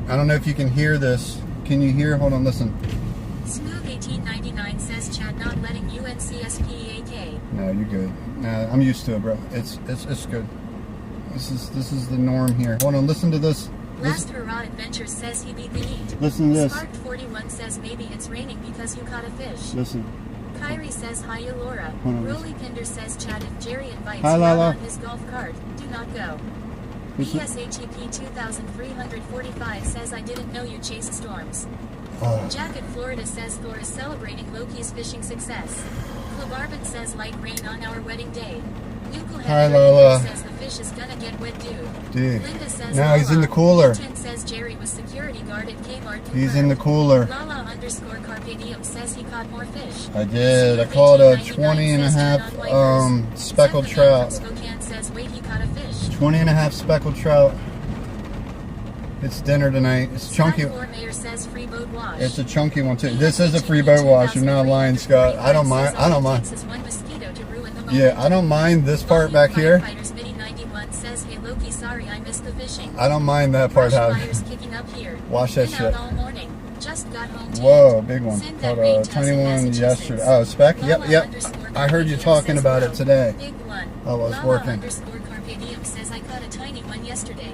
don't know if you can hear this. Can you hear? Hold on, listen. Smooth 1899 says Chad not letting UNCSPAK. No, you're good. Nah, I'm used to it, bro. It's good. This is the norm here. Hold on, listen to this. Last Hurrah Adventures says he beat the heat. Listen to this. Spark 41 says maybe it's raining because you caught a fish. Listen. Kyrie says hi, Laura. Hold on, Roly Pinder says Chad if Jerry invites Hi, you out Lala. on his golf cart, do not go. Listen. BSHEP 2345 says I didn't know you chase storms. Oh. Jack in Florida says Thor is celebrating Loki's fishing success. Klabarbin says light rain on our wedding day. Hi, Lola. Says the fish is gonna get wet, dude. Dude. Linda says Now he's in the cooler. 10 says Jerry was security guard at Kmart. He's in the cooler. Lala underscore Carpe Diem says he caught more fish. I did. I caught a 20 and a half speckled trout. Spokane says wait, he caught a fish. 20 and a half speckled trout. It's dinner tonight. It's chunky. Mayor says free boat wash. It's a chunky one too. This is a free boat wash. You're not lying, Scott. I don't mind. I don't mind. Yeah, I don't mind this part back here. Says, hey Loki, sorry I missed the fishing. I don't mind that part. Kicking up here. Wash that shit. All morning. Just got home Whoa, big one. Caught a tiny one yesterday. Oh, speck? Yep. I heard you talking about it today. Big one. I was working. Underscore Carpe Diem says I caught a tiny one yesterday.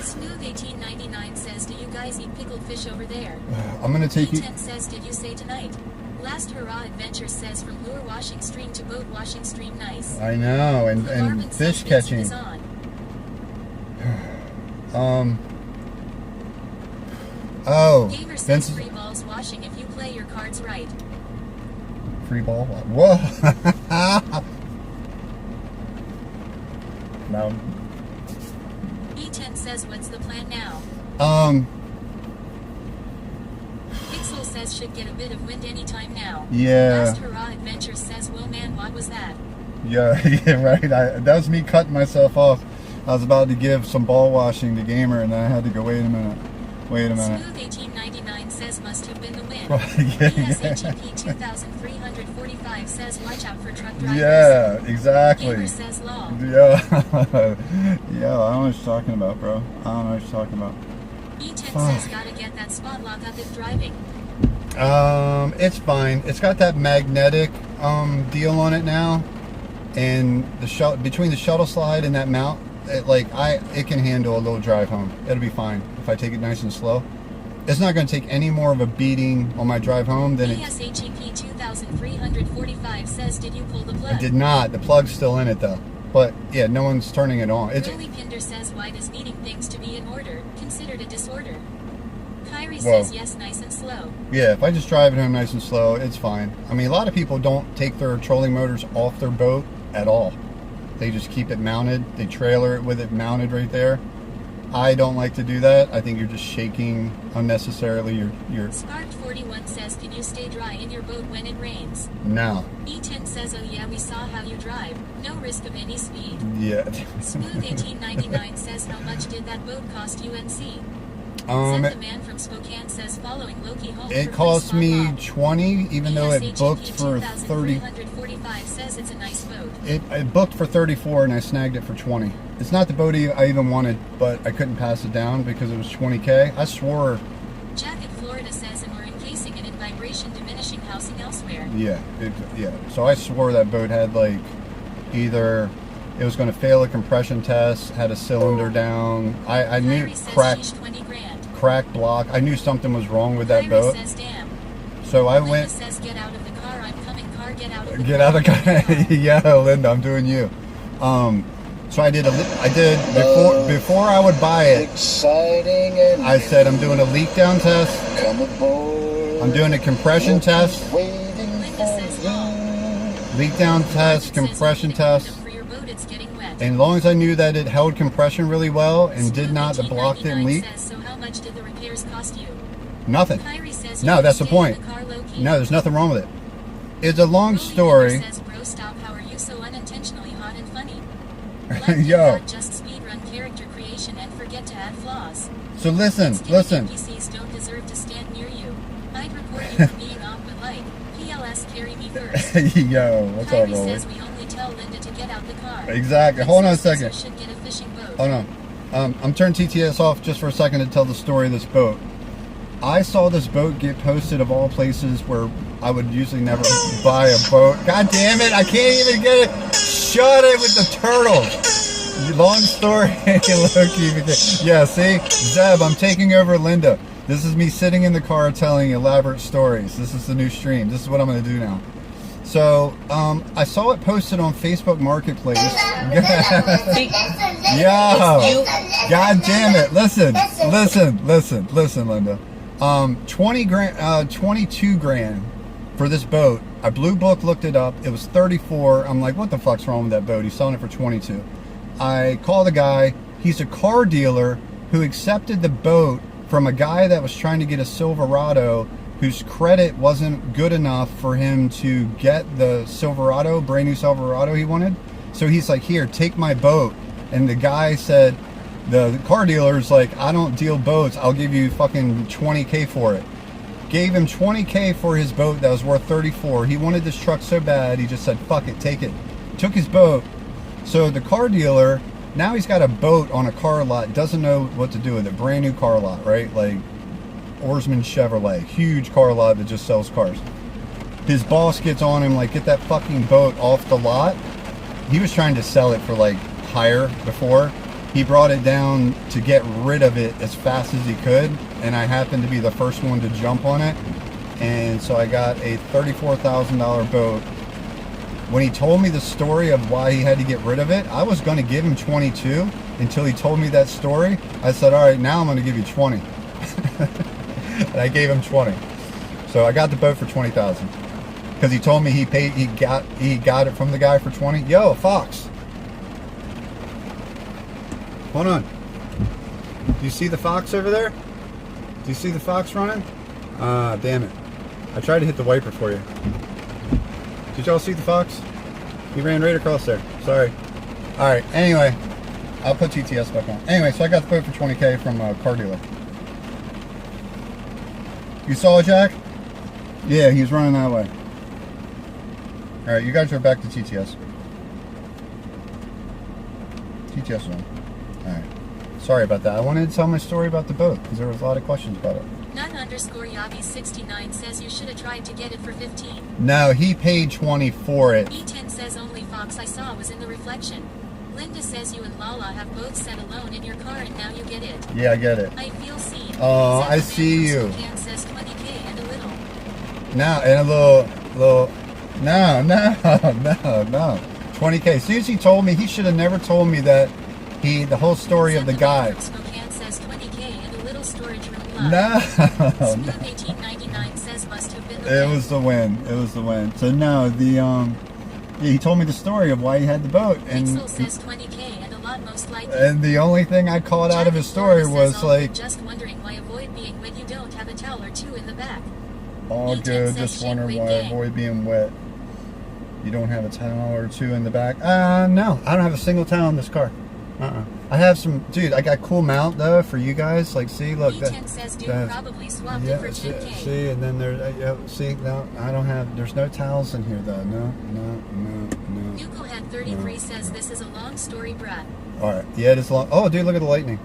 Smooth 1899 says, do you guys eat pickled fish over there? I'm gonna take you. E10 says, did you say tonight? Last Hurrah Adventure says from lure washing stream to boat washing stream, nice. I know, and fish catching. Oh, Gamer says free balls washing if you play your cards right. Free ball? Whoa! No. E10 says, what's the plan now? Pixel says should get a bit of wind anytime now. Yeah. Last Hurrah Adventure says, well man, what was that? Yeah, right. That was me cutting myself off. I was about to give some ball washing to Gamer, and then I had to go, wait a minute. Smooth 1899 says must have been the wind. ESHEP 2345 says watch out for truck drivers. Yeah, exactly. Gamer says lol. Yeah. Yeah, I don't know what you're talking about, bro. I don't know what you're talking about. E10 says gotta get that spot lock up if driving. It's fine. It's got that magnetic deal on it now, and the between the shuttle slide and that mount, it can handle a little drive home. It'll be fine if I take it nice and slow. It's not going to take any more of a beating on my drive home than ESHEP 2345 says did you pull the plug? I did not. The plug's still in it though. But yeah, no one's turning it on. Early Pinder says why does needing things to be in order considered a disorder? Kyrie Whoa. says yes, nice and slow. Yeah, if I just drive it home nice and slow, it's fine. I mean, a lot of people don't take their trolling motors off their boat at all. They just keep it mounted. They trailer it with it mounted right there. I don't like to do that. I think you're just shaking unnecessarily your Sparked 41 says can you stay dry in your boat when it rains? No. E10 says oh yeah, we saw how you drive. No risk of any speed. Yeah. Smooth 1899 says how much did that boat cost UNC? Zed the man from Spokane says following Loki home. It for cost first me swap 20, even though it ESHEP booked for 30. 2345 says it's a nice boat. It booked for 34 and I snagged it for 20. It's not the boat I even wanted, but I couldn't pass it down because it was 20K. I swore. Jacket Florida says and we're encasing it in vibration diminishing housing elsewhere. Yeah, So I swore that boat had like either it was going to fail a compression test, had a cylinder down. I knew cracked block. I knew something was wrong with that boat. Says, damn. So I Linda went. Says, get out of the car. I'm coming. Car, get out of the Get car. out of the car. Yeah, Linda, I'm doing you. So I did before I would buy it. Exciting and I said I'm doing a leak down test. come aboard. I'm doing a compression test. Waiting Linda says, no. Leak down test, compression test. For your boat, it's getting wet. And as long as I knew that it held compression really well and did not, the block didn't 1899 leak, says, so how much did the repairs cost you? nothing. Kyrie says, No, you that's the stay in point. car low-key. No, there's nothing wrong with it. It's a long Roly story. Says, bro, stop. How are you so unintentionally hot and funny? Yo. Not just speedrun character creation and forget to add flaws. So listen. NPCs don't deserve to stand near you. I'd report you for being off, but like, PLS carry me first. Yo, what's up, Kyrie Rolly? says we only tell Linda to get out the car. Exactly. Hold on a second. Should get a fishing boat. Hold on. I'm turning TTS off just for a second to tell the story of this boat. I saw this boat get posted of all places where I would usually never buy a boat. God damn it, I can't even get it. Shut it with the turtles. Long story. Loki. Yeah, see? Zeb, I'm taking over Linda. This is me sitting in the car telling elaborate stories. This is the new stream. This is what I'm going to do now. So, I saw it posted on Facebook Marketplace. Yo, God damn it. Listen, Linda. 20 grand, 22 grand for this boat. I Blue Book looked it up. It was 34. I'm like, what the fuck's wrong with that boat? He's selling it for 22. I call the guy. He's a car dealer who accepted the boat from a guy that was trying to get a Silverado whose credit wasn't good enough for him to get the Silverado, brand new Silverado he wanted. So he's like, here, take my boat. And the guy said, the car dealer's like, I don't deal boats. I'll give you fucking 20K for it. Gave him 20K for his boat that was worth 34. He wanted this truck so bad, he just said, fuck it, take it. Took his boat. So the car dealer, now he's got a boat on a car lot, doesn't know what to do with it. Brand new car lot, right? Like Oarsman Chevrolet, huge car lot that just sells cars. His boss gets on him like, get that fucking boat off the lot. He was trying to sell it for like higher before. He brought it down to get rid of it as fast as he could, and I happened to be the first one to jump on it. And so I got a $34,000 boat. When he told me the story of why he had to get rid of it, I was going to give him 22 until he told me that story. I said, all right, now I'm going to give you 20. And I gave him 20. So I got the boat for 20,000 because he told me he got it from the guy for 20. Yo, Fox. Hold on. Do you see the fox over there? Do you see the fox running? Ah, damn it. I tried to hit the wiper for you. Did y'all see the fox? He ran right across there. Sorry. Alright, anyway. I'll put TTS back on. Anyway, so I got the boat for 20K from a car dealer. You saw it, Jack? Yeah, he's running that way. All right, you guys are back to TTS. TTS zone. All right. Sorry about that. I wanted to tell my story about the boat because there was a lot of questions about it. None_Yavi69 says you should have tried to get it for 15. No, he paid 20 for it. E10 says only fox I saw was in the reflection. Linda says you and Lala have both sat alone in your car and now you get it. Yeah, I get it. I feel seen. Oh, I see you. Spokane says 20K and a little. No, and a little. No. 20K. Susie told me he should have never told me that. The whole story of the guy. Spokane says 20K and a little storage room. No. Smooth 1899 says must have been the It was the win. It was the win. So no, yeah, he told me the story of why he had the boat, and Pixel says 20K and a lot most likely. and the only thing I caught out of his story was like, just wondering why avoid being when you don't have a towel or two in the back. all E10 good. says Just shake, wondering wait, why I gang. avoid being wet. You don't have a towel or two in the back? No, I don't have a single towel in this car. I have some, dude. I got cool mount though for you guys. Like, see, look. E10 says dude that- probably swapped Yeah, it for 10K. see, and then there. See, no, I don't have. There's no towels in here though. No. Yuko had 33 says this is a long story, Brad. All right, yeah, it is long. Oh, dude, look at the lightning.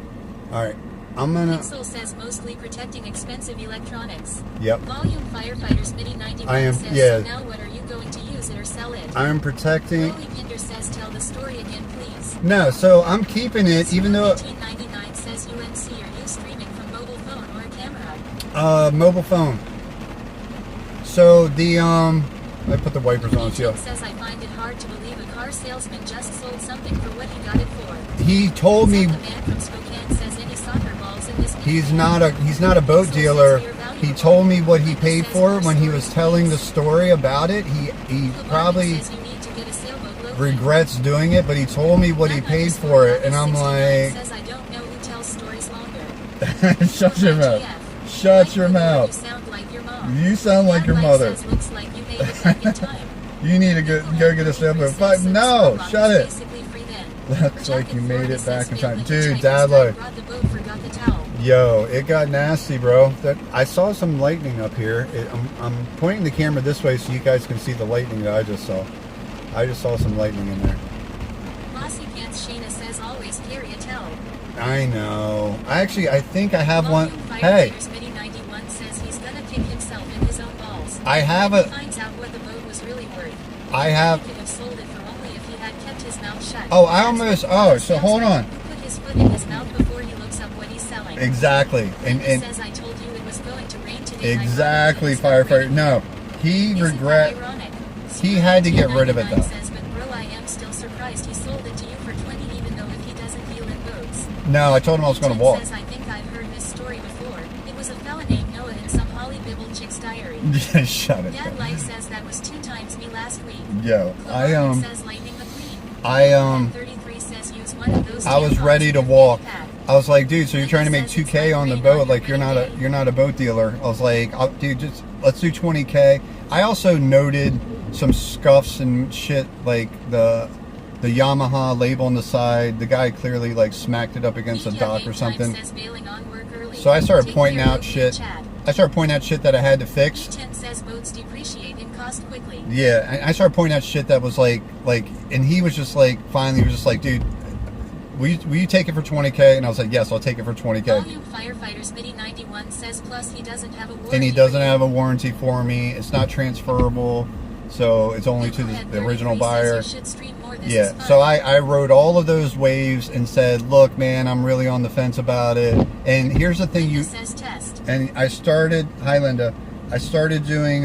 All right, I'm gonna. Pixel says mostly protecting expensive electronics. Yep. Volume Firefighters Mini 91 I am- says yeah. so now what are you going to use it or sell it? I'm protecting. Chloe Pinder says tell the story again please. No, so I'm keeping it, even though 1899 says UNC are you streaming from mobile phone or a camera? mobile phone. So the I put the wipers on. Agent So says I find it hard to believe a car salesman just sold something for what he got it for. he told me The man from Spokane says any soccer balls in this he's not a boat dealer. He told me what he paid for it when he was telling the story about it. He probably says you need to get a sailboat located. regrets doing it, but he told me what he paid for it, and I'm like, Says I don't know who tells stories longer. shut your mouth. Shut your You mouth. sound like your mom. You sound like your Life mother. says, looks like you made it back in time. You need to go get a sailboat. Fuck no, shut it. Basically free then. Looks like you made it back in time, Jacket dude. Chinese Dad, guy look. brought the boat, forgot the towel. Yo, it got nasty, bro. That I saw some lightning up here. I'm pointing the camera this way so you guys can see the lightning that I just saw. I just saw some lightning in there. Mossy Pants Shayna says always carry a towel. I know. I think I have one. Volume Hey, Firefighters Mini 91 says he's gonna kick himself in his own balls. I have When a. he finds out what the boat was really worth. I have. He could have sold it for only if he had kept his mouth shut. Oh, I That's almost. what Oh, the so hold salesman on. who put his foot in his mouth before he looks up what he's selling. Exactly. Linda And says I told you it was going to rain today. exactly, Ironically, it's not firefighter. raining. No, he Isn't that regret. ironic? He had to get rid of it, 1999 though. Says, but bro, I am still surprised he sold it to you for 20 even though if he doesn't deal in boats. No, I told him I was going to Jen walk. Says, I think I've heard this story before. It was a fella named Noah in some Holly Bibble chick's diary. Shut it. Dad Life says that was 2 times me last week. Yo, Clover says Lightning McQueen. I 33 says use one of those I was tampons ready in to your walk. fanny pack. I was like, dude, so you're trying to make 2K on the boat? Like you're not a boat dealer. I was like, dude, just let's do 20K. I also noted some scuffs and shit, like the Yamaha label on the side. The guy clearly like smacked it up against a Media dock or Game Time something. says bailing on work early. So I started Take pointing care, out Loki shit. Chad. I started pointing out shit that I had to fix. E10 says boats depreciate and cost quickly. Yeah, I started pointing out shit that was like, and he was just like, finally, he was just like, dude, will you take it for 20K? And I was like, yes, I'll take it for 20K. Volume Firefighters Mini 91 says plus he doesn't have a warranty. And he doesn't have a warranty for me. It's not transferable, so it's only to the original buyer. Yeah, so I wrote all of those waves and said, look, man, I'm really on the fence about it. And here's the thing, says test. and I started, hi Linda, I started doing,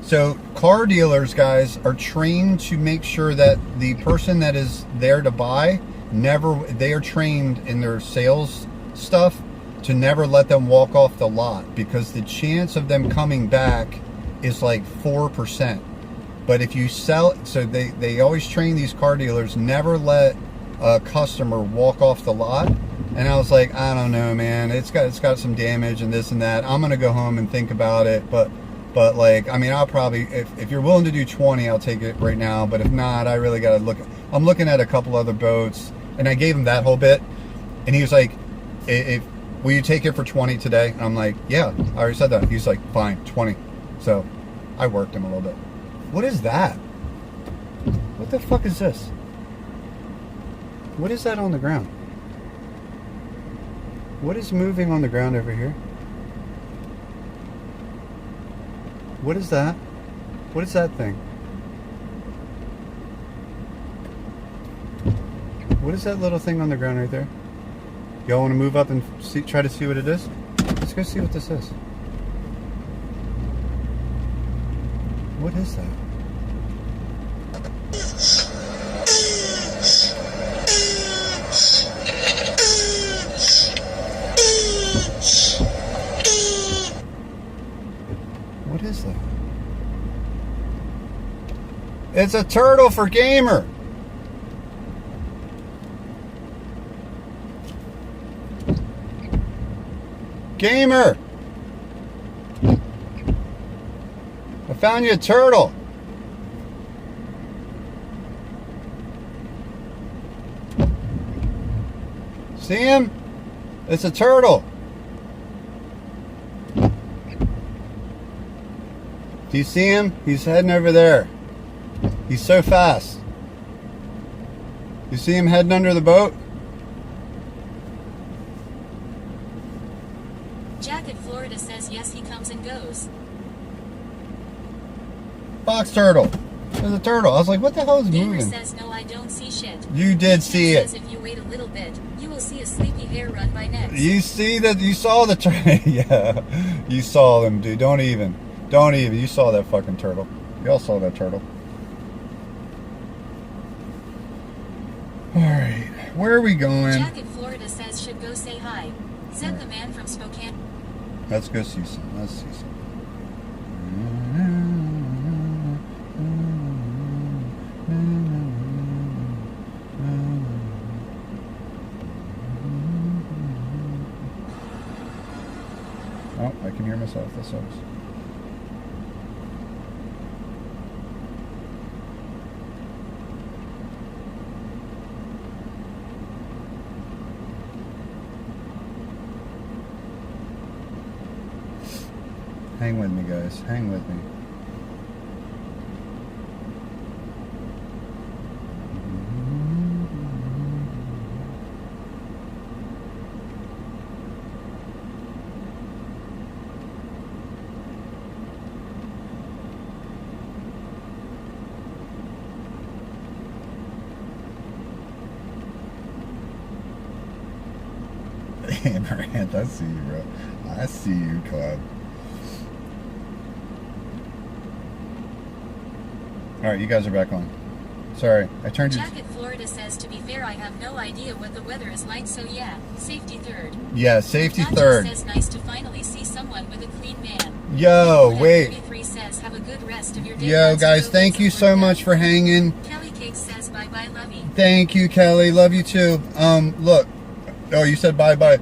so car dealers, guys, are trained to make sure that the person that is there to buy, they are trained in their sales stuff to never let them walk off the lot, because the chance of them coming back is like 4%. But if you sell, so they always train these car dealers, never let a customer walk off the lot. And I was like, I don't know, man, it's got some damage and this and that. I'm gonna go home and think about it, but like, I mean, I'll probably, if you're willing to do 20, I'll take it right now. But if not, I really gotta look. I'm looking at a couple other boats, and I gave him that whole bit, and he was like, will you take it for 20 today? And I'm like, yeah, I already said that. He's like, fine, 20. So I worked him a little bit. What is that? What the fuck is this? What is that on the ground? What is moving on the ground over here? What is that? What is that thing? What is that little thing on the ground right there? Y'all want to move up and see, try to see what it is? Let's go see what this is. What is that? What is that? It's a turtle for Gamer. Gamer! I found you a turtle. See him? It's a turtle. Do you see him? He's heading over there. He's so fast. You see him heading under the boat? Jack in Florida says yes, he comes and goes. Box turtle. There's a turtle. I was like, what the hell is Gamer moving? says no, I don't see shit. You did see Says it. if you wait a little bit, you will see a sleepy hare run by next. You see that? You saw the turtle. Yeah. You saw them, dude. Don't even. Don't even. You saw that fucking turtle. Y'all saw that turtle. Alright. Where are we going? Jack in Florida says should go say hi. Zed the man from Spokane. Let's go see some. Let's see some. Oh, I can hear myself. That sucks. Hang with me, guys. Hang with me. Amaranth, I see you, bro. I see you, Club. Alright, you guys are back on. Sorry, I turned you... Jack in Florida says to be fair, I have no idea what the weather is like, so yeah, safety third. Yeah, safety Nacho third. says nice to finally see someone with a clean man. Yo, wait. 33 says have a good rest of your day. Yo, Lots guys, of thank you so much for hanging. Kelly Cake says bye bye, love you. Thank you, Kelly. Love you too. Look. Oh, you said bye-bye.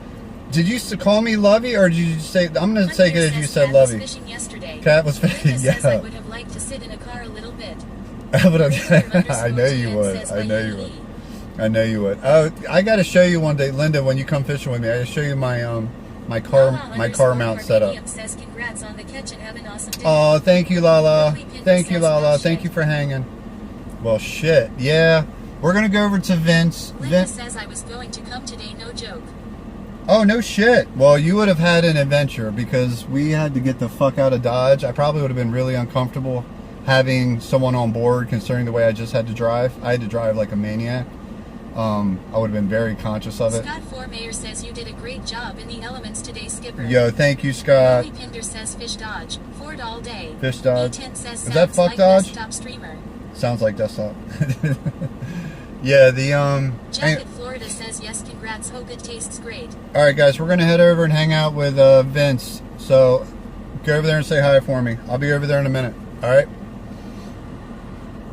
Did you call me Lovey, or did you say... I'm going to take it as you said Lovey. Cat was fishing yesterday. Cat was fishing, Linda yeah. says I would have liked to sit in a car a little bit. I know Razor you _TN would. says I bye, know you Yuli. would. I know you would. Oh, I got to show you one day, Linda, when you come fishing with me. I got to show you my my car mount setup. Says congrats on the catch and have an awesome day. Oh, thank you, Lala. Rolly Pinder Thank you, says, Lala. well, Thank shit. you for hanging. Well, shit. Yeah. We're going to go over to Vince. Linda says I was going to come today, no joke. Oh, no shit. Well, you would have had an adventure because we had to get the fuck out of Dodge. I probably would have been really uncomfortable having someone on board considering the way I just had to drive. I had to drive like a maniac. I would have been very conscious of it. Scott Formayer says you did a great job in the elements today, Skipper. Yo, thank you, Scott. Rolly Pinder says fish dodge. Ford all day. Fish dodge. E10 says Is that sounds fuck like dodge? desktop streamer. Sounds like desktop. Yeah, the Jack in Florida says yes, congrats, hope it tastes great. Alright guys, we're gonna head over and hang out with Vince. So go over there and say hi for me. I'll be over there in a minute. Alright?